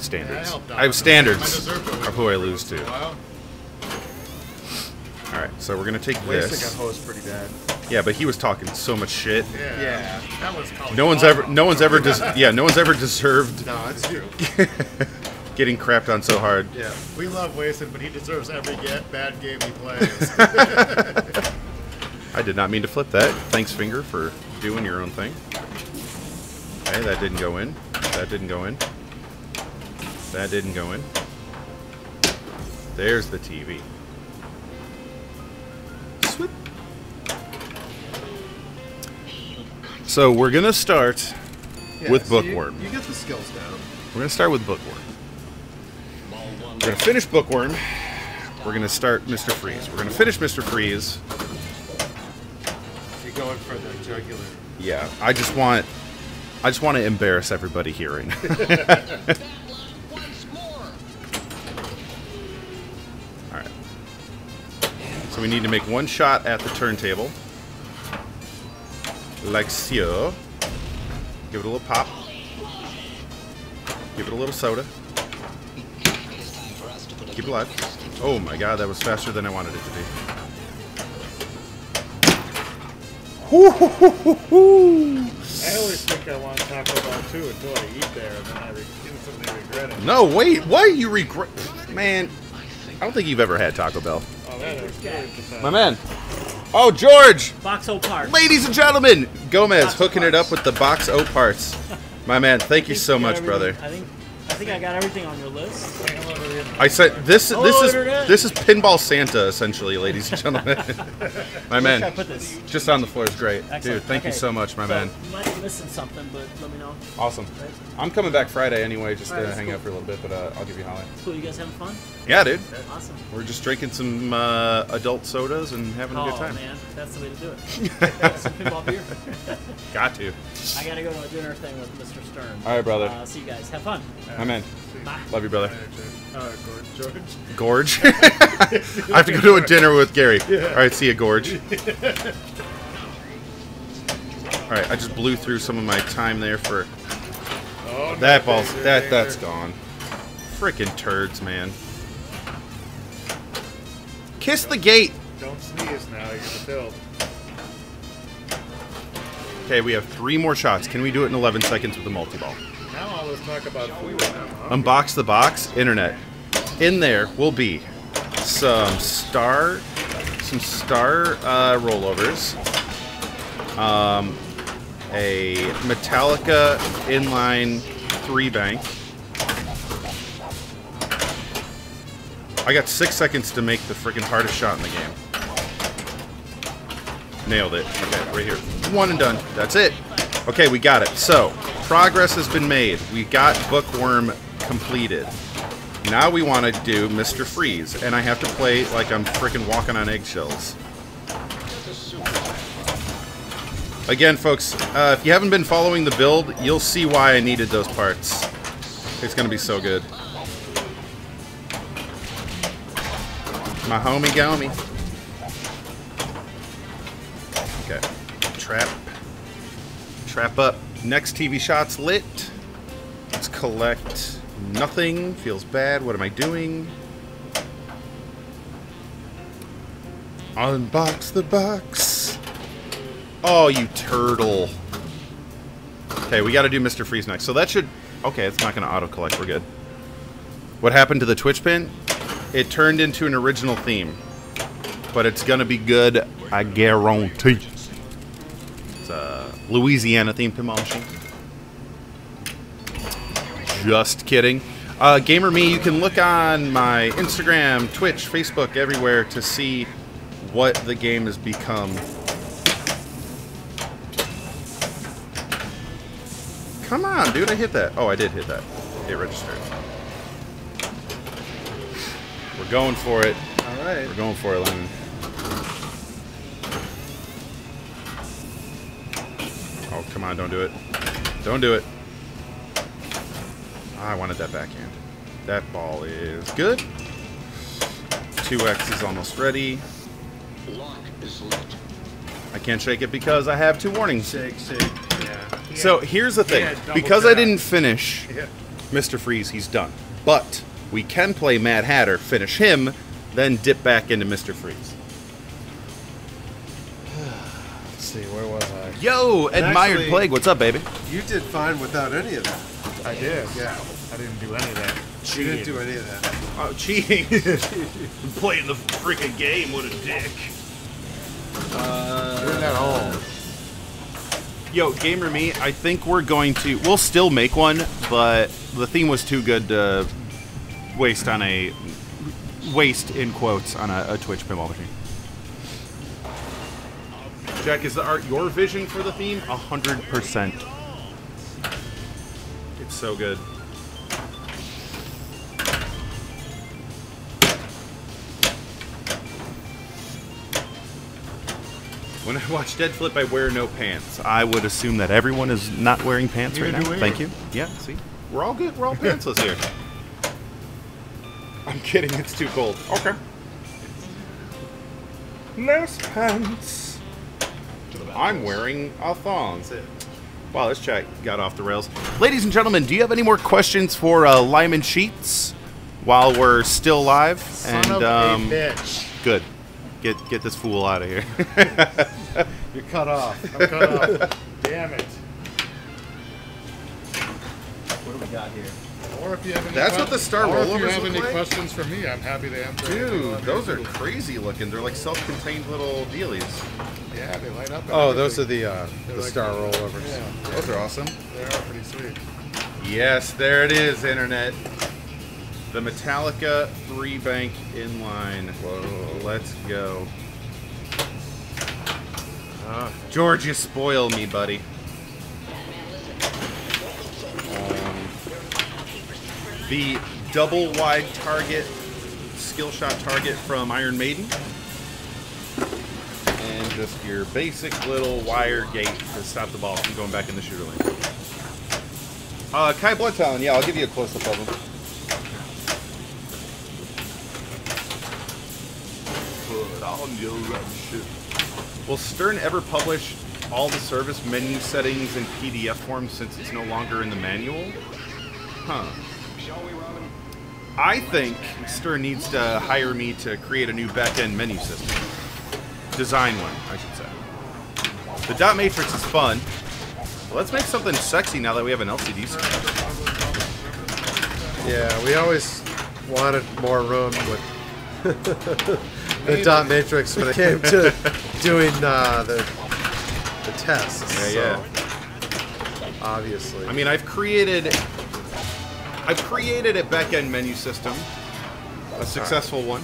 standards. Yeah, I helped out. I have standards I deserve to win of who I lose for a to. while. All right, so we're gonna take Wasting this. got hosed pretty bad. Yeah, but he was talking so much shit. Yeah. That was college No one's ever deserved No, it's true. getting crapped on so hard. Yeah. We love Wasted, but he deserves every bad game he plays. I did not mean to flip that. Thanks, Finger, for doing your own thing. Okay, that didn't go in. That didn't go in. That didn't go in. There's the TV. Sweet. So we're gonna start with so Bookworm. You get the skills down. We're gonna start with Bookworm. We're gonna finish Bookworm. We're gonna start Mr. Freeze. We're gonna finish Mr. Freeze. You're going for the jugular. Yeah, I just want to embarrass everybody hearing. All right. So we need to make one shot at the turntable, like so. Give it a little pop. Give it a little soda. Keep it alive. Oh my god, that was faster than I wanted it to be. I always think I want Taco Bell too until I eat there, and then I instantly regret it. No, wait, why you regret? Man, I don't think you've ever had Taco Bell. Oh, that is good. My man. Oh, George! Box O parts. Ladies and gentlemen, Gomez hooking it up with the Box O parts. My man, thank you so much, brother. I think I got everything on your list. I said this Hello, Internet. this is Pinball Santa essentially, ladies and gentlemen. My Where should I man, put this? just on the floor is great. Excellent. Dude, thank you Okay. so much, my So, man. You might be missing something, but let me know. Awesome. Right? I'm coming back Friday anyway, just Alright, to that's hang cool. out for a little bit, but I'll give you a holler. Cool, you guys having fun? Yeah, dude. Awesome. We're just drinking some adult sodas and having a good time. Man, that's the way to do it. Some pinball beer. Got to. I gotta go to a dinner thing with Mr. Stern. All right, brother. See you guys. Have fun. My man. Bye. Love you, brother. George. Gorge. I have to go to a dinner with Gary. All right, see you, Gorge. All right, I just blew through some of my time there for Oh, that no, ball. baby, That's baby. gone. Freaking turds, man. Kiss the gate. Don't sneeze now, you're gonna build. Okay, we have 3 more shots. Can we do it in 11 seconds with the multi-ball? Now all this talk about food. Unbox the box, internet. In there will be some star rollovers, a Metallica inline 3-bank. I got 6 seconds to make the freaking hardest shot in the game. Nailed it. Okay, right here. One and done. That's it. Okay, we got it. So, progress has been made. We got Bookworm completed. Now we want to do Mr. Freeze, and I have to play like I'm freaking walking on eggshells. Again, folks, if you haven't been following the build, you'll see why I needed those parts. It's going to be so good. My homie Gomi. Okay. Trap up. Next TV shot's lit. Let's collect nothing. Feels bad. What am I doing? Unbox the box. Oh, you turtle. Okay, we got to do Mr. Freeze next. So that should... Okay, it's not going to auto-collect. We're good. What happened to the Twitch pin? It turned into an original theme. But it's going to be good, I guarantee. It's a Louisiana themed pinball machine. Just kidding. Gamer Me, you can look on my Instagram, Twitch, Facebook, everywhere to see what the game has become. Come on, dude, I hit that. Oh, I did hit that. It registered. We're going for it. All right. We're going for it, Lyman. Oh, come on, don't do it. Don't do it. I wanted that backhand. That ball is good. 2X is almost ready. Lock is lit. I can't shake it because I have 2 warnings. Shake. Yeah. So here's the thing. double Because I tap. didn't finish Yeah. Mr. Freeze, he's done. But we can play Mad Hatter, finish him, then dip back into Mr. Freeze. Let's see, where was I? Yo, Admired Actually- Plague, what's up, baby? You did fine without any of that. I did. Yeah. I didn't do any of that. You didn't do any of that. Oh, cheating. Playing the freaking game, what a dick. Doing that home. Yo, Gamer Me, I think we're going to... We'll still make one, but the theme was too good to waste on a... Waste, in quotes, on a Twitch pinball machine. Jack, is the art your vision for the theme? 100%. It's so good. When I watch Dead Flip, I wear no pants. I would assume that everyone is not wearing pants right now. Neither do we. Thank you. Yeah, see? We're all good. We're all pantsless here. I'm kidding. It's too cold. Okay. Less pants. I'm wearing a thong. That's it. Wow, this chat got off the rails. Ladies and gentlemen, do you have any more questions for Lyman Sheats while we're still live? Son of a bitch. Good. Get this fool out of here. You're cut off. I'm cut off. Damn it. What do we got here? Or if you have any That's what the star or if you rollovers have look any like? questions for me, I'm happy to answer. anything Dude, on those there, are too. crazy looking. They're like self-contained little dealies. Yeah, they light up. and Oh, those are everything. the like- star rollovers. Yeah, Those are awesome. they are pretty sweet. Yes, there it is, Internet. The Metallica 3-bank inline. Whoa, let's go. George, you spoil me, buddy. The double wide target, skill shot target from Iron Maiden. And just your basic little wire gate to stop the ball from going back in the shooter lane. Kai Bloodtalon, yeah, I'll give you a close-up of him. Put on your red shit. Will Stern ever publish all the service menu settings in PDF form since it's no longer in the manual? Huh. I think Stern needs to hire me to create a new back-end menu system. Design one, I should say. The dot matrix is fun. Let's make something sexy now that we have an LCD screen. Yeah, we always wanted more room with the dot matrix when it came to doing the tests. Yeah, so, obviously. I mean, I've created a back-end menu system, a successful one,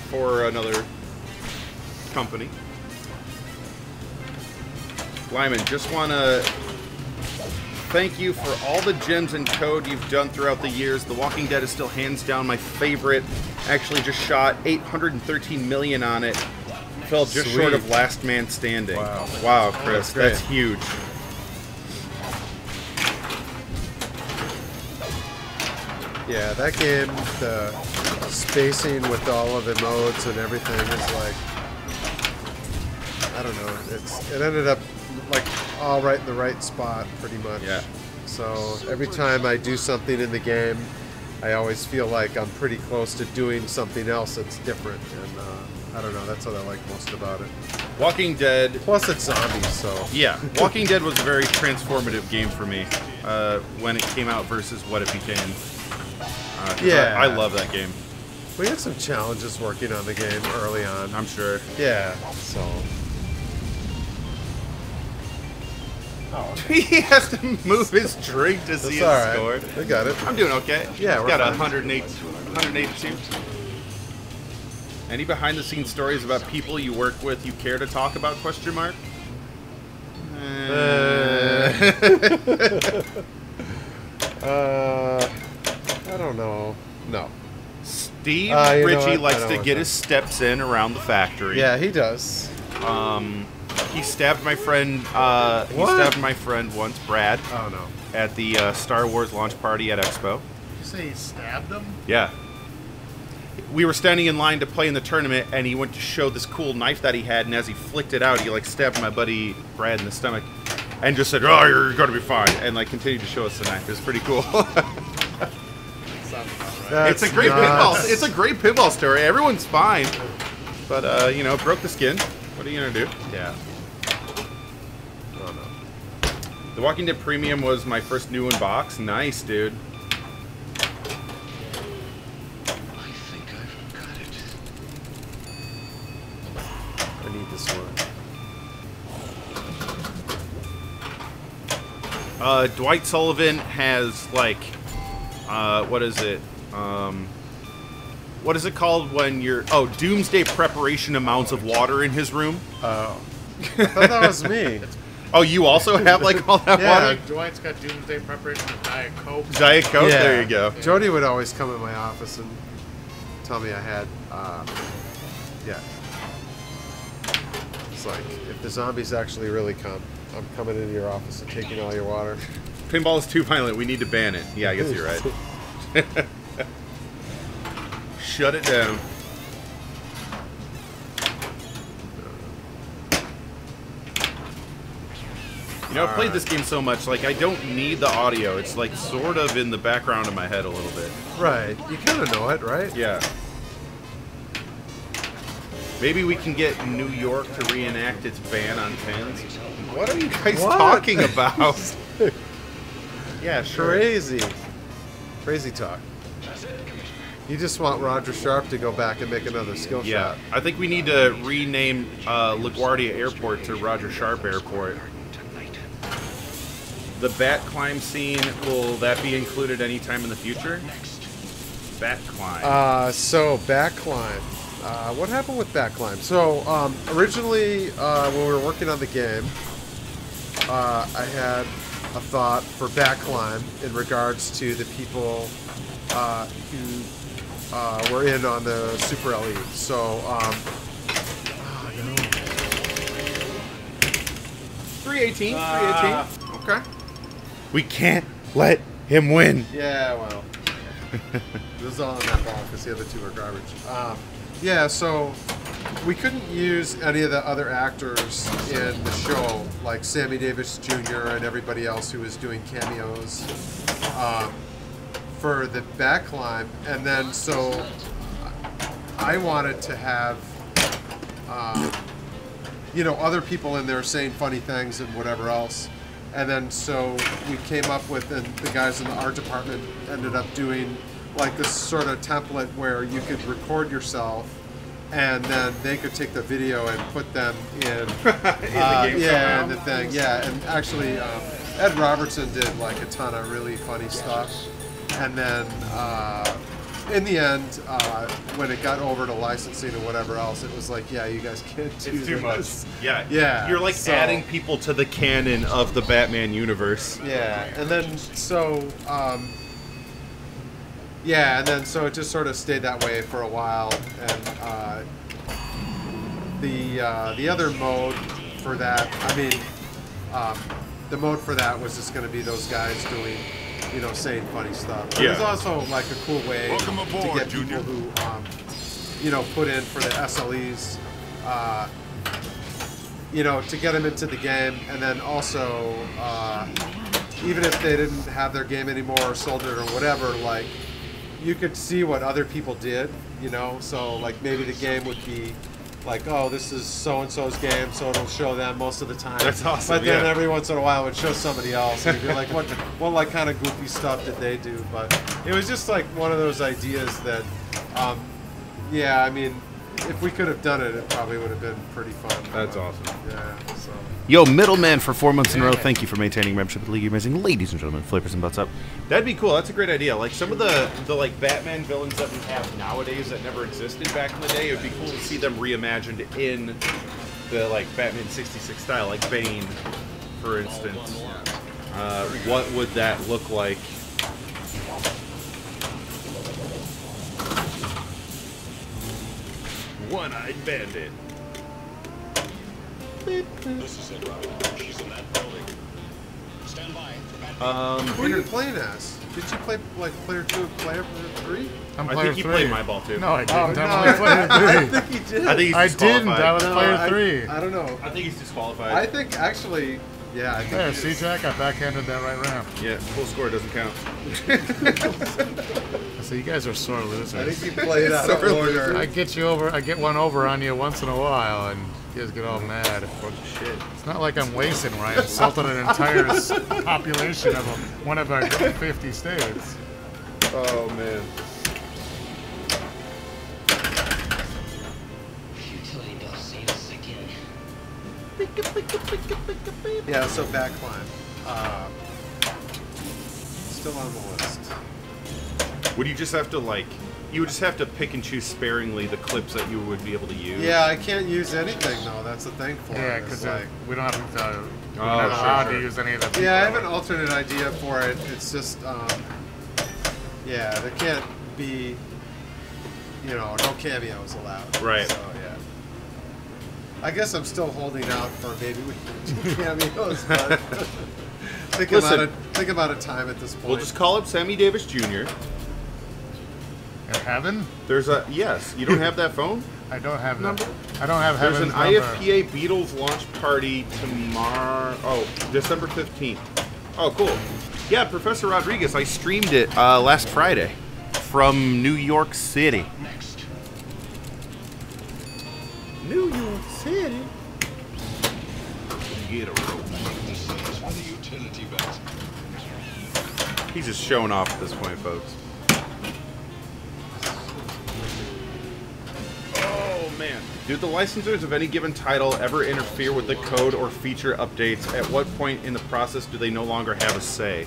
for another company. Lyman, just want to thank you for all the gems and code you've done throughout the years. The Walking Dead is still hands down my favorite. Actually just shot 813 million on it. Fell just Sweet. short of Last Man Standing. Wow. Wow, Chris, great. that's huge. Yeah, that game, the spacing with all of the modes and everything is like, I don't know. It ended up like all right in the right spot, pretty much. Yeah. So every time I do something in the game, I always feel like I'm pretty close to doing something else that's different, and I don't know. That's what I like most about it. Walking Dead. Plus, it's zombies, so Yeah, Walking Dead was a very transformative game for me when it came out versus what it became. 'Cause Yeah. I love that game. we had some challenges working on the game early on. I'm sure. Yeah. So. He has to move his drink to see That's his all right. score. We got it. I'm doing okay. Yeah, He's we're got fine. 182. Any behind-the-scenes stories about people you work with you care to talk about? Question mark. I don't know. No. Steve You know Ritchie what? likes I to don't get want his steps in around the factory. Yeah, he does. He stabbed my friend. He What? stabbed my friend once, Brad, Oh no. at the Star Wars launch party at Expo. You say he stabbed him? Yeah. We were standing in line to play in the tournament, and he went to show this cool knife that he had, and as he flicked it out, he like stabbed my buddy Brad in the stomach, and just said, "Oh, you're gonna be fine," and like continued to show us the knife. It was pretty cool. Sounds about right. That's It's a great nuts. pinball. It's a great pinball story. Everyone's fine, but you know, broke the skin. What are you gonna do? Yeah. Oh no. The Walking Dead Premium was my first new in box. Nice, dude. I think I've got it. I need this one. Dwight Sullivan has like, what is it? What is it called when you're? Oh, doomsday preparation amounts of water in his room. Oh. I thought that was me. Oh, you also have like all that Yeah. water? Dwight's got doomsday preparation with Diet Coke. Diet Coke. Yeah. There you go. Jody would always come in my office and tell me I had, yeah. It's like, if the zombies actually really come, I'm coming into your office and taking all your water. Pinball is too violent. We need to ban it. Yeah, I guess you're right. Shut it down. You know, I've played this game so much, like, I don't need the audio. It's, like, sort of in the background of my head a little bit. Right. You kind of know it, right? Yeah. Maybe we can get New York to reenact its ban on pins. What are you guys What? talking about? Yeah, sure. Crazy. Crazy talk. You just want Roger Sharp to go back and make another skill Yeah, shot. I think we need to rename LaGuardia Airport to Roger Sharp Airport. The bat climb scene, will that be included anytime in the future? Bat climb. So backclimb. What happened with backclimb? So originally, when we were working on the game, I had a thought for backclimb in regards to the people who were in on the Super LE. So, oh no. 318. 318. Okay. We can't let him win. Yeah, well. This is all in that ball because the other two are garbage. Yeah, so we couldn't use any of the other actors in the show, like Sammy Davis Jr. and everybody else who was doing cameos for the backclimb. And then so I wanted to have, you know, other people in there saying funny things and whatever else. And then so we came up with, and the guys in the art department ended up doing like this sort of template where you could record yourself and then they could take the video and put them in, game yeah, somehow. in the thing, yeah. And actually, Ed Robertson did like a ton of really funny stuff. And then in the end, when it got over to licensing and whatever else, it was like, yeah, you guys can't do It's too this. much. Yeah. Yeah, You're like so- adding people to the canon of the Batman universe. Yeah, and then so so it just sort of stayed that way for a while, and the other mode for that, I mean, the mode for that was just going to be those guys doing, you know, saying funny stuff. But Yeah. It was also like a cool way to get people who, you know, put in for the SLEs, you know, to get them into the game, and then also, even if they didn't have their game anymore or sold it or whatever, like, you could see what other people did, you know, so like maybe the game would be like, oh, this is so-and-so's game, so it'll show them most of the time. That's awesome, But then yeah. every once in a while it would show somebody else, and you'd be like, what like kind of goofy stuff did they do? But it was just like one of those ideas that, yeah, I mean, if we could have done it, it probably would have been pretty fun. That's awesome. Yeah, so. Yo, Middleman for 4 months in a row. Thank you for maintaining membership with the League. You're amazing. Ladies and gentlemen, flippers and butts up. That'd be cool. That's a great idea. Like some of the like Batman villains that we have nowadays that never existed back in the day, it would be cool to see them reimagined in the like Batman 66 style, like Bane, for instance. What would that look like? One-eyed bandit. This is it, Robin. She's in that building. Stand by for Batman. Who are you playing as? Did you play like player 2 and player 3? I'm I player think he 3. played my ball too. No, I didn't. no, I'm player I 3. think he did. I think he's I disqualified. didn't. I was player I- 3. I don't know. I think he's disqualified. I think actually, yeah, I think There, he see, is. Jack? I backhanded that right ramp. Yeah, full score doesn't count. So you guys are sore losers. I think you played out of order. I get you over. I get one over on you once in a while, and you guys get all mad. Bunch of shit. It's not like I'm wasting where I insulted an entire population of one of our 50 states. Oh man. Utility bill save us again. Yeah, so backclimb. Still on the list. Would you just have to like? You would just have to pick and choose sparingly the clips that you would be able to use. Yeah, I can't use anything though. That's the thing for Yeah, it. It's because like, we don't have to. We're Oh, not sure, allowed sure. to use any of the. yeah, I have an alternate idea for it. It's just, yeah, there can't be, you know, no cameos allowed. Right. So yeah. I guess I'm still holding out for maybe we can do cameos, but think about a time at this point. We'll just call up Sammy Davis Jr. In heaven? There's a yes. You don't have that phone? I don't have that. I don't have There's an heaven's number. IFPA Beatles launch party tomorrow. Oh, December 15th. Oh, cool. Yeah, Professor Rodriguez. I streamed it last Friday from New York City. Next. New York City. Get a rope. This is for the utility belt. He's just showing off at this point, folks. Oh man, do the licensors of any given title ever interfere with the code or feature updates? At what point in the process do they no longer have a say?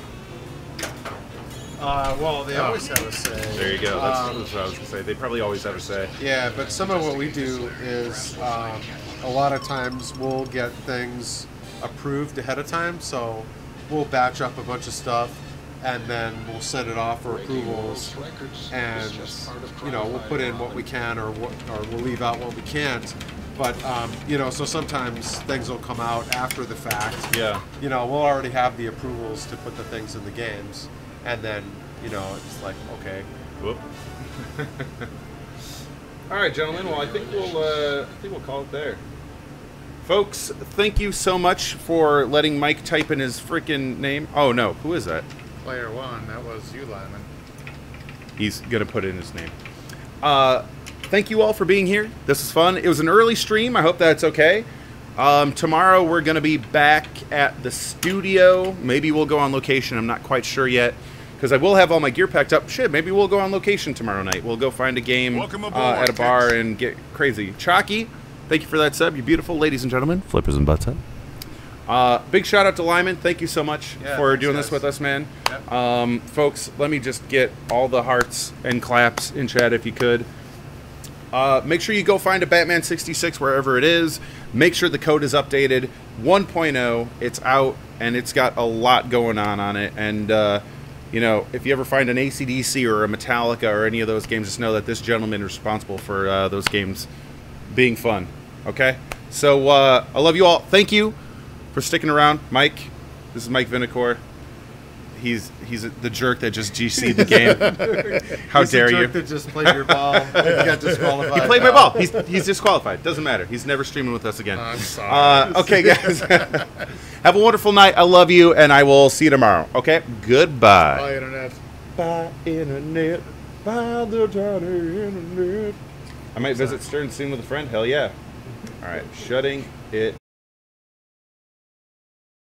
Well, they always have a say. There you go. That's what I was gonna say. They probably always have a say. Yeah, but some of what we do is a lot of times we'll get things approved ahead of time, so we'll batch up a bunch of stuff and then we'll send it off for approvals, and you know, we'll put in what we can or we'll leave out what we can't. But you know, so sometimes things will come out after the fact. Yeah. You know, we'll already have the approvals to put the things in the games, and then you know, it's like, okay. Whoop. All right, gentlemen. Well, I think we'll call it there. Folks, thank you so much for letting Mike type in his freaking name. Oh no, who is that? Player 1, that was you, Lyman. He's gonna put in his name. Thank you all for being here. This is fun. It was an early stream. I hope that's okay. Tomorrow we're gonna be back at the studio. Maybe we'll go on location. I'm not quite sure yet, because I will have all my gear packed up. Shit, maybe we'll go on location tomorrow night. We'll go find a game at a bar and get crazy. Chalky, thank you for that sub. You're beautiful, ladies and gentlemen. Flippers and butts up. Big shout out to Lyman. Thank you so much Yeah, for thanks, doing this guys. with us, man. Yep. Folks, let me just get all the hearts and claps in chat if you could. Make sure you go find a Batman 66 wherever it is. Make sure the code is updated. 1.0, it's out, and it's got a lot going on it. And, you know, if you ever find an AC/DC or a Metallica or any of those games, just know that this gentleman is responsible for those games being fun. Okay? So, I love you all. Thank you for sticking around. Mike, this is Mike Vinacore. He's the jerk that just GC'd the game. How He's the dare jerk you? that just played your ball. And got disqualified. He played my ball. He's disqualified. Doesn't matter. He's never streaming with us again. I'm sorry. Okay, guys. Have a wonderful night. I love you, and I will see you tomorrow. Okay? Goodbye. Bye, Internet. Bye, Internet. Bye, the tiny Internet. I might visit Stern soon with a friend. Hell yeah. All right. Shutting it